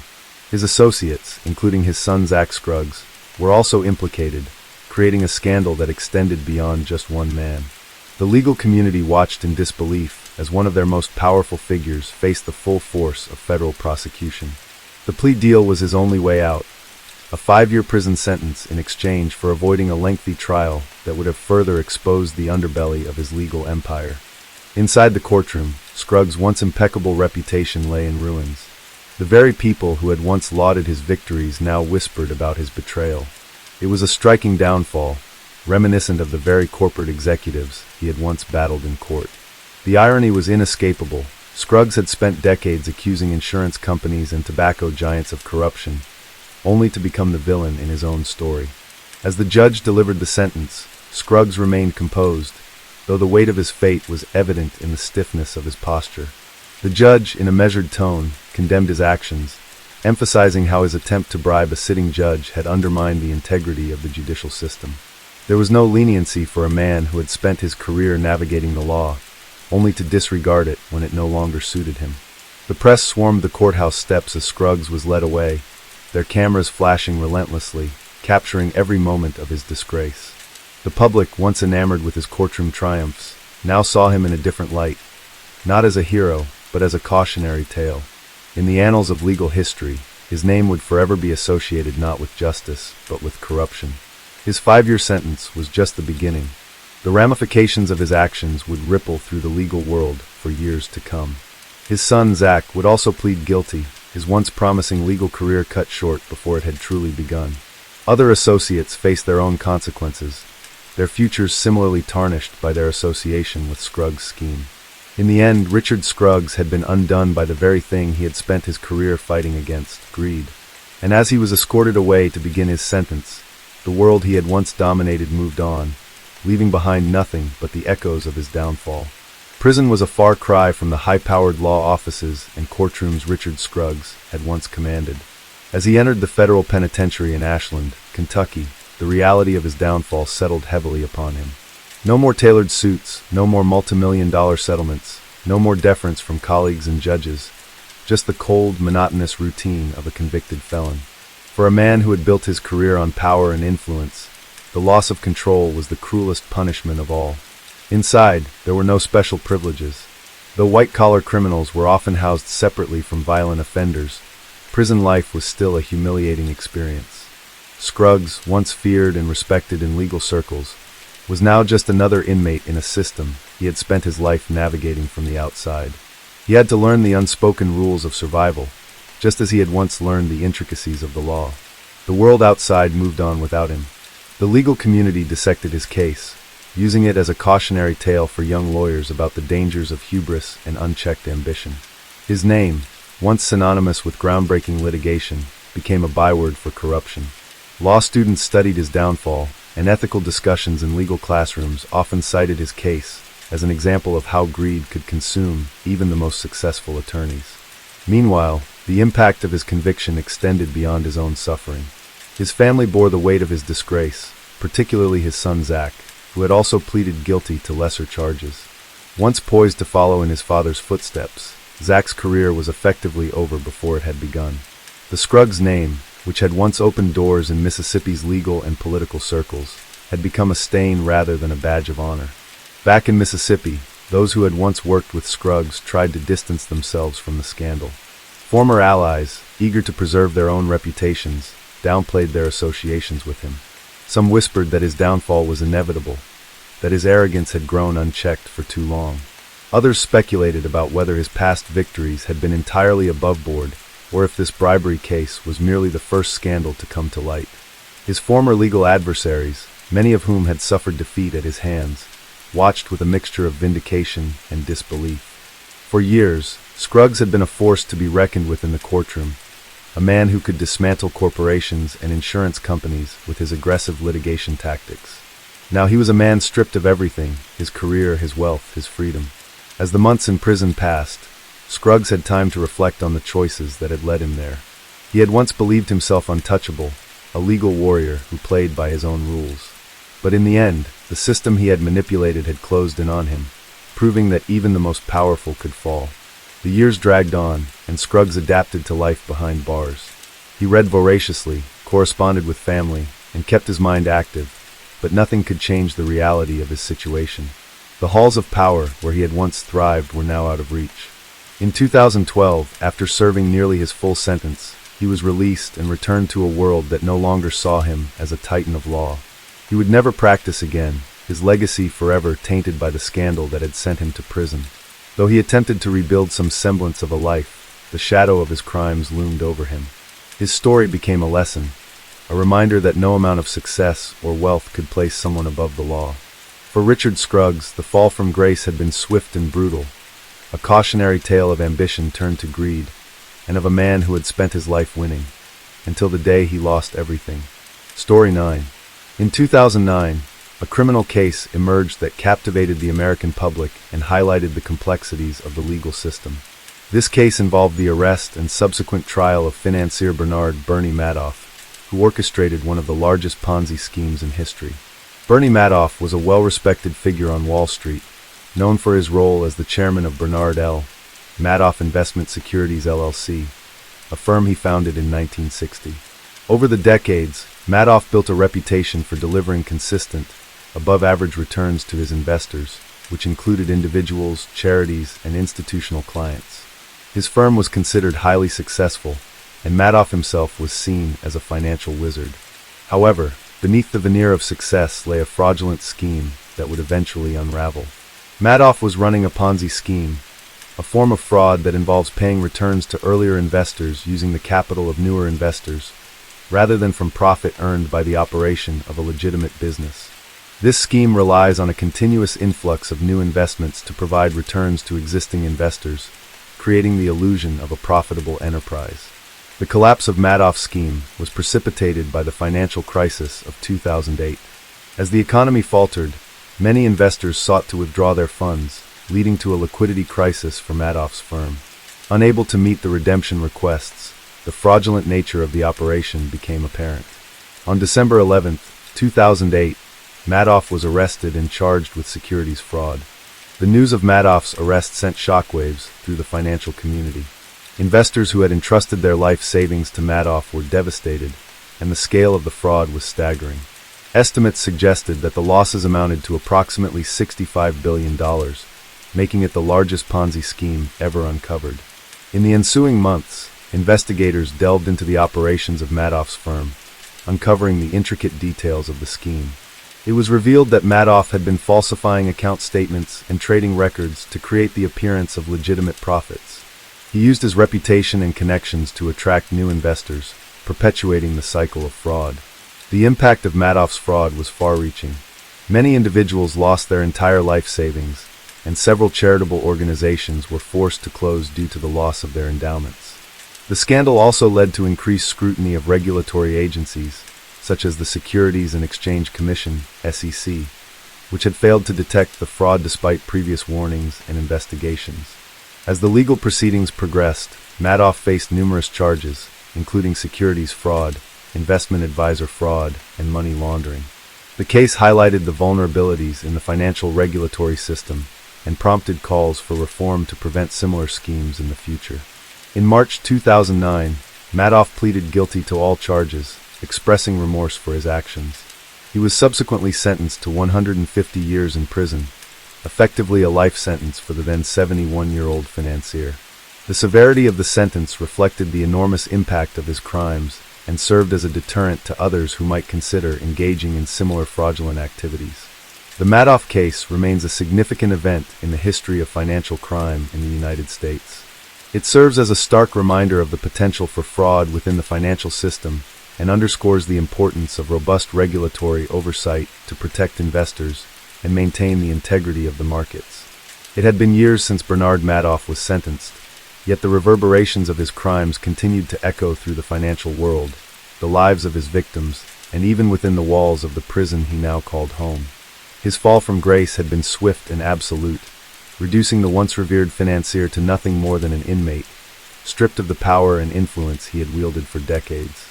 His associates, including his son Zach Scruggs, were also implicated, creating a scandal that extended beyond just one man. The legal community watched in disbelief as one of their most powerful figures faced the full force of federal prosecution. The plea deal was his only way out, a 5-year prison sentence in exchange for avoiding a lengthy trial that would have further exposed the underbelly of his legal empire. Inside the courtroom, Scruggs' once impeccable reputation lay in ruins. The very people who had once lauded his victories now whispered about his betrayal. It was a striking downfall, reminiscent of the very corporate executives he had once battled in court. The irony was inescapable. Scruggs had spent decades accusing insurance companies and tobacco giants of corruption, only to become the villain in his own story. As the judge delivered the sentence, Scruggs remained composed, though the weight of his fate was evident in the stiffness of his posture. The judge, in a measured tone, condemned his actions, emphasizing how his attempt to bribe a sitting judge had undermined the integrity of the judicial system. There was no leniency for a man who had spent his career navigating the law, only to disregard it when it no longer suited him. The press swarmed the courthouse steps as Scruggs was led away, their cameras flashing relentlessly, capturing every moment of his disgrace. The public, once enamored with his courtroom triumphs, now saw him in a different light, not as a hero, but as a cautionary tale. In the annals of legal history, his name would forever be associated not with justice, but with corruption. His 5-year sentence was just the beginning. The ramifications of his actions would ripple through the legal world for years to come. His son, Zach, would also plead guilty, his once promising legal career cut short before it had truly begun. Other associates faced their own consequences, their futures similarly tarnished by their association with Scruggs' scheme. In the end, Richard Scruggs had been undone by the very thing he had spent his career fighting against, greed. And as he was escorted away to begin his sentence, the world he had once dominated moved on, leaving behind nothing but the echoes of his downfall. Prison was a far cry from the high-powered law offices and courtrooms Richard Scruggs had once commanded. As he entered the federal penitentiary in Ashland, Kentucky, the reality of his downfall settled heavily upon him. No more tailored suits, no more multi-million-dollar settlements, no more deference from colleagues and judges, just the cold, monotonous routine of a convicted felon. For a man who had built his career on power and influence, the loss of control was the cruelest punishment of all. Inside, there were no special privileges. Though white-collar criminals were often housed separately from violent offenders, prison life was still a humiliating experience. Scruggs, once feared and respected in legal circles, was now just another inmate in a system he had spent his life navigating from the outside. He had to learn the unspoken rules of survival, just as he had once learned the intricacies of the law. The world outside moved on without him. The legal community dissected his case, using it as a cautionary tale for young lawyers about the dangers of hubris and unchecked ambition. His name, once synonymous with groundbreaking litigation, became a byword for corruption. Law students studied his downfall, and ethical discussions in legal classrooms often cited his case as an example of how greed could consume even the most successful attorneys. Meanwhile, the impact of his conviction extended beyond his own suffering. His family bore the weight of his disgrace, particularly his son Zach, who had also pleaded guilty to lesser charges. Once poised to follow in his father's footsteps, Zach's career was effectively over before it had begun. The Scruggs name, which had once opened doors in Mississippi's legal and political circles, had become a stain rather than a badge of honor. Back in Mississippi, those who had once worked with Scruggs tried to distance themselves from the scandal. Former allies, eager to preserve their own reputations, downplayed their associations with him. Some whispered that his downfall was inevitable, that his arrogance had grown unchecked for too long. Others speculated about whether his past victories had been entirely above board, or if this bribery case was merely the first scandal to come to light. His former legal adversaries, many of whom had suffered defeat at his hands, watched with a mixture of vindication and disbelief. For years, Scruggs had been a force to be reckoned with in the courtroom, a man who could dismantle corporations and insurance companies with his aggressive litigation tactics. Now he was a man stripped of everything: his career, his wealth, his freedom. As the months in prison passed, Scruggs had time to reflect on the choices that had led him there. He had once believed himself untouchable, a legal warrior who played by his own rules. But in the end, the system he had manipulated had closed in on him, proving that even the most powerful could fall. The years dragged on, and Scruggs adapted to life behind bars. He read voraciously, corresponded with family, and kept his mind active, but nothing could change the reality of his situation. The halls of power where he had once thrived were now out of reach. In 2012, after serving nearly his full sentence, he was released and returned to a world that no longer saw him as a titan of law. He would never practice again, his legacy forever tainted by the scandal that had sent him to prison. Though he attempted to rebuild some semblance of a life, the shadow of his crimes loomed over him. His story became a lesson, a reminder that no amount of success or wealth could place someone above the law. For Richard Scruggs, the fall from grace had been swift and brutal, a cautionary tale of ambition turned to greed, and of a man who had spent his life winning, until the day he lost everything. Story 9. In 2009, a criminal case emerged that captivated the American public and highlighted the complexities of the legal system. This case involved the arrest and subsequent trial of financier Bernard "Bernie" Madoff, who orchestrated one of the largest Ponzi schemes in history. Bernie Madoff was a well-respected figure on Wall Street, known for his role as the chairman of Bernard L. Madoff Investment Securities LLC, a firm he founded in 1960. Over the decades, Madoff built a reputation for delivering consistent, above-average returns to his investors, which included individuals, charities, and institutional clients. His firm was considered highly successful, and Madoff himself was seen as a financial wizard. However, beneath the veneer of success lay a fraudulent scheme that would eventually unravel. Madoff was running a Ponzi scheme, a form of fraud that involves paying returns to earlier investors using the capital of newer investors, rather than from profit earned by the operation of a legitimate business. This scheme relies on a continuous influx of new investments to provide returns to existing investors, creating the illusion of a profitable enterprise. The collapse of Madoff's scheme was precipitated by the financial crisis of 2008. As the economy faltered, many investors sought to withdraw their funds, leading to a liquidity crisis for Madoff's firm. Unable to meet the redemption requests, the fraudulent nature of the operation became apparent. On December 11, 2008, Madoff was arrested and charged with securities fraud. The news of Madoff's arrest sent shockwaves through the financial community. Investors who had entrusted their life savings to Madoff were devastated, and the scale of the fraud was staggering. Estimates suggested that the losses amounted to approximately $65 billion, making it the largest Ponzi scheme ever uncovered. In the ensuing months, investigators delved into the operations of Madoff's firm, uncovering the intricate details of the scheme. It was revealed that Madoff had been falsifying account statements and trading records to create the appearance of legitimate profits. He used his reputation and connections to attract new investors, perpetuating the cycle of fraud. The impact of Madoff's fraud was far-reaching. Many individuals lost their entire life savings, and several charitable organizations were forced to close due to the loss of their endowments. The scandal also led to increased scrutiny of regulatory agencies, such as the Securities and Exchange Commission, SEC, which had failed to detect the fraud despite previous warnings and investigations. As the legal proceedings progressed, Madoff faced numerous charges, including securities fraud, investment advisor fraud, and money laundering. The case highlighted the vulnerabilities in the financial regulatory system and prompted calls for reform to prevent similar schemes in the future. In March 2009, Madoff pleaded guilty to all charges, expressing remorse for his actions. He was subsequently sentenced to 150 years in prison, effectively a life sentence for the then 71-year-old financier. The severity of the sentence reflected the enormous impact of his crimes and served as a deterrent to others who might consider engaging in similar fraudulent activities. The Madoff case remains a significant event in the history of financial crime in the United States. It serves as a stark reminder of the potential for fraud within the financial system and underscores the importance of robust regulatory oversight to protect investors and maintain the integrity of the markets. It had been years since Bernard Madoff was sentenced, yet the reverberations of his crimes continued to echo through the financial world, the lives of his victims, and even within the walls of the prison he now called home. His fall from grace had been swift and absolute, reducing the once revered financier to nothing more than an inmate, stripped of the power and influence he had wielded for decades.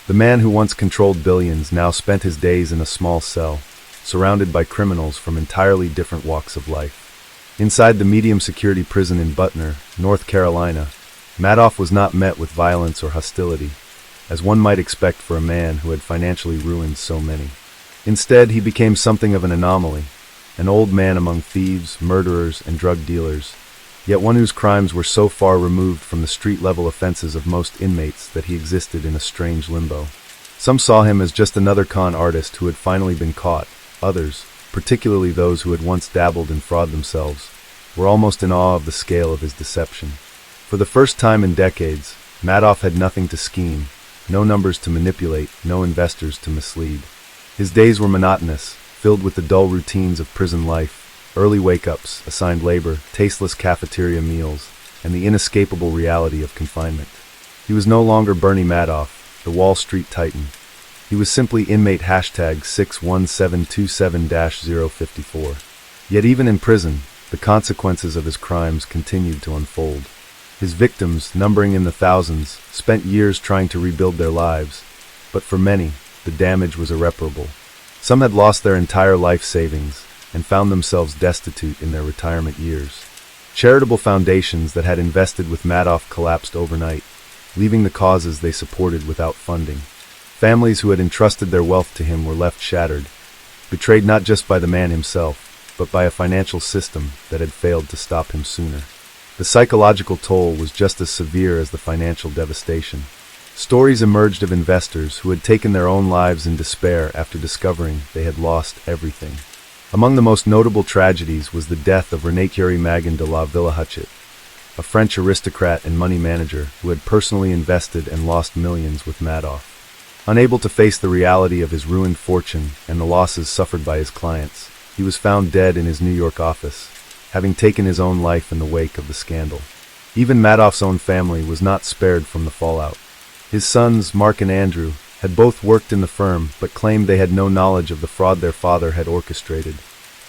The man who once controlled billions now spent his days in a small cell, surrounded by criminals from entirely different walks of life. Inside the medium-security prison in Butner, North Carolina, Madoff was not met with violence or hostility, as one might expect for a man who had financially ruined so many. Instead, he became something of an anomaly, an old man among thieves, murderers, and drug dealers, yet one whose crimes were so far removed from the street-level offenses of most inmates that he existed in a strange limbo. Some saw him as just another con artist who had finally been caught. Others, particularly those who had once dabbled in fraud themselves, were almost in awe of the scale of his deception. For the first time in decades, Madoff had nothing to scheme, no numbers to manipulate, no investors to mislead. His days were monotonous, filled with the dull routines of prison life, early wake-ups, assigned labor, tasteless cafeteria meals, and the inescapable reality of confinement. He was no longer Bernie Madoff, the Wall Street titan. He was simply inmate #61727-054. Yet even in prison, the consequences of his crimes continued to unfold. His victims, numbering in the thousands, spent years trying to rebuild their lives, but for many, the damage was irreparable. Some had lost their entire life savings and found themselves destitute in their retirement years. Charitable foundations that had invested with Madoff collapsed overnight, leaving the causes they supported without funding. Families who had entrusted their wealth to him were left shattered, betrayed not just by the man himself, but by a financial system that had failed to stop him sooner. The psychological toll was just as severe as the financial devastation. Stories emerged of investors who had taken their own lives in despair after discovering they had lost everything. Among the most notable tragedies was the death of René Curie-Magan de la Villahuchet, a French aristocrat and money manager who had personally invested and lost millions with Madoff. Unable to face the reality of his ruined fortune and the losses suffered by his clients, he was found dead in his New York office, having taken his own life in the wake of the scandal. Even Madoff's own family was not spared from the fallout. His sons, Mark and Andrew, had both worked in the firm but claimed they had no knowledge of the fraud their father had orchestrated.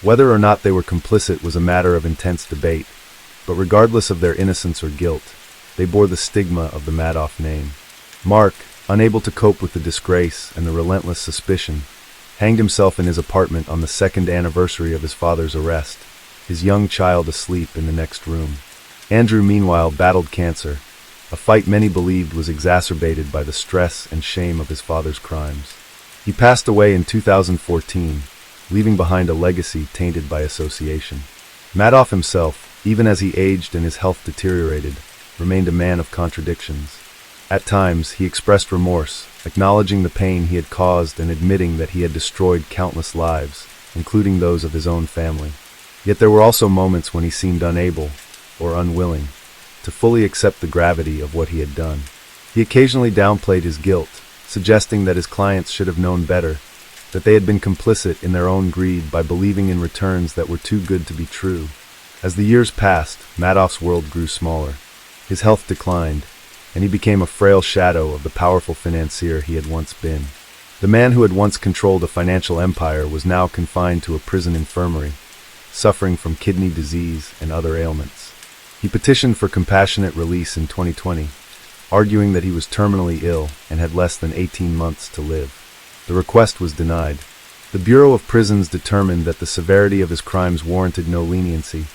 Whether or not they were complicit was a matter of intense debate, but regardless of their innocence or guilt, they bore the stigma of the Madoff name. Mark, unable to cope with the disgrace and the relentless suspicion, hanged himself in his apartment on the second anniversary of his father's arrest, his young child asleep in the next room. Andrew, meanwhile, battled cancer, a fight many believed was exacerbated by the stress and shame of his father's crimes. He passed away in 2014, leaving behind a legacy tainted by association. Madoff himself, even as he aged and his health deteriorated, remained a man of contradictions. At times, he expressed remorse, acknowledging the pain he had caused and admitting that he had destroyed countless lives, including those of his own family. Yet there were also moments when he seemed unable, or unwilling, to fully accept the gravity of what he had done. He occasionally downplayed his guilt, suggesting that his clients should have known better, that they had been complicit in their own greed by believing in returns that were too good to be true. As the years passed, Madoff's world grew smaller. His health declined, and he became a frail shadow of the powerful financier he had once been. The man who had once controlled a financial empire was now confined to a prison infirmary, suffering from kidney disease and other ailments. He petitioned for compassionate release in 2020, arguing that he was terminally ill and had less than 18 months to live. The request was denied. The Bureau of Prisons determined that the severity of his crimes warranted no leniency,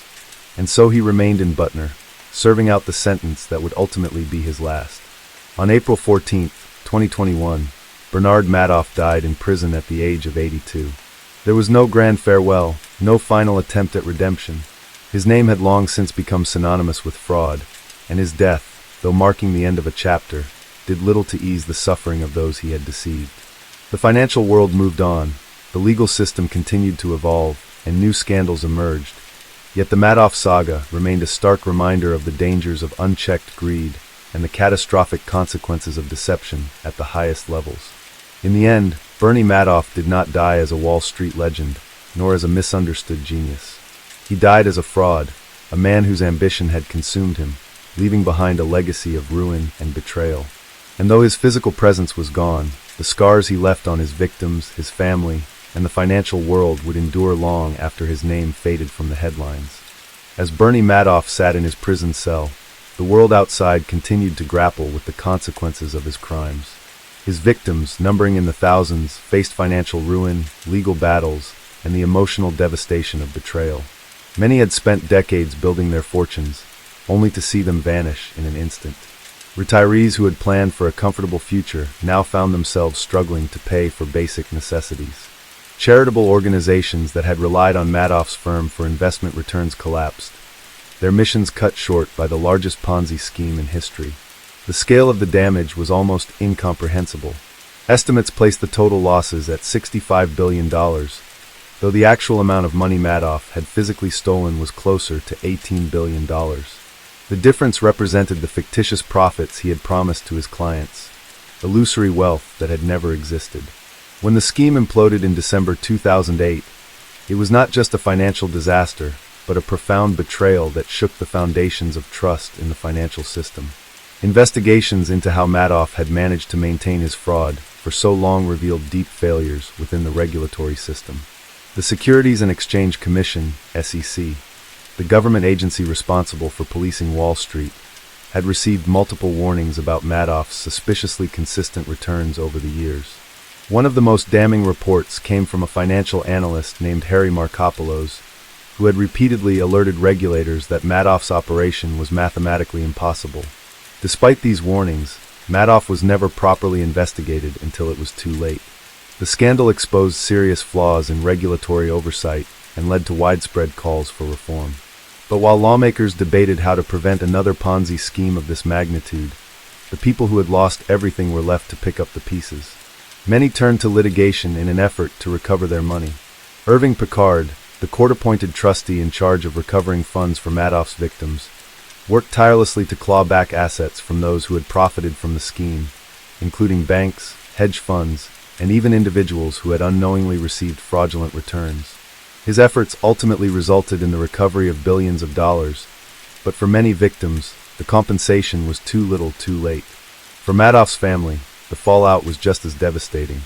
and so he remained in Butner, serving out the sentence that would ultimately be his last. On April 14, 2021, Bernard Madoff died in prison at the age of 82. There was no grand farewell, no final attempt at redemption. His name had long since become synonymous with fraud, and his death, though marking the end of a chapter, did little to ease the suffering of those he had deceived. The financial world moved on, the legal system continued to evolve, and new scandals emerged. Yet the Madoff saga remained a stark reminder of the dangers of unchecked greed and the catastrophic consequences of deception at the highest levels. In the end, Bernie Madoff did not die as a Wall Street legend, nor as a misunderstood genius. He died as a fraud, a man whose ambition had consumed him, leaving behind a legacy of ruin and betrayal. And though his physical presence was gone, the scars he left on his victims, his family, and the financial world would endure long after his name faded from the headlines. As Bernie Madoff sat in his prison cell, the world outside continued to grapple with the consequences of his crimes. His victims, numbering in the thousands, faced financial ruin, legal battles, and the emotional devastation of betrayal. Many had spent decades building their fortunes, only to see them vanish in an instant. Retirees who had planned for a comfortable future now found themselves struggling to pay for basic necessities. Charitable organizations that had relied on Madoff's firm for investment returns collapsed, their missions cut short by the largest Ponzi scheme in history. The scale of the damage was almost incomprehensible. Estimates placed the total losses at $65 billion, though the actual amount of money Madoff had physically stolen was closer to $18 billion. The difference represented the fictitious profits he had promised to his clients, illusory wealth that had never existed. When the scheme imploded in December 2008, it was not just a financial disaster, but a profound betrayal that shook the foundations of trust in the financial system. Investigations into how Madoff had managed to maintain his fraud for so long revealed deep failures within the regulatory system. The Securities and Exchange Commission, SEC, the government agency responsible for policing Wall Street, had received multiple warnings about Madoff's suspiciously consistent returns over the years. One of the most damning reports came from a financial analyst named Harry Markopoulos, who had repeatedly alerted regulators that Madoff's operation was mathematically impossible. Despite these warnings, Madoff was never properly investigated until it was too late. The scandal exposed serious flaws in regulatory oversight and led to widespread calls for reform. But while lawmakers debated how to prevent another Ponzi scheme of this magnitude, the people who had lost everything were left to pick up the pieces. Many turned to litigation in an effort to recover their money. Irving Picard, the court-appointed trustee in charge of recovering funds for Madoff's victims, worked tirelessly to claw back assets from those who had profited from the scheme, including banks, hedge funds, and even individuals who had unknowingly received fraudulent returns. His efforts ultimately resulted in the recovery of billions of dollars, but for many victims, the compensation was too little too late. For Madoff's family, the fallout was just as devastating.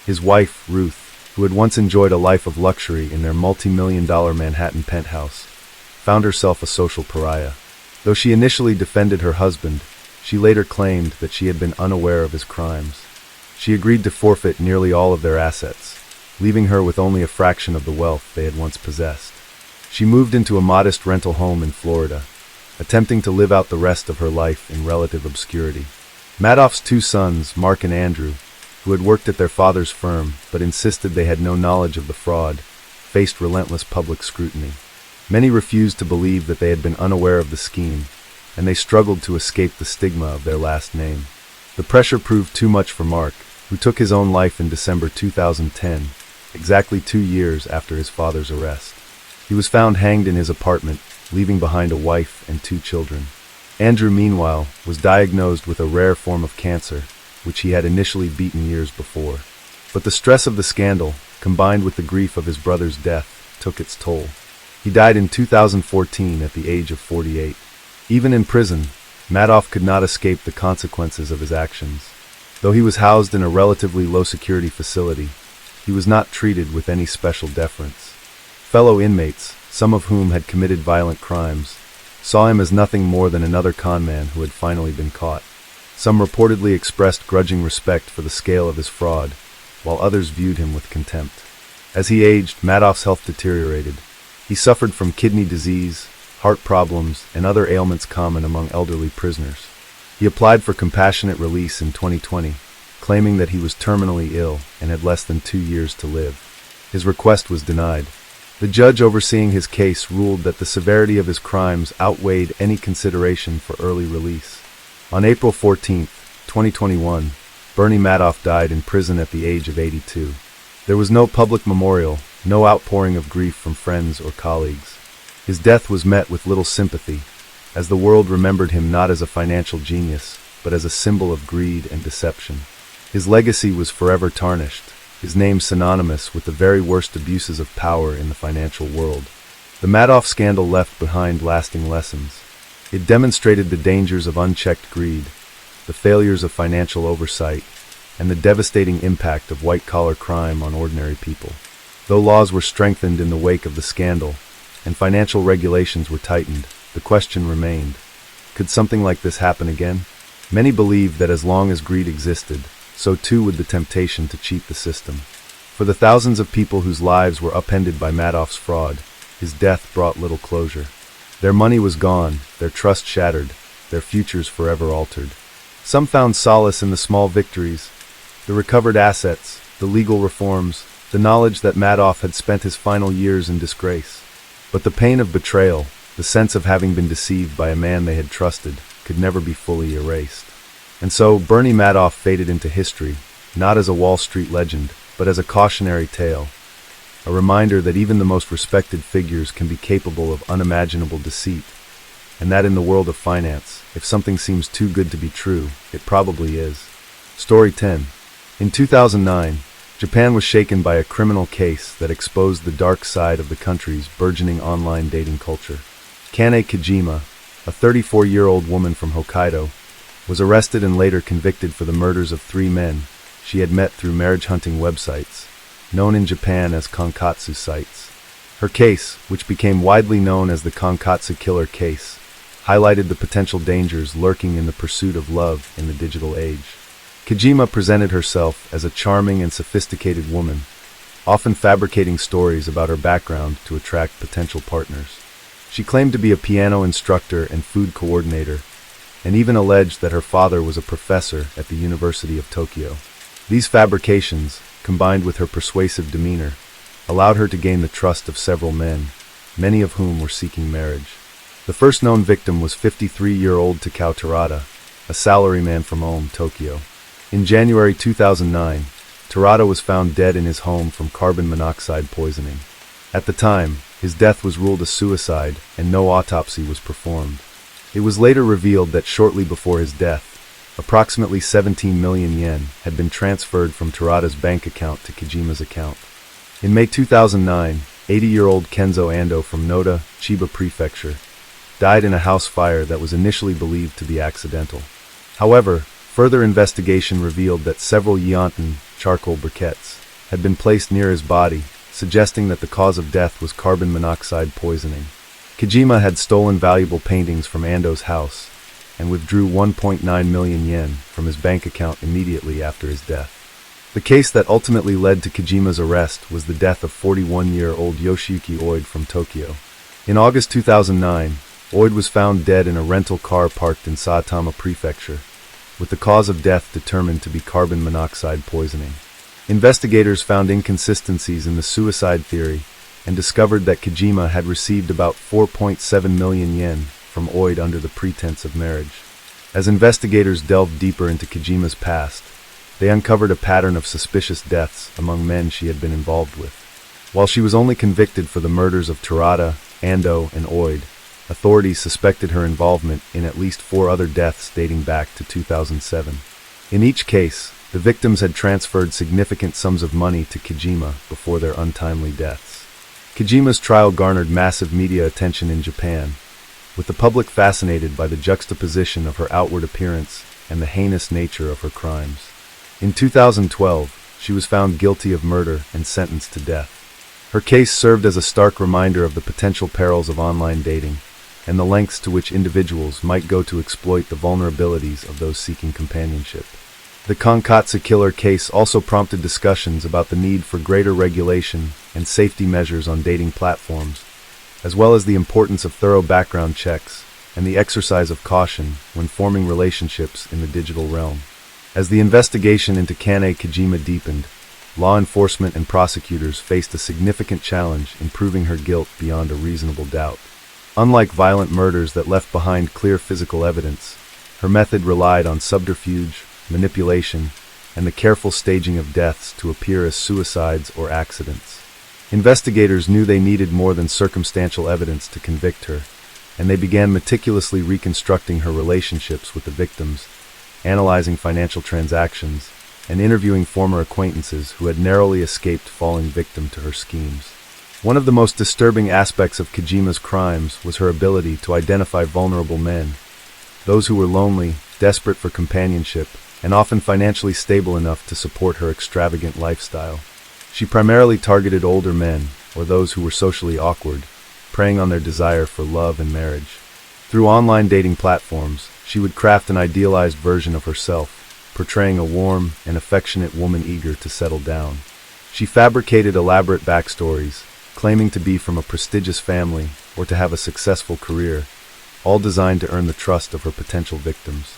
His wife, Ruth, who had once enjoyed a life of luxury in their multi-million-dollar Manhattan penthouse, found herself a social pariah. Though she initially defended her husband, she later claimed that she had been unaware of his crimes. She agreed to forfeit nearly all of their assets, leaving her with only a fraction of the wealth they had once possessed. She moved into a modest rental home in Florida, attempting to live out the rest of her life in relative obscurity. Madoff's two sons, Mark and Andrew, who had worked at their father's firm but insisted they had no knowledge of the fraud, faced relentless public scrutiny. Many refused to believe that they had been unaware of the scheme, and they struggled to escape the stigma of their last name. The pressure proved too much for Mark, who took his own life in December 2010, exactly 2 years after his father's arrest. He was found hanged in his apartment, leaving behind a wife and 2 children. Andrew, meanwhile, was diagnosed with a rare form of cancer, which he had initially beaten years before. But the stress of the scandal, combined with the grief of his brother's death, took its toll. He died in 2014 at the age of 48. Even in prison, Madoff could not escape the consequences of his actions. Though he was housed in a relatively low-security facility, he was not treated with any special deference. Fellow inmates, some of whom had committed violent crimes, saw him as nothing more than another conman who had finally been caught. Some reportedly expressed grudging respect for the scale of his fraud, while others viewed him with contempt. As he aged, Madoff's health deteriorated. He suffered from kidney disease, heart problems, and other ailments common among elderly prisoners. He applied for compassionate release in 2020, claiming that he was terminally ill and had less than 2 years to live. His request was denied. The judge overseeing his case ruled that the severity of his crimes outweighed any consideration for early release. On April 14, 2021, Bernie Madoff died in prison at the age of 82. There was no public memorial, no outpouring of grief from friends or colleagues. His death was met with little sympathy, as the world remembered him not as a financial genius, but as a symbol of greed and deception. His legacy was forever tarnished, his name synonymous with the very worst abuses of power in the financial world. The Madoff scandal left behind lasting lessons. It demonstrated the dangers of unchecked greed, the failures of financial oversight, and the devastating impact of white-collar crime on ordinary people. Though laws were strengthened in the wake of the scandal, and financial regulations were tightened, the question remained: could something like this happen again? Many believed that as long as greed existed, so too would the temptation to cheat the system. For the thousands of people whose lives were upended by Madoff's fraud, his death brought little closure. Their money was gone, their trust shattered, their futures forever altered. Some found solace in the small victories, the recovered assets, the legal reforms, the knowledge that Madoff had spent his final years in disgrace. But the pain of betrayal, the sense of having been deceived by a man they had trusted, could never be fully erased. And so, Bernie Madoff faded into history, not as a Wall Street legend, but as a cautionary tale, a reminder that even the most respected figures can be capable of unimaginable deceit, and that in the world of finance, if something seems too good to be true, it probably is. Story 10. In 2009, Japan was shaken by a criminal case that exposed the dark side of the country's burgeoning online dating culture. Kane Kojima, a 34-year-old woman from Hokkaido, was arrested and later convicted for the murders of 3 men she had met through marriage-hunting websites, known in Japan as konkatsu sites. Her case, which became widely known as the Konkatsu Killer case, highlighted the potential dangers lurking in the pursuit of love in the digital age. Kojima presented herself as a charming and sophisticated woman, often fabricating stories about her background to attract potential partners. She claimed to be a piano instructor and food coordinator, and even alleged that her father was a professor at the University of Tokyo. These fabrications, combined with her persuasive demeanor, allowed her to gain the trust of several men, many of whom were seeking marriage. The first known victim was 53-year-old Takao Terada, a salaryman from Ome, Tokyo. In January 2009, Terada was found dead in his home from carbon monoxide poisoning. At the time, his death was ruled a suicide and no autopsy was performed. It was later revealed that shortly before his death, approximately 17 million yen had been transferred from Terada's bank account to Kojima's account. In May 2009, 80-year-old Kenzo Ando from Noda, Chiba Prefecture, died in a house fire that was initially believed to be accidental. However, further investigation revealed that several Yonton charcoal briquettes had been placed near his body, suggesting that the cause of death was carbon monoxide poisoning. Kojima had stolen valuable paintings from Ando's house and withdrew 1.9 million yen from his bank account immediately after his death. The case that ultimately led to Kojima's arrest was the death of 41-year-old Yoshiyuki Oid from Tokyo. In August 2009, Oid was found dead in a rental car parked in Saitama Prefecture, with the cause of death determined to be carbon monoxide poisoning. Investigators found inconsistencies in the suicide theory and discovered that Kojima had received about 4.7 million yen from Oid under the pretense of marriage. As investigators delved deeper into Kojima's past, they uncovered a pattern of suspicious deaths among men she had been involved with. While she was only convicted for the murders of Terada, Ando, and Oid, authorities suspected her involvement in at least 4 other deaths dating back to 2007. In each case, the victims had transferred significant sums of money to Kojima before their untimely deaths. Kojima's trial garnered massive media attention in Japan, with the public fascinated by the juxtaposition of her outward appearance and the heinous nature of her crimes. In 2012, she was found guilty of murder and sentenced to death. Her case served as a stark reminder of the potential perils of online dating and the lengths to which individuals might go to exploit the vulnerabilities of those seeking companionship. The Konkatsu killer case also prompted discussions about the need for greater regulation and safety measures on dating platforms, as well as the importance of thorough background checks and the exercise of caution when forming relationships in the digital realm. As the investigation into Kane Kojima deepened, law enforcement and prosecutors faced a significant challenge in proving her guilt beyond a reasonable doubt. Unlike violent murders that left behind clear physical evidence, her method relied on subterfuge, manipulation, and the careful staging of deaths to appear as suicides or accidents. Investigators knew they needed more than circumstantial evidence to convict her, and they began meticulously reconstructing her relationships with the victims, analyzing financial transactions, and interviewing former acquaintances who had narrowly escaped falling victim to her schemes. One of the most disturbing aspects of Kojima's crimes was her ability to identify vulnerable men, those who were lonely, desperate for companionship, and often financially stable enough to support her extravagant lifestyle. She primarily targeted older men, or those who were socially awkward, preying on their desire for love and marriage. Through online dating platforms, she would craft an idealized version of herself, portraying a warm and affectionate woman eager to settle down. She fabricated elaborate backstories, claiming to be from a prestigious family or to have a successful career, all designed to earn the trust of her potential victims.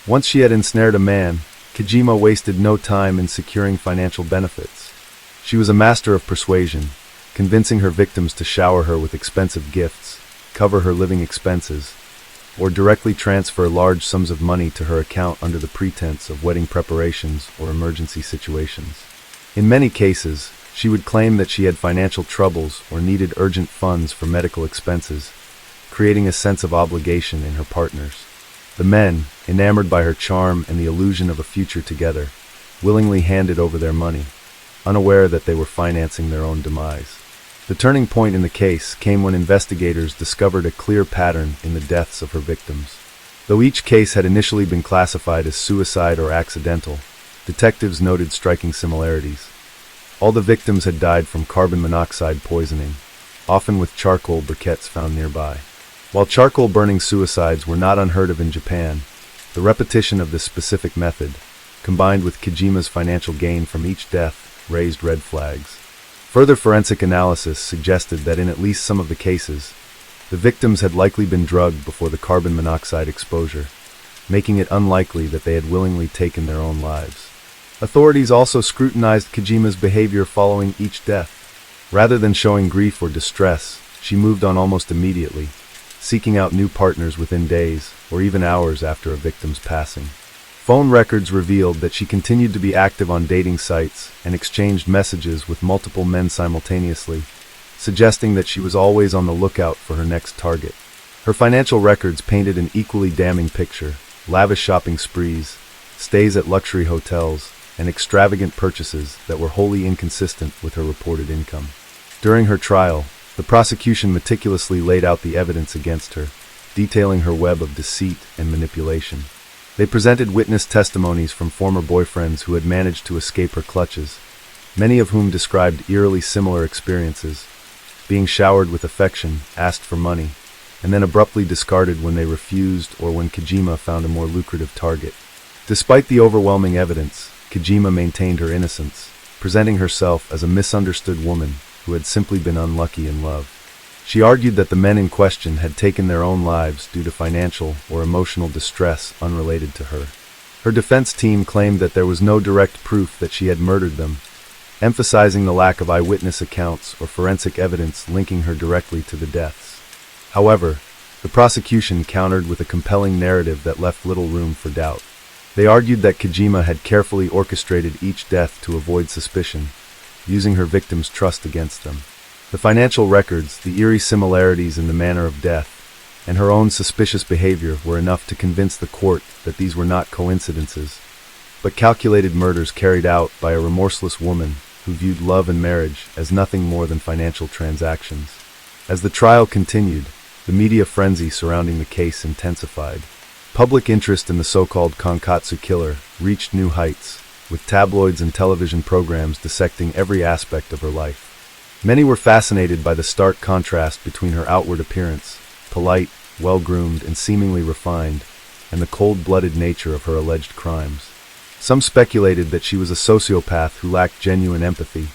Once she had ensnared a man, Kojima wasted no time in securing financial benefits. She was a master of persuasion, convincing her victims to shower her with expensive gifts, cover her living expenses, or directly transfer large sums of money to her account under the pretense of wedding preparations or emergency situations. In many cases, she would claim that she had financial troubles or needed urgent funds for medical expenses, creating a sense of obligation in her partners. The men, enamored by her charm and the illusion of a future together, willingly handed over their money, unaware that they were financing their own demise. The turning point in the case came when investigators discovered a clear pattern in the deaths of her victims. Though each case had initially been classified as suicide or accidental, detectives noted striking similarities. All the victims had died from carbon monoxide poisoning, often with charcoal briquettes found nearby. While charcoal burning suicides were not unheard of in Japan, the repetition of this specific method, combined with Kojima's financial gain from each death, raised red flags. Further forensic analysis suggested that in at least some of the cases, the victims had likely been drugged before the carbon monoxide exposure, making it unlikely that they had willingly taken their own lives. Authorities also scrutinized Kojima's behavior following each death. Rather than showing grief or distress, she moved on almost immediately, seeking out new partners within days or even hours after a victim's passing. Phone records revealed that she continued to be active on dating sites and exchanged messages with multiple men simultaneously, suggesting that she was always on the lookout for her next target. Her financial records painted an equally damning picture: lavish shopping sprees, stays at luxury hotels, and extravagant purchases that were wholly inconsistent with her reported income. During her trial, the prosecution meticulously laid out the evidence against her, detailing her web of deceit and manipulation. They presented witness testimonies from former boyfriends who had managed to escape her clutches, many of whom described eerily similar experiences: being showered with affection, asked for money, and then abruptly discarded when they refused or when Kojima found a more lucrative target. Despite the overwhelming evidence, Kojima maintained her innocence, presenting herself as a misunderstood woman who had simply been unlucky in love. She argued that the men in question had taken their own lives due to financial or emotional distress unrelated to her. Her defense team claimed that there was no direct proof that she had murdered them, emphasizing the lack of eyewitness accounts or forensic evidence linking her directly to the deaths. However, the prosecution countered with a compelling narrative that left little room for doubt. They argued that Kojima had carefully orchestrated each death to avoid suspicion, using her victims' trust against them. The financial records, the eerie similarities in the manner of death, and her own suspicious behavior were enough to convince the court that these were not coincidences, but calculated murders carried out by a remorseless woman who viewed love and marriage as nothing more than financial transactions. As the trial continued, the media frenzy surrounding the case intensified. Public interest in the so-called Konkatsu killer reached new heights, with tabloids and television programs dissecting every aspect of her life. Many were fascinated by the stark contrast between her outward appearance, polite, well-groomed, and seemingly refined, and the cold-blooded nature of her alleged crimes. Some speculated that she was a sociopath who lacked genuine empathy,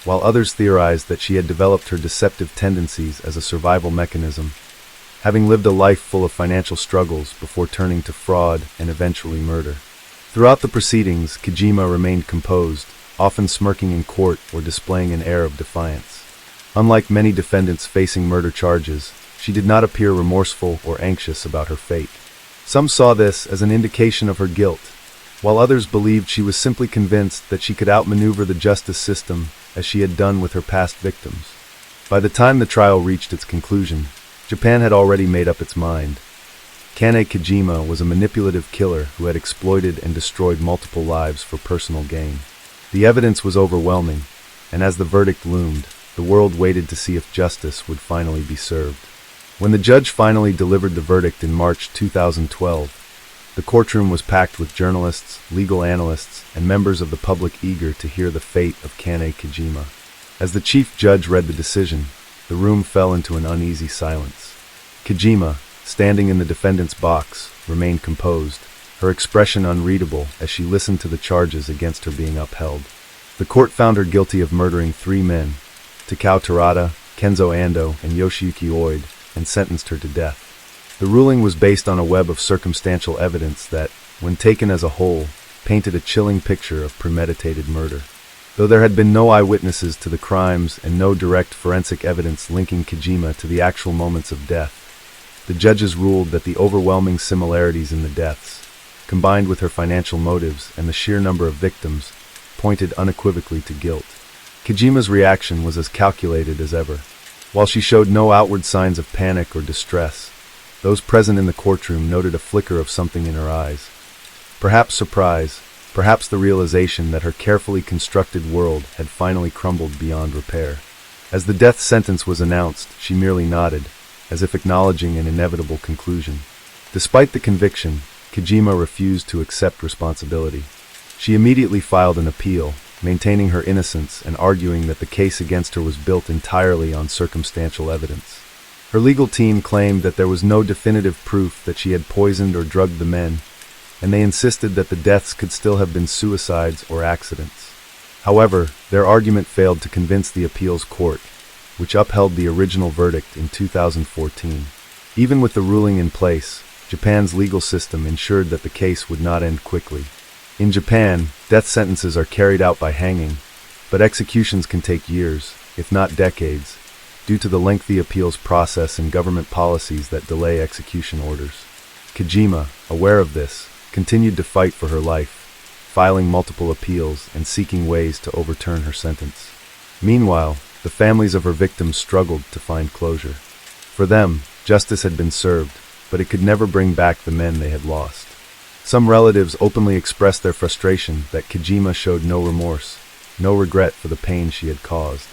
while others theorized that she had developed her deceptive tendencies as a survival mechanism, having lived a life full of financial struggles before turning to fraud and eventually murder. Throughout the proceedings, Kojima remained composed, often smirking in court or displaying an air of defiance. Unlike many defendants facing murder charges, she did not appear remorseful or anxious about her fate. Some saw this as an indication of her guilt, while others believed she was simply convinced that she could outmaneuver the justice system as she had done with her past victims. By the time the trial reached its conclusion, Japan had already made up its mind. Kane Kojima was a manipulative killer who had exploited and destroyed multiple lives for personal gain. The evidence was overwhelming, and as the verdict loomed, the world waited to see if justice would finally be served. When the judge finally delivered the verdict in March 2012, the courtroom was packed with journalists, legal analysts, and members of the public eager to hear the fate of Kane Kojima. As the chief judge read the decision, the room fell into an uneasy silence. Kojima, standing in the defendant's box, remained composed, her expression unreadable as she listened to the charges against her being upheld. The court found her guilty of murdering 3 men, Takao Terada, Kenzo Ando, and Yoshiyuki Oide, and sentenced her to death. The ruling was based on a web of circumstantial evidence that, when taken as a whole, painted a chilling picture of premeditated murder. Though there had been no eyewitnesses to the crimes and no direct forensic evidence linking Kojima to the actual moments of death, the judges ruled that the overwhelming similarities in the deaths, combined with her financial motives and the sheer number of victims, pointed unequivocally to guilt. Kojima's reaction was as calculated as ever. While she showed no outward signs of panic or distress, those present in the courtroom noted a flicker of something in her eyes. Perhaps surprise, perhaps the realization that her carefully constructed world had finally crumbled beyond repair. As the death sentence was announced, she merely nodded, as if acknowledging an inevitable conclusion. Despite the conviction, Kojima refused to accept responsibility. She immediately filed an appeal, maintaining her innocence and arguing that the case against her was built entirely on circumstantial evidence. Her legal team claimed that there was no definitive proof that she had poisoned or drugged the men, and they insisted that the deaths could still have been suicides or accidents. However, their argument failed to convince the appeals court, which upheld the original verdict in 2014. Even with the ruling in place, Japan's legal system ensured that the case would not end quickly. In Japan, death sentences are carried out by hanging, but executions can take years, if not decades, due to the lengthy appeals process and government policies that delay execution orders. Kojima, aware of this, continued to fight for her life, filing multiple appeals and seeking ways to overturn her sentence. Meanwhile, the families of her victims struggled to find closure. For them, justice had been served, but it could never bring back the men they had lost. Some relatives openly expressed their frustration that Kojima showed no remorse, no regret for the pain she had caused.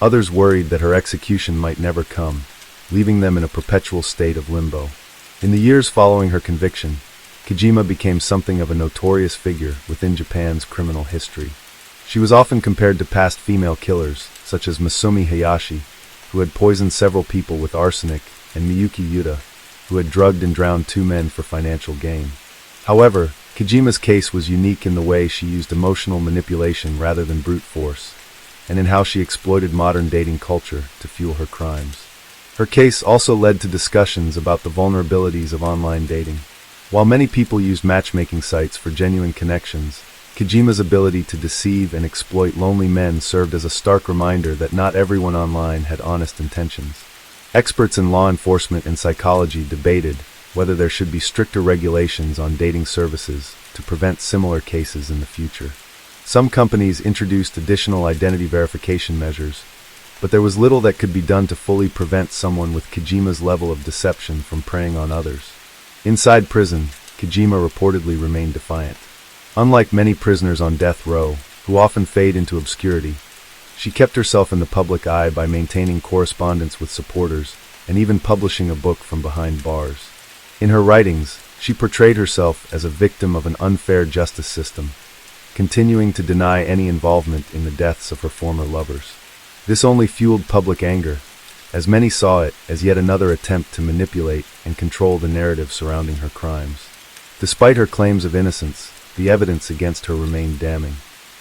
Others worried that her execution might never come, leaving them in a perpetual state of limbo. In the years following her conviction, Kojima became something of a notorious figure within Japan's criminal history. She was often compared to past female killers, such as Masumi Hayashi, who had poisoned several people with arsenic, and Miyuki Yuta, who had drugged and drowned 2 men for financial gain. However, Kojima's case was unique in the way she used emotional manipulation rather than brute force, and in how she exploited modern dating culture to fuel her crimes. Her case also led to discussions about the vulnerabilities of online dating. While many people used matchmaking sites for genuine connections, Kojima's ability to deceive and exploit lonely men served as a stark reminder that not everyone online had honest intentions. Experts in law enforcement and psychology debated whether there should be stricter regulations on dating services to prevent similar cases in the future. Some companies introduced additional identity verification measures, but there was little that could be done to fully prevent someone with Kojima's level of deception from preying on others. Inside prison, Kojima reportedly remained defiant. Unlike many prisoners on death row, who often fade into obscurity, she kept herself in the public eye by maintaining correspondence with supporters and even publishing a book from behind bars. In her writings, she portrayed herself as a victim of an unfair justice system, continuing to deny any involvement in the deaths of her former lovers. This only fueled public anger, as many saw it as yet another attempt to manipulate and control the narrative surrounding her crimes. Despite her claims of innocence, the evidence against her remained damning.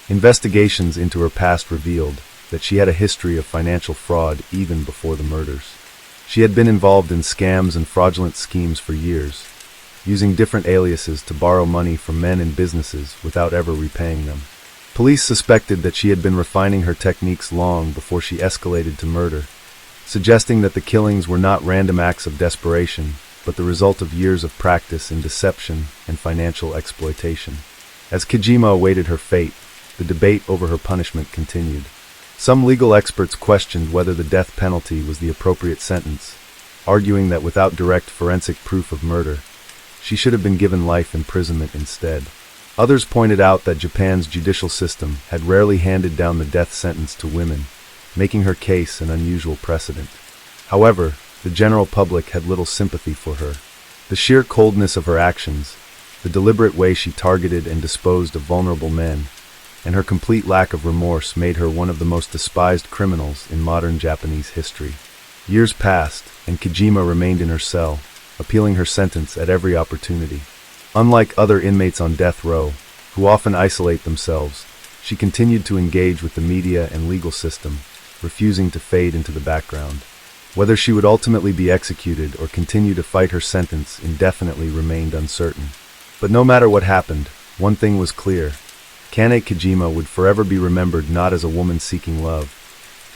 Investigations into her past revealed that she had a history of financial fraud even before the murders. She had been involved in scams and fraudulent schemes for years, using different aliases to borrow money from men and businesses without ever repaying them. Police suspected that she had been refining her techniques long before she escalated to murder, suggesting that the killings were not random acts of desperation, but the result of years of practice in deception and financial exploitation. As Kojima awaited her fate, the debate over her punishment continued. Some legal experts questioned whether the death penalty was the appropriate sentence, arguing that without direct forensic proof of murder, she should have been given life imprisonment instead. Others pointed out that Japan's judicial system had rarely handed down the death sentence to women, making her case an unusual precedent. However, the general public had little sympathy for her. The sheer coldness of her actions, the deliberate way she targeted and disposed of vulnerable men, and her complete lack of remorse made her one of the most despised criminals in modern Japanese history. Years passed, and Kojima remained in her cell, appealing her sentence at every opportunity. Unlike other inmates on death row, who often isolate themselves, she continued to engage with the media and legal system, refusing to fade into the background. Whether she would ultimately be executed or continue to fight her sentence indefinitely remained uncertain. But no matter what happened, one thing was clear. Kane Kojima would forever be remembered not as a woman seeking love,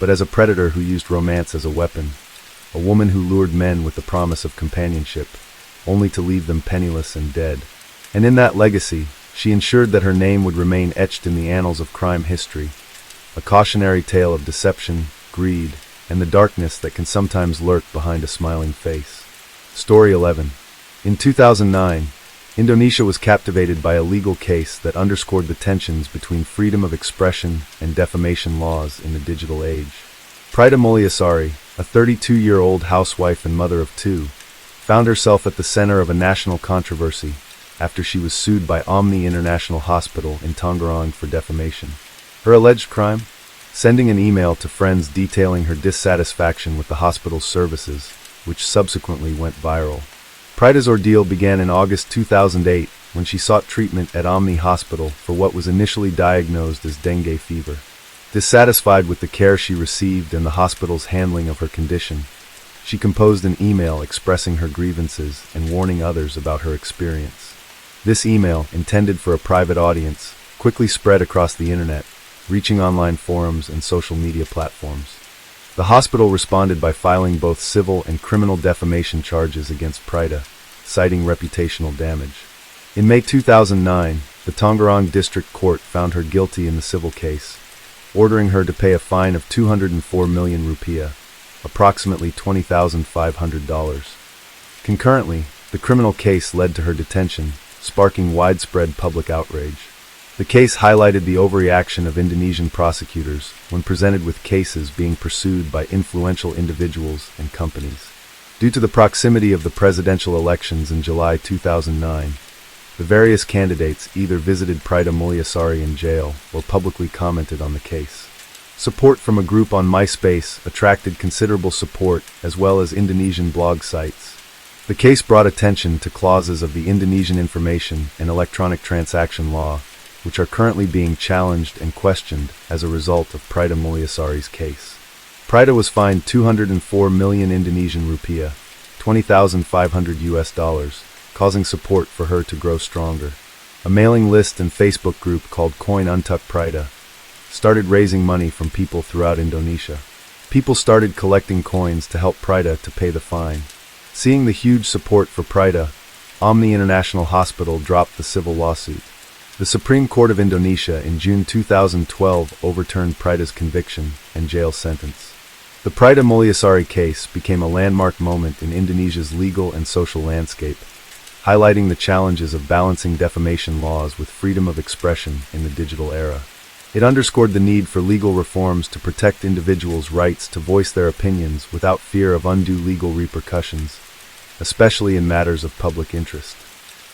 but as a predator who used romance as a weapon, a woman who lured men with the promise of companionship, only to leave them penniless and dead. And in that legacy, she ensured that her name would remain etched in the annals of crime history, a cautionary tale of deception, greed, and the darkness that can sometimes lurk behind a smiling face. Story 11. In 2009, Indonesia was captivated by a legal case that underscored the tensions between freedom of expression and defamation laws in the digital age. Prida Mulyasari, a 32-year-old housewife and mother of two, found herself at the center of a national controversy after she was sued by Omni International Hospital in Tangerang for defamation. Her alleged crime? Sending an email to friends detailing her dissatisfaction with the hospital's services, which subsequently went viral. Prida's ordeal began in August 2008 when she sought treatment at Omni Hospital for what was initially diagnosed as dengue fever. Dissatisfied with the care she received and the hospital's handling of her condition, she composed an email expressing her grievances and warning others about her experience. This email, intended for a private audience, quickly spread across the internet, reaching online forums and social media platforms. The hospital responded by filing both civil and criminal defamation charges against Prida, citing reputational damage. In May 2009, the Tangerang District Court found her guilty in the civil case, ordering her to pay a fine of 204 million rupiah, approximately $20,500. Concurrently, the criminal case led to her detention, sparking widespread public outrage. The case highlighted the overreaction of Indonesian prosecutors when presented with cases being pursued by influential individuals and companies. Due to the proximity of the presidential elections in July 2009, the various candidates either visited Prida Mulyasari in jail or publicly commented on the case. Support from a group on MySpace attracted considerable support, as well as Indonesian blog sites. The case brought attention to clauses of the Indonesian Information and Electronic Transaction Law, which are currently being challenged and questioned as a result of Prida Mulyasari's case. Prida was fined 204 million Indonesian rupiah, $20,500, causing support for her to grow stronger. A mailing list and Facebook group called Coin Untuk Prida started raising money from people throughout Indonesia. People started collecting coins to help Prida to pay the fine. Seeing the huge support for Prida, Omni International Hospital dropped the civil lawsuit. The Supreme Court of Indonesia in June 2012 overturned Prida's conviction and jail sentence. The Prida Mulyasari case became a landmark moment in Indonesia's legal and social landscape, highlighting the challenges of balancing defamation laws with freedom of expression in the digital era. It underscored the need for legal reforms to protect individuals' rights to voice their opinions without fear of undue legal repercussions, especially in matters of public interest.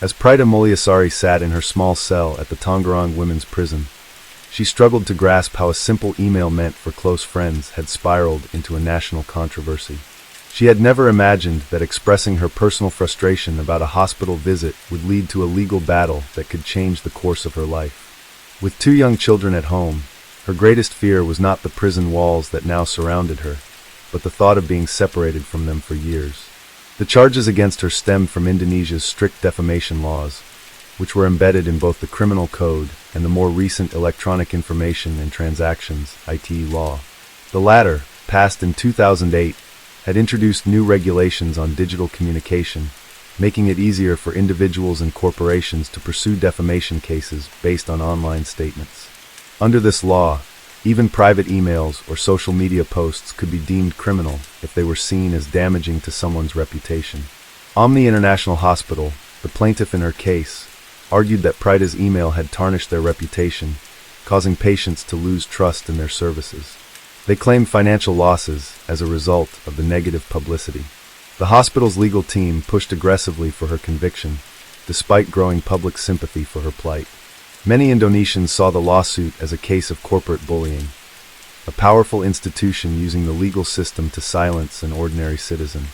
As Prida Mulyasari sat in her small cell at the Tangerang Women's Prison, she struggled to grasp how a simple email meant for close friends had spiraled into a national controversy. She had never imagined that expressing her personal frustration about a hospital visit would lead to a legal battle that could change the course of her life. With 2 young children at home, her greatest fear was not the prison walls that now surrounded her, but the thought of being separated from them for years. The charges against her stemmed from Indonesia's strict defamation laws, which were embedded in both the criminal code and the more recent Electronic Information and Transactions (ITE) law. The latter, passed in 2008, had introduced new regulations on digital communication, making it easier for individuals and corporations to pursue defamation cases based on online statements. Under this law, even private emails or social media posts could be deemed criminal if they were seen as damaging to someone's reputation. Omni International Hospital, the plaintiff in her case, argued that Prida's email had tarnished their reputation, causing patients to lose trust in their services. They claimed financial losses as a result of the negative publicity. The hospital's legal team pushed aggressively for her conviction, despite growing public sympathy for her plight. Many Indonesians saw the lawsuit as a case of corporate bullying, a powerful institution using the legal system to silence an ordinary citizen.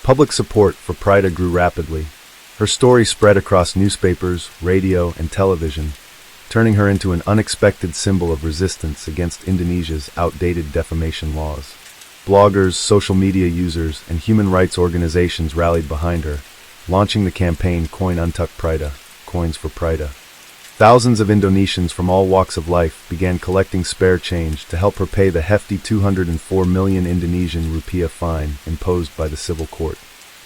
Public support for Prida grew rapidly. Her story spread across newspapers, radio, and television, turning her into an unexpected symbol of resistance against Indonesia's outdated defamation laws. Bloggers, social media users, and human rights organizations rallied behind her, launching the campaign Coin Untuk Prida, Coins for Prida. Thousands of Indonesians from all walks of life began collecting spare change to help her pay the hefty 204 million Indonesian rupiah fine imposed by the civil court.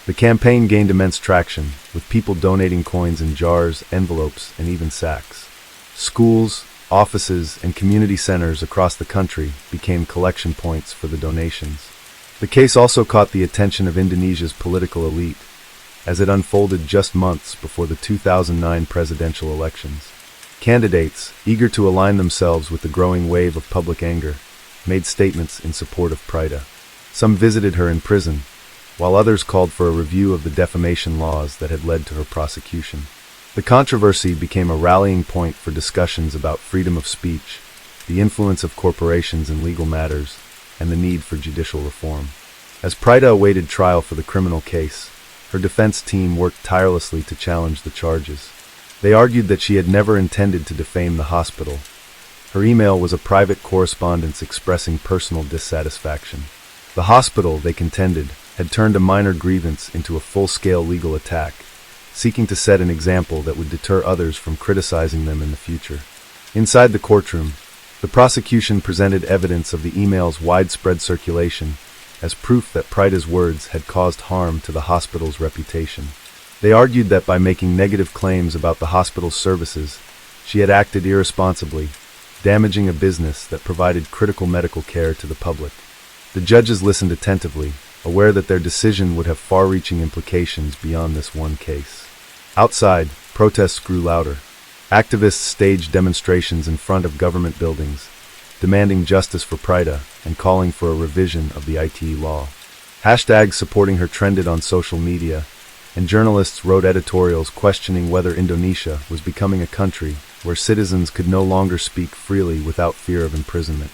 The campaign gained immense traction, with people donating coins in jars, envelopes, and even sacks. Schools, offices, and community centers across the country became collection points for the donations. The case also caught the attention of Indonesia's political elite, as it unfolded just months before the 2009 presidential elections. Candidates, eager to align themselves with the growing wave of public anger, made statements in support of Prida. Some visited her in prison, while others called for a review of the defamation laws that had led to her prosecution. The controversy became a rallying point for discussions about freedom of speech, the influence of corporations in legal matters, and the need for judicial reform. As Prida awaited trial for the criminal case, her defense team worked tirelessly to challenge the charges. They argued that she had never intended to defame the hospital. Her email was a private correspondence expressing personal dissatisfaction. The hospital, they contended, had turned a minor grievance into a full-scale legal attack, seeking to set an example that would deter others from criticizing them in the future. Inside the courtroom, the prosecution presented evidence of the email's widespread circulation as proof that Prida's words had caused harm to the hospital's reputation. They argued that by making negative claims about the hospital's services, she had acted irresponsibly, damaging a business that provided critical medical care to the public. The judges listened attentively, aware that their decision would have far-reaching implications beyond this one case. Outside, protests grew louder. Activists staged demonstrations in front of government buildings, demanding justice for Prida and calling for a revision of the ITE law. Hashtags supporting her trended on social media, and journalists wrote editorials questioning whether Indonesia was becoming a country where citizens could no longer speak freely without fear of imprisonment.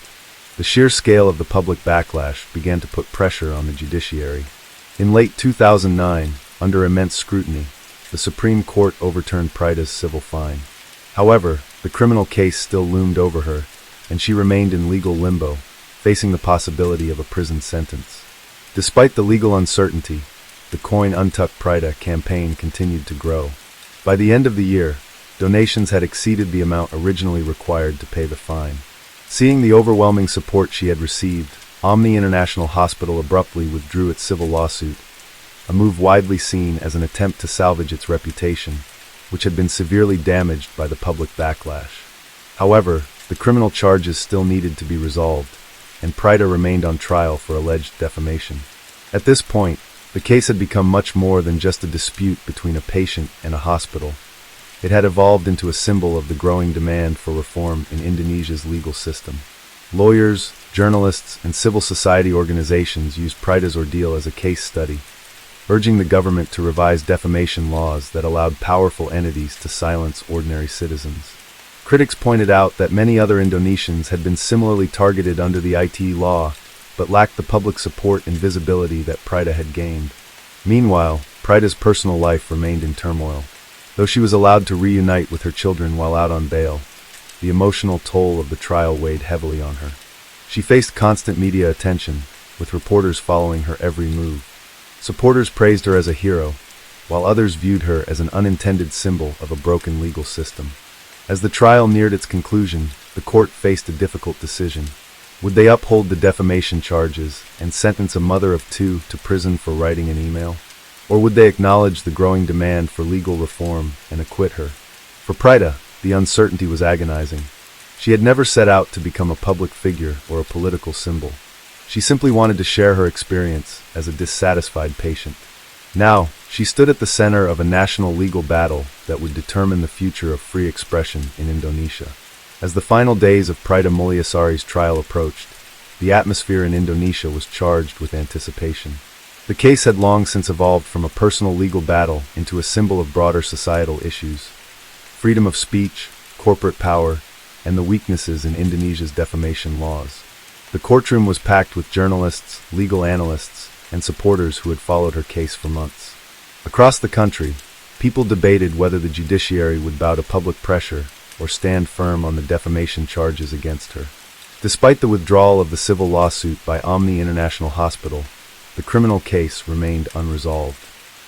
The sheer scale of the public backlash began to put pressure on the judiciary. In late 2009, under immense scrutiny, the Supreme Court overturned Prida's civil fine. However, the criminal case still loomed over her, and she remained in legal limbo, facing the possibility of a prison sentence. Despite the legal uncertainty, the Coin Untuk Prida campaign continued to grow. By the end of the year, donations had exceeded the amount originally required to pay the fine. Seeing the overwhelming support she had received, Omni International Hospital abruptly withdrew its civil lawsuit, a move widely seen as an attempt to salvage its reputation, which had been severely damaged by the public backlash. However, the criminal charges still needed to be resolved, and Prida remained on trial for alleged defamation. At this point, the case had become much more than just a dispute between a patient and a hospital. It had evolved into a symbol of the growing demand for reform in Indonesia's legal system. Lawyers, journalists, and civil society organizations used Prida's ordeal as a case study, urging the government to revise defamation laws that allowed powerful entities to silence ordinary citizens. Critics pointed out that many other Indonesians had been similarly targeted under the IT law, but lacked the public support and visibility that Prida had gained. Meanwhile, Prida's personal life remained in turmoil. Though she was allowed to reunite with her children while out on bail, the emotional toll of the trial weighed heavily on her. She faced constant media attention, with reporters following her every move. Supporters praised her as a hero, while others viewed her as an unintended symbol of a broken legal system. As the trial neared its conclusion, the court faced a difficult decision. Would they uphold the defamation charges and sentence a mother of two to prison for writing an email? Or would they acknowledge the growing demand for legal reform and acquit her? For Prida, the uncertainty was agonizing. She had never set out to become a public figure or a political symbol. She simply wanted to share her experience as a dissatisfied patient. Now, she stood at the center of a national legal battle that would determine the future of free expression in Indonesia. As the final days of Prida Mulyasari's trial approached, the atmosphere in Indonesia was charged with anticipation. The case had long since evolved from a personal legal battle into a symbol of broader societal issues: freedom of speech, corporate power, and the weaknesses in Indonesia's defamation laws. The courtroom was packed with journalists, legal analysts, and supporters who had followed her case for months. Across the country, people debated whether the judiciary would bow to public pressure or stand firm on the defamation charges against her. Despite the withdrawal of the civil lawsuit by Omni International Hospital, the criminal case remained unresolved.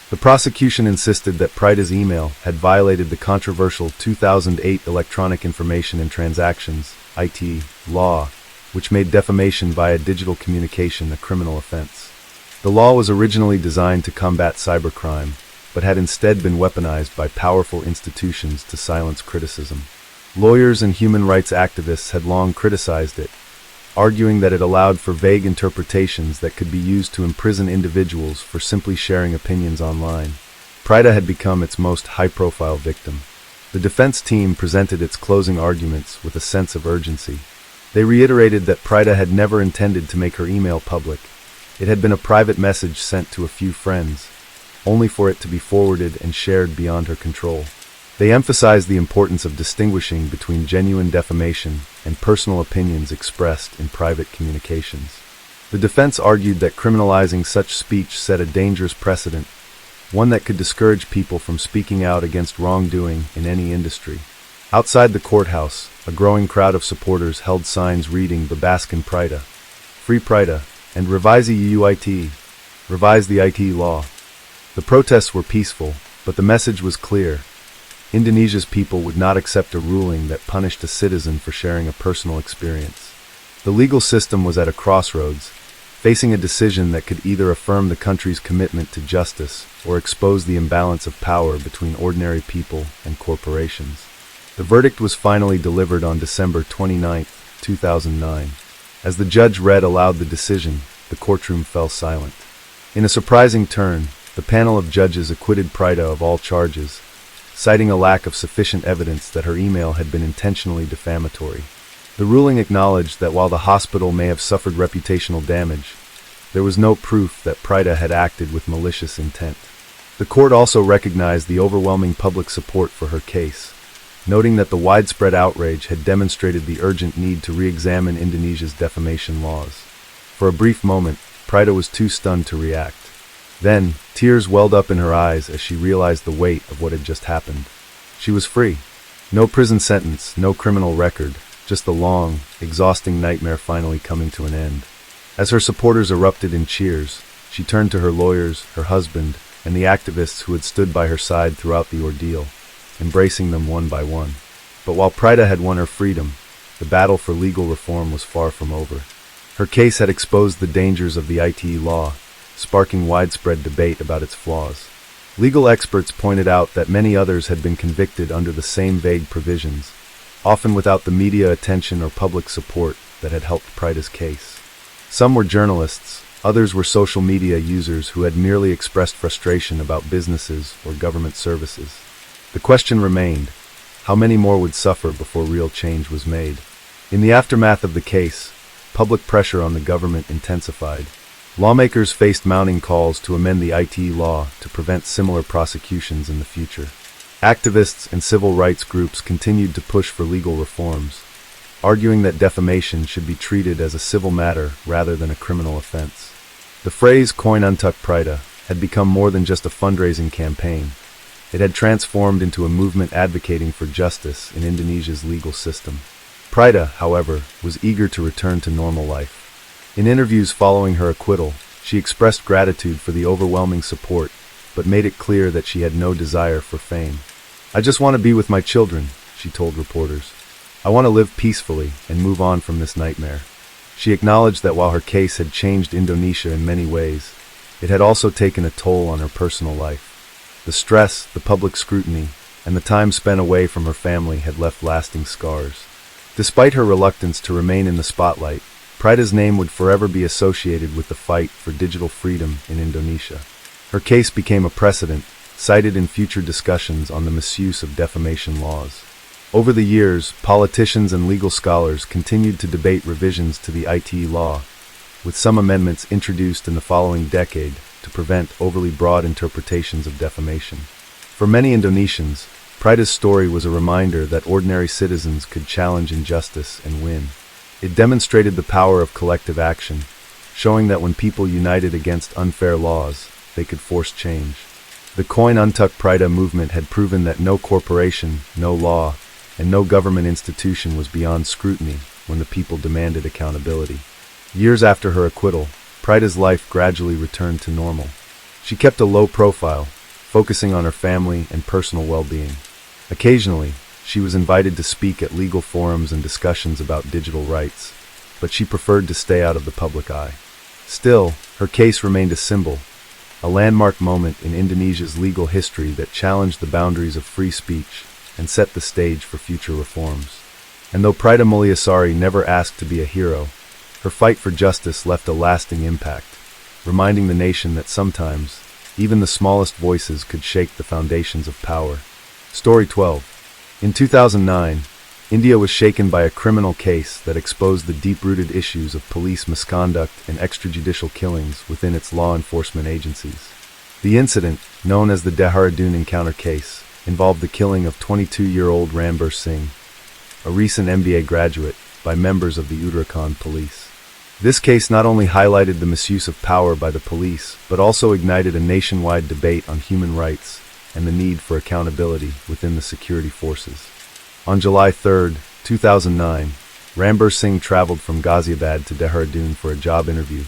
The prosecution insisted that Prida's email had violated the controversial 2008 Electronic Information and Transactions (IT) law, which made defamation via digital communication a criminal offense. The law was originally designed to combat cybercrime, but had instead been weaponized by powerful institutions to silence criticism. Lawyers and human rights activists had long criticized it, arguing that it allowed for vague interpretations that could be used to imprison individuals for simply sharing opinions online. Prida had become its most high-profile victim. The defense team presented its closing arguments with a sense of urgency. They reiterated that Prida had never intended to make her email public. It had been a private message sent to a few friends, only for it to be forwarded and shared beyond her control. They emphasized the importance of distinguishing between genuine defamation and personal opinions expressed in private communications. The defense argued that criminalizing such speech set a dangerous precedent, one that could discourage people from speaking out against wrongdoing in any industry. Outside the courthouse, a growing crowd of supporters held signs reading "Bebaskan Prida," "Free Prida," and "Revisi UIT," "Revise the IT law." The protests were peaceful, but the message was clear. Indonesia's people would not accept a ruling that punished a citizen for sharing a personal experience. The legal system was at a crossroads, facing a decision that could either affirm the country's commitment to justice or expose the imbalance of power between ordinary people and corporations. The verdict was finally delivered on December 29, 2009. As the judge read aloud the decision, the courtroom fell silent. In a surprising turn, the panel of judges acquitted Prida of all charges, citing a lack of sufficient evidence that her email had been intentionally defamatory. The ruling acknowledged that while the hospital may have suffered reputational damage, there was no proof that Prida had acted with malicious intent. The court also recognized the overwhelming public support for her case, noting that the widespread outrage had demonstrated the urgent need to re-examine Indonesia's defamation laws. For a brief moment, Prida was too stunned to react. Then, tears welled up in her eyes as she realized the weight of what had just happened. She was free. No prison sentence, no criminal record, just the long, exhausting nightmare finally coming to an end. As her supporters erupted in cheers, she turned to her lawyers, her husband, and the activists who had stood by her side throughout the ordeal, embracing them one by one. But while Prida had won her freedom, the battle for legal reform was far from over. Her case had exposed the dangers of the IT law, sparking widespread debate about its flaws. Legal experts pointed out that many others had been convicted under the same vague provisions, often without the media attention or public support that had helped Prida's case. Some were journalists, others were social media users who had merely expressed frustration about businesses or government services. The question remained, how many more would suffer before real change was made? In the aftermath of the case, public pressure on the government intensified. Lawmakers faced mounting calls to amend the IT law to prevent similar prosecutions in the future. Activists and civil rights groups continued to push for legal reforms, arguing that defamation should be treated as a civil matter rather than a criminal offense. The phrase "coin untuck prida" had become more than just a fundraising campaign. It had transformed into a movement advocating for justice in Indonesia's legal system. Prida, however, was eager to return to normal life. In interviews following her acquittal, she expressed gratitude for the overwhelming support, but made it clear that she had no desire for fame. "I just want to be with my children," she told reporters. "I want to live peacefully and move on from this nightmare." She acknowledged that while her case had changed Indonesia in many ways, it had also taken a toll on her personal life. The stress, the public scrutiny, and the time spent away from her family had left lasting scars. Despite her reluctance to remain in the spotlight, Prida's name would forever be associated with the fight for digital freedom in Indonesia. Her case became a precedent, cited in future discussions on the misuse of defamation laws. Over the years, politicians and legal scholars continued to debate revisions to the IT law, with some amendments introduced in the following decade to prevent overly broad interpretations of defamation. For many Indonesians, Prida's story was a reminder that ordinary citizens could challenge injustice and win. It demonstrated the power of collective action, showing that when people united against unfair laws, they could force change. The Coin Untuck Prida movement had proven that no corporation, no law, and no government institution was beyond scrutiny when the people demanded accountability. Years after her acquittal, Prida's life gradually returned to normal. She kept a low profile, focusing on her family and personal well-being. Occasionally, she was invited to speak at legal forums and discussions about digital rights, but she preferred to stay out of the public eye. Still, her case remained a symbol, a landmark moment in Indonesia's legal history that challenged the boundaries of free speech and set the stage for future reforms. And though Prida Mulyasari never asked to be a hero, her fight for justice left a lasting impact, reminding the nation that sometimes, even the smallest voices could shake the foundations of power. Story 12. In 2009, India was shaken by a criminal case that exposed the deep-rooted issues of police misconduct and extrajudicial killings within its law enforcement agencies. The incident, known as the Dehradun encounter case, involved the killing of 22-year-old Rambir Singh, a recent MBA graduate, by members of the Uttarakhand police. This case not only highlighted the misuse of power by the police, but also ignited a nationwide debate on human rights and the need for accountability within the security forces. On July 3, 2009, Rambir Singh traveled from Ghaziabad to Dehradun for a job interview,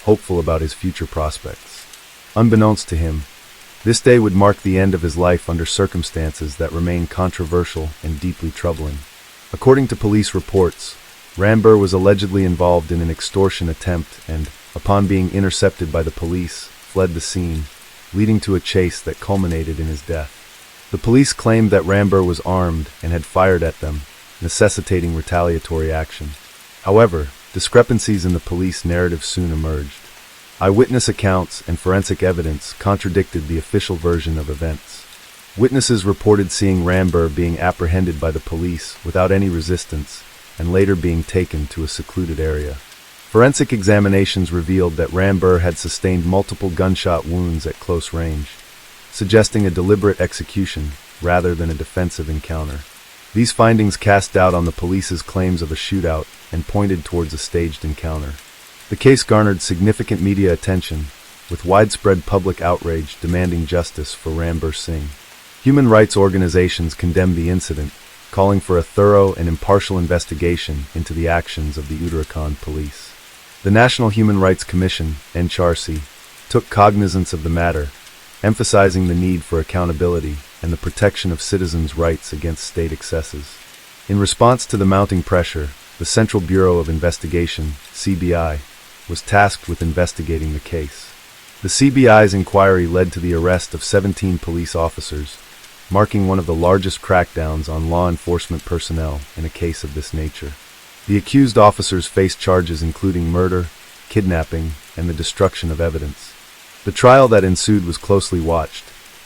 hopeful about his future prospects. Unbeknownst to him, this day would mark the end of his life under circumstances that remain controversial and deeply troubling. According to police reports, Rambir was allegedly involved in an extortion attempt and, upon being intercepted by the police, fled the scene, leading to a chase that culminated in his death. The police claimed that Rambir was armed and had fired at them, necessitating retaliatory action. However, discrepancies in the police narrative soon emerged. Eyewitness accounts and forensic evidence contradicted the official version of events. Witnesses reported seeing Rambir being apprehended by the police without any resistance and later being taken to a secluded area. Forensic examinations revealed that Rambir had sustained multiple gunshot wounds at close range, suggesting a deliberate execution rather than a defensive encounter. These findings cast doubt on the police's claims of a shootout and pointed towards a staged encounter. The case garnered significant media attention, with widespread public outrage demanding justice for Rambir Singh. Human rights organizations condemned the incident, calling for a thorough and impartial investigation into the actions of the Uttarakhand police. The National Human Rights Commission, NHRC, took cognizance of the matter, emphasizing the need for accountability and the protection of citizens' rights against state excesses. In response to the mounting pressure, the Central Bureau of Investigation, CBI, was tasked with investigating the case. The CBI's inquiry led to the arrest of 17 police officers, marking one of the largest crackdowns on law enforcement personnel in a case of this nature. The accused officers faced charges including murder, kidnapping, and the destruction of evidence. The trial that ensued was closely watched,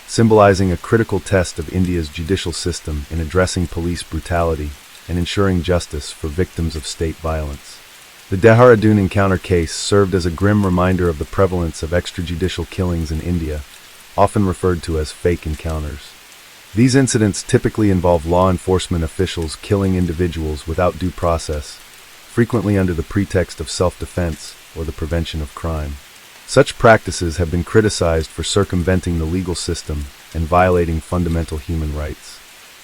symbolizing a critical test of India's judicial system in addressing police brutality and ensuring justice for victims of state violence. The Dehradun encounter case served as a grim reminder of the prevalence of extrajudicial killings in India, often referred to as fake encounters. These incidents typically involve law enforcement officials killing individuals without due process, frequently under the pretext of self-defense or the prevention of crime. Such practices have been criticized for circumventing the legal system and violating fundamental human rights.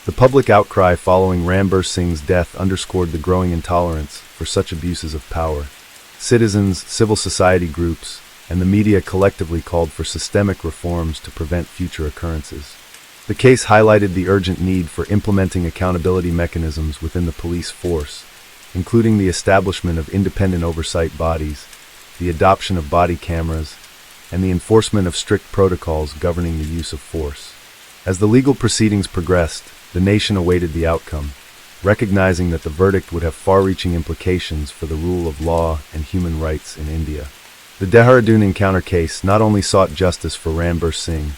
The public outcry following Rambir Singh's death underscored the growing intolerance for such abuses of power. Citizens, civil society groups, and the media collectively called for systemic reforms to prevent future occurrences. The case highlighted the urgent need for implementing accountability mechanisms within the police force, including the establishment of independent oversight bodies, the adoption of body cameras, and the enforcement of strict protocols governing the use of force. As the legal proceedings progressed, the nation awaited the outcome, recognizing that the verdict would have far-reaching implications for the rule of law and human rights in India. The Dehradun encounter case not only sought justice for Rambir Singh,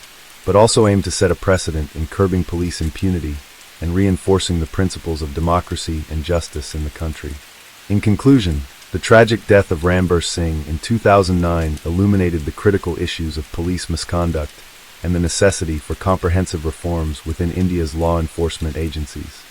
but also aimed to set a precedent in curbing police impunity and reinforcing the principles of democracy and justice in the country. In conclusion, the tragic death of Rambir Singh in 2009 illuminated the critical issues of police misconduct and the necessity for comprehensive reforms within India's law enforcement agencies.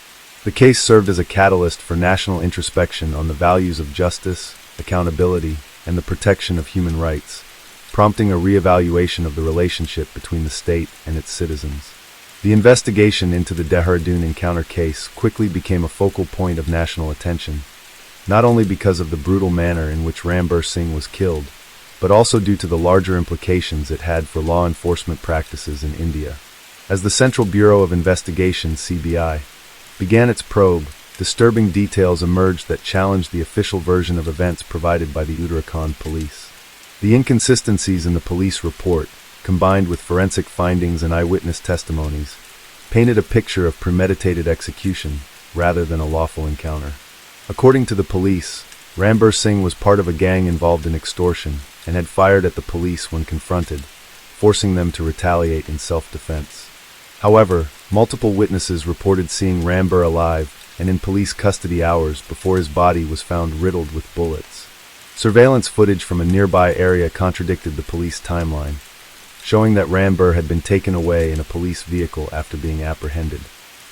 The case served as a catalyst for national introspection on the values of justice, accountability, and the protection of human rights, prompting a re-evaluation of the relationship between the state and its citizens. The investigation into the Dehradun encounter case quickly became a focal point of national attention, not only because of the brutal manner in which Rambir Singh was killed, but also due to the larger implications it had for law enforcement practices in India. As the Central Bureau of Investigation (CBI) began its probe, disturbing details emerged that challenged the official version of events provided by the Uttarakhand police. The inconsistencies in the police report, combined with forensic findings and eyewitness testimonies, painted a picture of premeditated execution rather than a lawful encounter. According to the police, Rambir Singh was part of a gang involved in extortion and had fired at the police when confronted, forcing them to retaliate in self-defense. However, multiple witnesses reported seeing Rambir alive and in police custody hours before his body was found riddled with bullets. Surveillance footage from a nearby area contradicted the police timeline, showing that Rambir had been taken away in a police vehicle after being apprehended.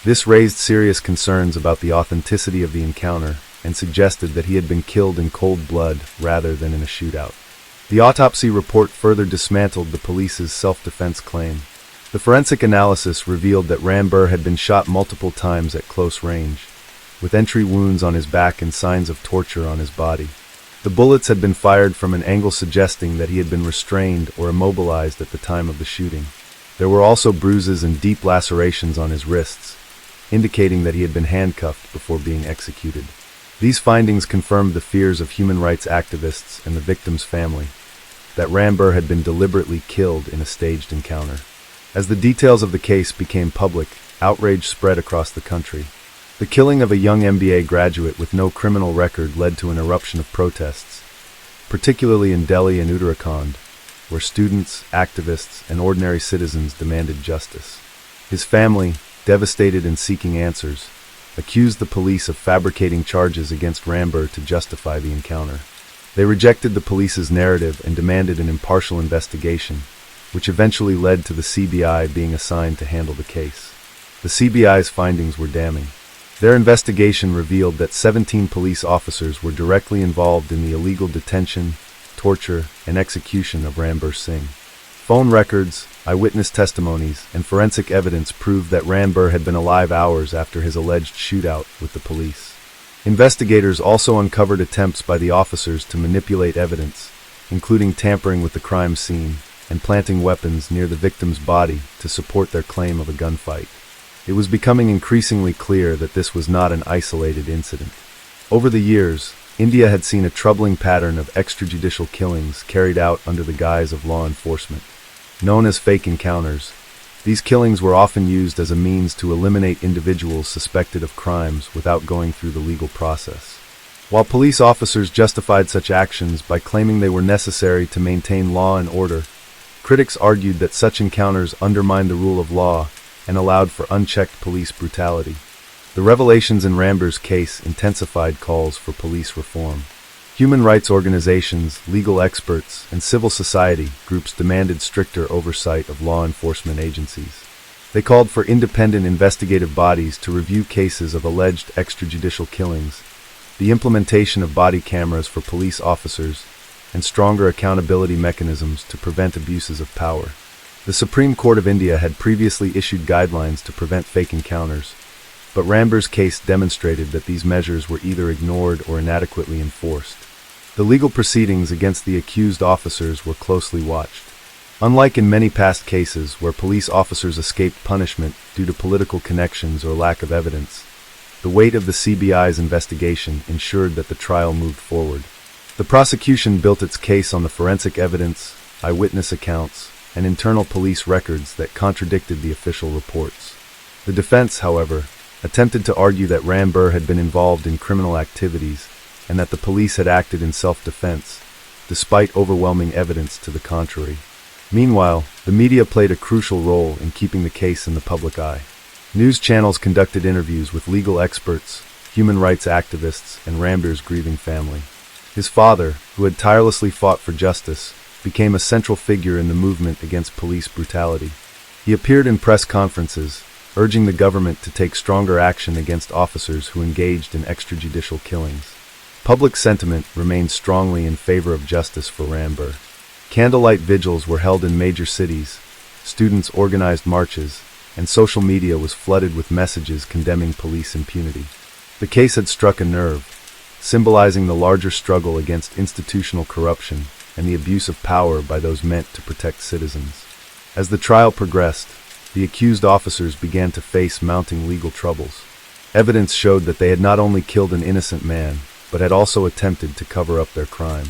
This raised serious concerns about the authenticity of the encounter and suggested that he had been killed in cold blood rather than in a shootout. The autopsy report further dismantled the police's self-defense claim. The forensic analysis revealed that Rambir had been shot multiple times at close range, with entry wounds on his back and signs of torture on his body. The bullets had been fired from an angle suggesting that he had been restrained or immobilized at the time of the shooting. There were also bruises and deep lacerations on his wrists, indicating that he had been handcuffed before being executed. These findings confirmed the fears of human rights activists and the victim's family, that Rambir had been deliberately killed in a staged encounter. As the details of the case became public, outrage spread across the country. The killing of a young MBA graduate with no criminal record led to an eruption of protests, particularly in Delhi and Uttarakhand, where students, activists, and ordinary citizens demanded justice. His family, devastated and seeking answers, accused the police of fabricating charges against Rambir to justify the encounter. They rejected the police's narrative and demanded an impartial investigation, which eventually led to the CBI being assigned to handle the case. The CBI's findings were damning. Their investigation revealed that 17 police officers were directly involved in the illegal detention, torture, and execution of Rambir Singh. Phone records, eyewitness testimonies, and forensic evidence proved that Rambir had been alive hours after his alleged shootout with the police. Investigators also uncovered attempts by the officers to manipulate evidence, including tampering with the crime scene and planting weapons near the victim's body to support their claim of a gunfight. It was becoming increasingly clear that this was not an isolated incident. Over the years, India had seen a troubling pattern of extrajudicial killings carried out under the guise of law enforcement. Known as fake encounters, these killings were often used as a means to eliminate individuals suspected of crimes without going through the legal process. While police officers justified such actions by claiming they were necessary to maintain law and order, critics argued that such encounters undermined the rule of law and allowed for unchecked police brutality. The revelations in Rambir's case intensified calls for police reform. Human rights organizations, legal experts, and civil society groups demanded stricter oversight of law enforcement agencies. They called for independent investigative bodies to review cases of alleged extrajudicial killings, the implementation of body cameras for police officers, and stronger accountability mechanisms to prevent abuses of power. The Supreme Court of India had previously issued guidelines to prevent fake encounters, but Ramber's case demonstrated that these measures were either ignored or inadequately enforced. The legal proceedings against the accused officers were closely watched. Unlike in many past cases where police officers escaped punishment due to political connections or lack of evidence, the weight of the CBI's investigation ensured that the trial moved forward. The prosecution built its case on the forensic evidence, eyewitness accounts, and internal police records that contradicted the official reports. The defense, however, attempted to argue that Ramber had been involved in criminal activities and that the police had acted in self-defense, despite overwhelming evidence to the contrary. Meanwhile, the media played a crucial role in keeping the case in the public eye. News channels conducted interviews with legal experts, human rights activists, and Ramber's grieving family. His father, who had tirelessly fought for justice, became a central figure in the movement against police brutality. He appeared in press conferences, urging the government to take stronger action against officers who engaged in extrajudicial killings. Public sentiment remained strongly in favor of justice for Ramber. Candlelight vigils were held in major cities, students organized marches, and social media was flooded with messages condemning police impunity. The case had struck a nerve, symbolizing the larger struggle against institutional corruption and the abuse of power by those meant to protect citizens. As the trial progressed, the accused officers began to face mounting legal troubles. Evidence showed that they had not only killed an innocent man, but had also attempted to cover up their crime.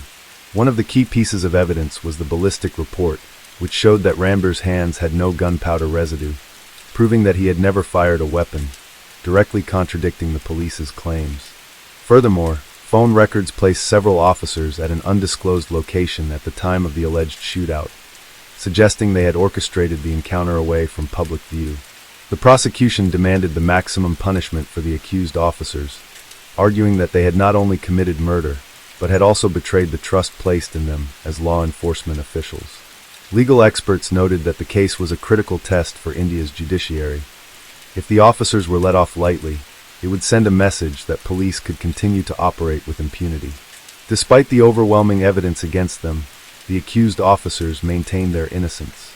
One of the key pieces of evidence was the ballistic report, which showed that Ramber's hands had no gunpowder residue, proving that he had never fired a weapon, directly contradicting the police's claims. Furthermore, phone records placed several officers at an undisclosed location at the time of the alleged shootout, suggesting they had orchestrated the encounter away from public view. The prosecution demanded the maximum punishment for the accused officers, arguing that they had not only committed murder, but had also betrayed the trust placed in them as law enforcement officials. Legal experts noted that the case was a critical test for India's judiciary. If the officers were let off lightly, it would send a message that police could continue to operate with impunity. Despite the overwhelming evidence against them, the accused officers maintained their innocence.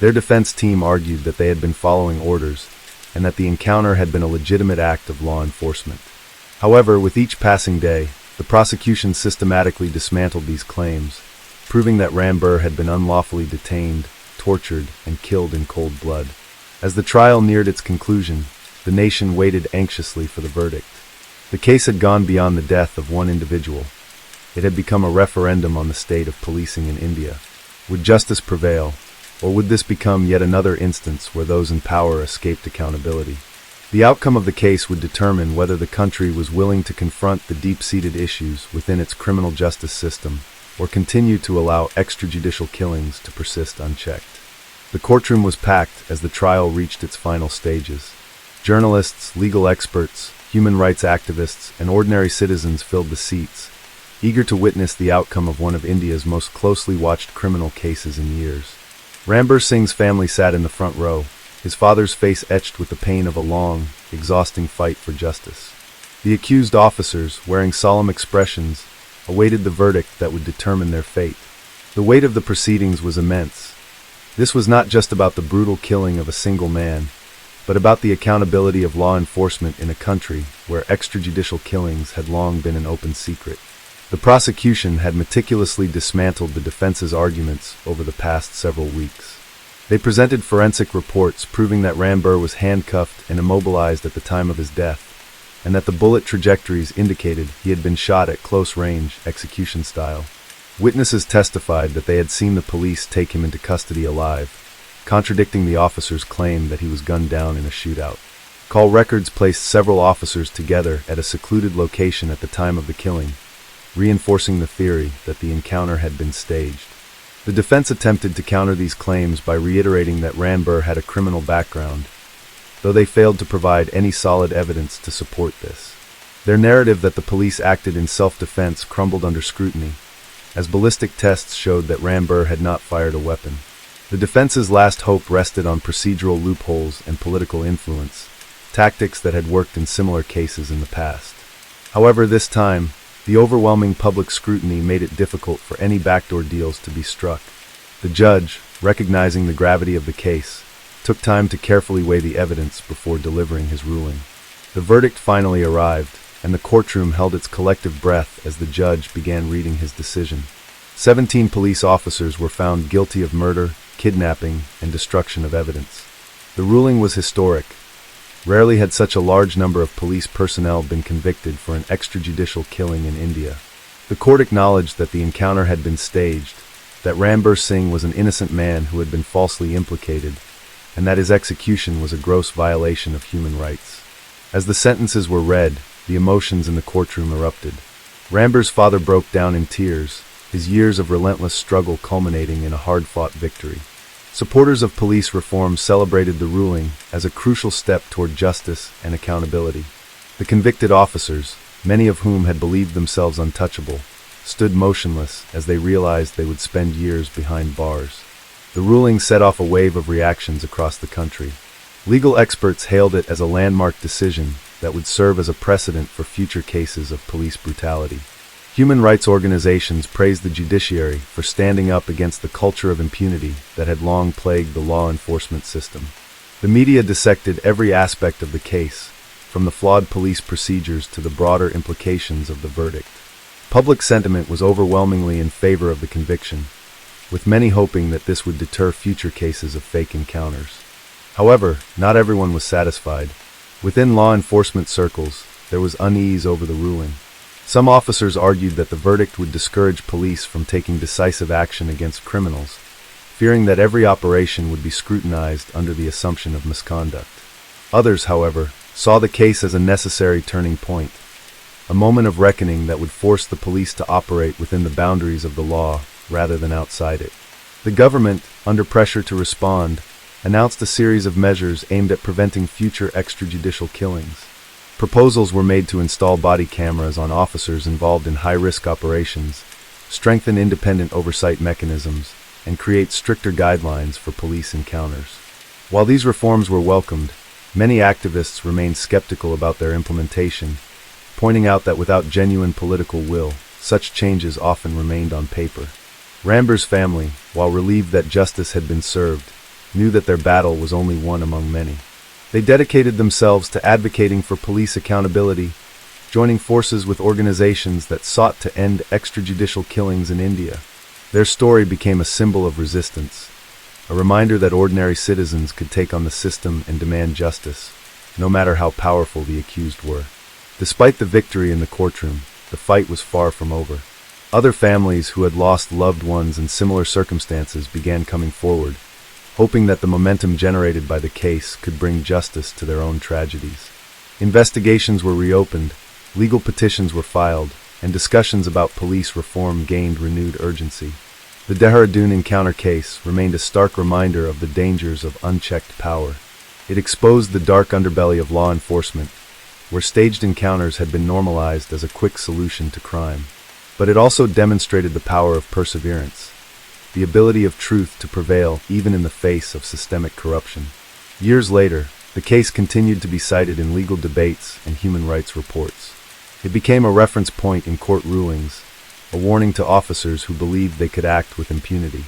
Their defense team argued that they had been following orders, and that the encounter had been a legitimate act of law enforcement. However, with each passing day, the prosecution systematically dismantled these claims, proving that Ramber had been unlawfully detained, tortured, and killed in cold blood. As the trial neared its conclusion, the nation waited anxiously for the verdict. The case had gone beyond the death of one individual. It had become a referendum on the state of policing in India. Would justice prevail, or would this become yet another instance where those in power escaped accountability? The outcome of the case would determine whether the country was willing to confront the deep-seated issues within its criminal justice system, or continue to allow extrajudicial killings to persist unchecked. The courtroom was packed as the trial reached its final stages. Journalists, legal experts, human rights activists, and ordinary citizens filled the seats, eager to witness the outcome of one of India's most closely watched criminal cases in years. Ramber Singh's family sat in the front row, his father's face etched with the pain of a long, exhausting fight for justice. The accused officers, wearing solemn expressions, awaited the verdict that would determine their fate. The weight of the proceedings was immense. This was not just about the brutal killing of a single man, but about the accountability of law enforcement in a country where extrajudicial killings had long been an open secret. The prosecution had meticulously dismantled the defense's arguments over the past several weeks. They presented forensic reports proving that Ramber was handcuffed and immobilized at the time of his death, and that the bullet trajectories indicated he had been shot at close range, execution style. Witnesses testified that they had seen the police take him into custody alive, contradicting the officer's claim that he was gunned down in a shootout. Call records placed several officers together at a secluded location at the time of the killing, reinforcing the theory that the encounter had been staged. The defense attempted to counter these claims by reiterating that Ramber had a criminal background, though they failed to provide any solid evidence to support this. Their narrative that the police acted in self-defense crumbled under scrutiny, as ballistic tests showed that Ramber had not fired a weapon. The defense's last hope rested on procedural loopholes and political influence, tactics that had worked in similar cases in the past. However, this time, the overwhelming public scrutiny made it difficult for any backdoor deals to be struck. The judge, recognizing the gravity of the case, took time to carefully weigh the evidence before delivering his ruling. The verdict finally arrived, and the courtroom held its collective breath as the judge began reading his decision. 17 police officers were found guilty of murder, kidnapping, and destruction of evidence. The ruling was historic. Rarely had such a large number of police personnel been convicted for an extrajudicial killing in India. The court acknowledged that the encounter had been staged, that Ramber Singh was an innocent man who had been falsely implicated, and that his execution was a gross violation of human rights. As the sentences were read, the emotions in the courtroom erupted. Ramber's father broke down in tears, his years of relentless struggle culminating in a hard-fought victory. Supporters of police reform celebrated the ruling as a crucial step toward justice and accountability. The convicted officers, many of whom had believed themselves untouchable, stood motionless as they realized they would spend years behind bars. The ruling set off a wave of reactions across the country. Legal experts hailed it as a landmark decision that would serve as a precedent for future cases of police brutality. Human rights organizations praised the judiciary for standing up against the culture of impunity that had long plagued the law enforcement system. The media dissected every aspect of the case, from the flawed police procedures to the broader implications of the verdict. Public sentiment was overwhelmingly in favor of the conviction, with many hoping that this would deter future cases of fake encounters. However, not everyone was satisfied. Within law enforcement circles, there was unease over the ruling. Some officers argued that the verdict would discourage police from taking decisive action against criminals, fearing that every operation would be scrutinized under the assumption of misconduct. Others, however, saw the case as a necessary turning point, a moment of reckoning that would force the police to operate within the boundaries of the law rather than outside it. The government, under pressure to respond, announced a series of measures aimed at preventing future extrajudicial killings. Proposals were made to install body cameras on officers involved in high-risk operations, strengthen independent oversight mechanisms, and create stricter guidelines for police encounters. While these reforms were welcomed, many activists remained skeptical about their implementation, pointing out that without genuine political will, such changes often remained on paper. Ramber's family, while relieved that justice had been served, knew that their battle was only one among many. They dedicated themselves to advocating for police accountability, joining forces with organizations that sought to end extrajudicial killings in India. Their story became a symbol of resistance, a reminder that ordinary citizens could take on the system and demand justice, no matter how powerful the accused were. Despite the victory in the courtroom, the fight was far from over. Other families who had lost loved ones in similar circumstances began coming forward, hoping that the momentum generated by the case could bring justice to their own tragedies. Investigations were reopened, legal petitions were filed, and discussions about police reform gained renewed urgency. The Dehradun encounter case remained a stark reminder of the dangers of unchecked power. It exposed the dark underbelly of law enforcement, where staged encounters had been normalized as a quick solution to crime. But it also demonstrated the power of perseverance, the ability of truth to prevail even in the face of systemic corruption. Years later, the case continued to be cited in legal debates and human rights reports. It became a reference point in court rulings, a warning to officers who believed they could act with impunity.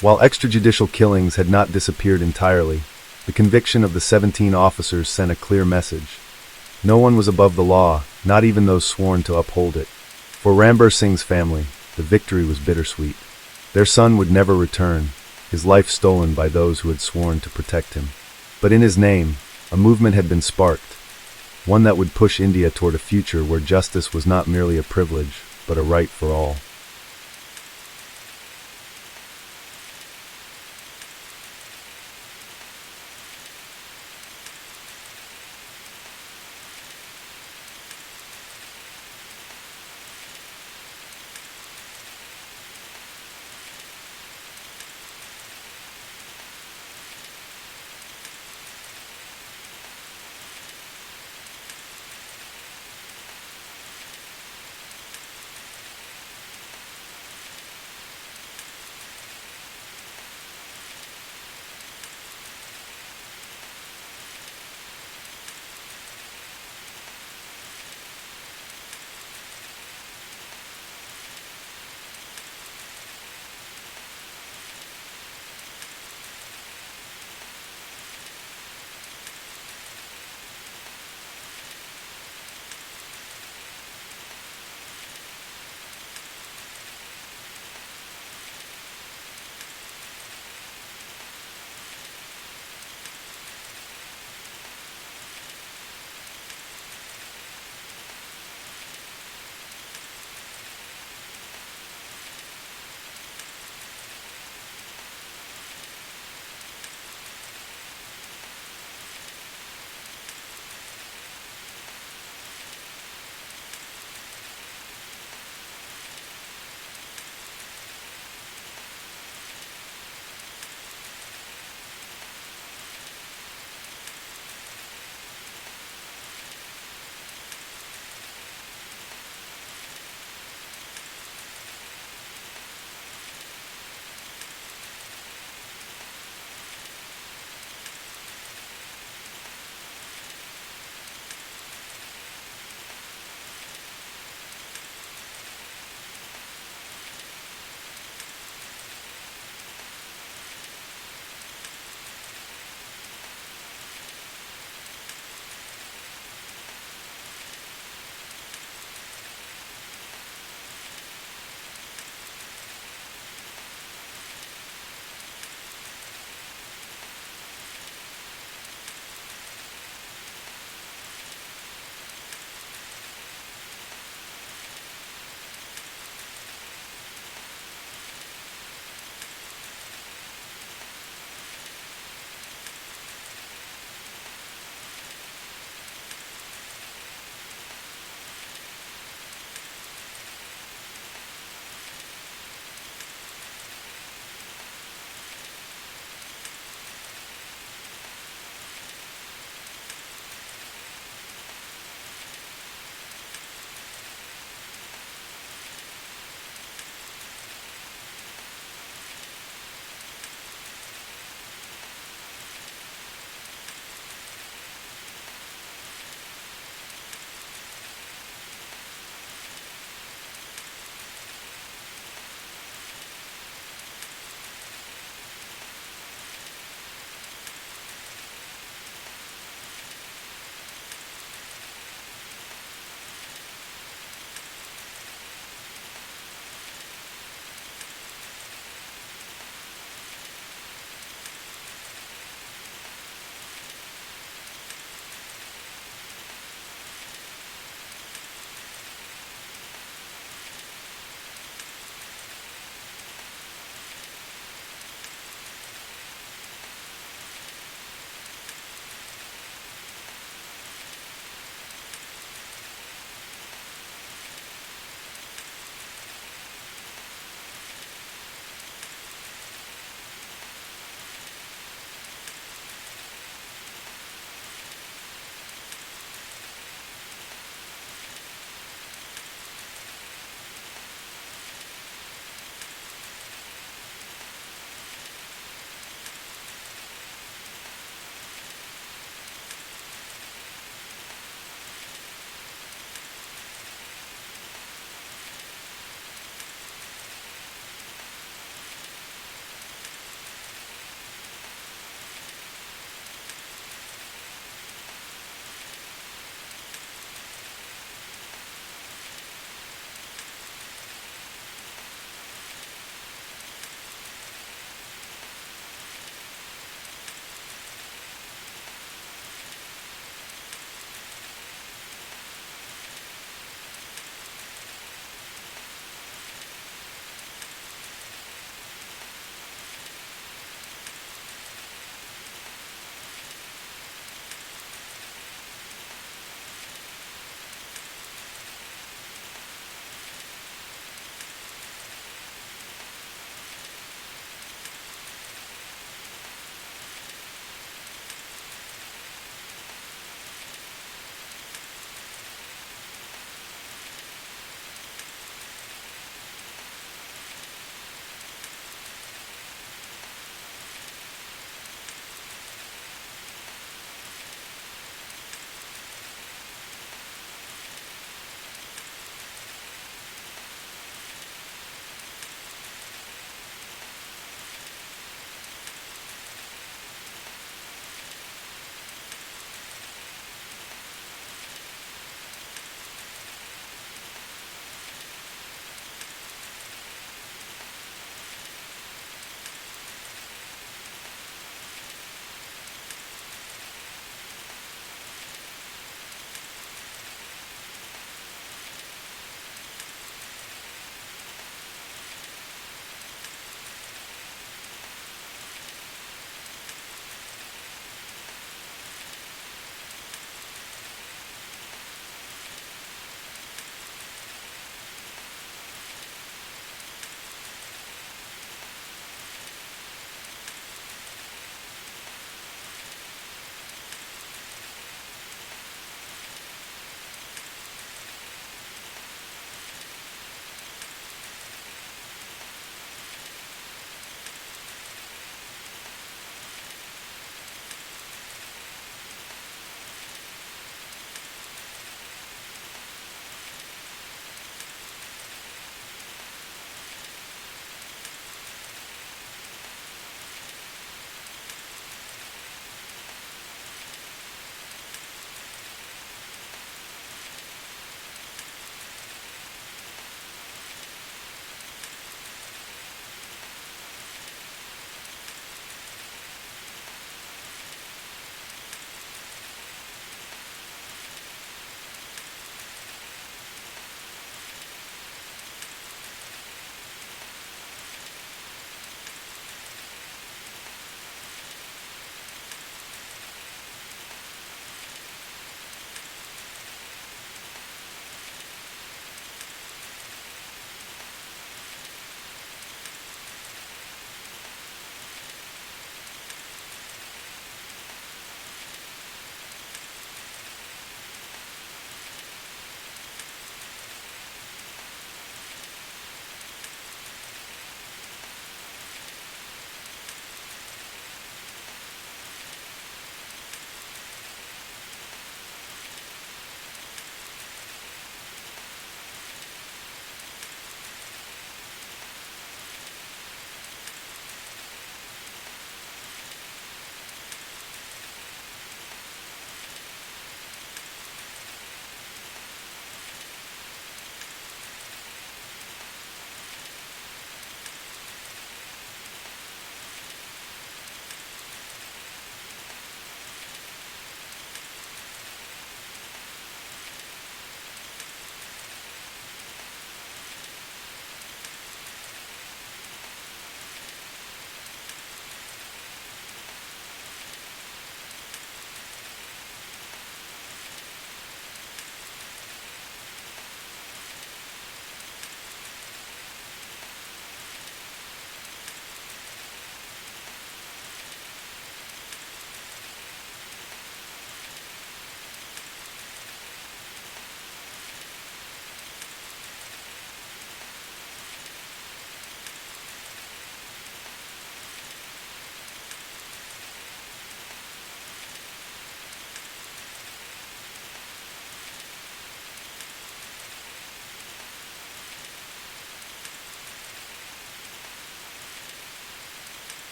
While extrajudicial killings had not disappeared entirely, the conviction of the 17 officers sent a clear message. No one was above the law, not even those sworn to uphold it. For Ramber Singh's family, the victory was bittersweet. Their son would never return, his life stolen by those who had sworn to protect him. But in his name, a movement had been sparked, one that would push India toward a future where justice was not merely a privilege, but a right for all.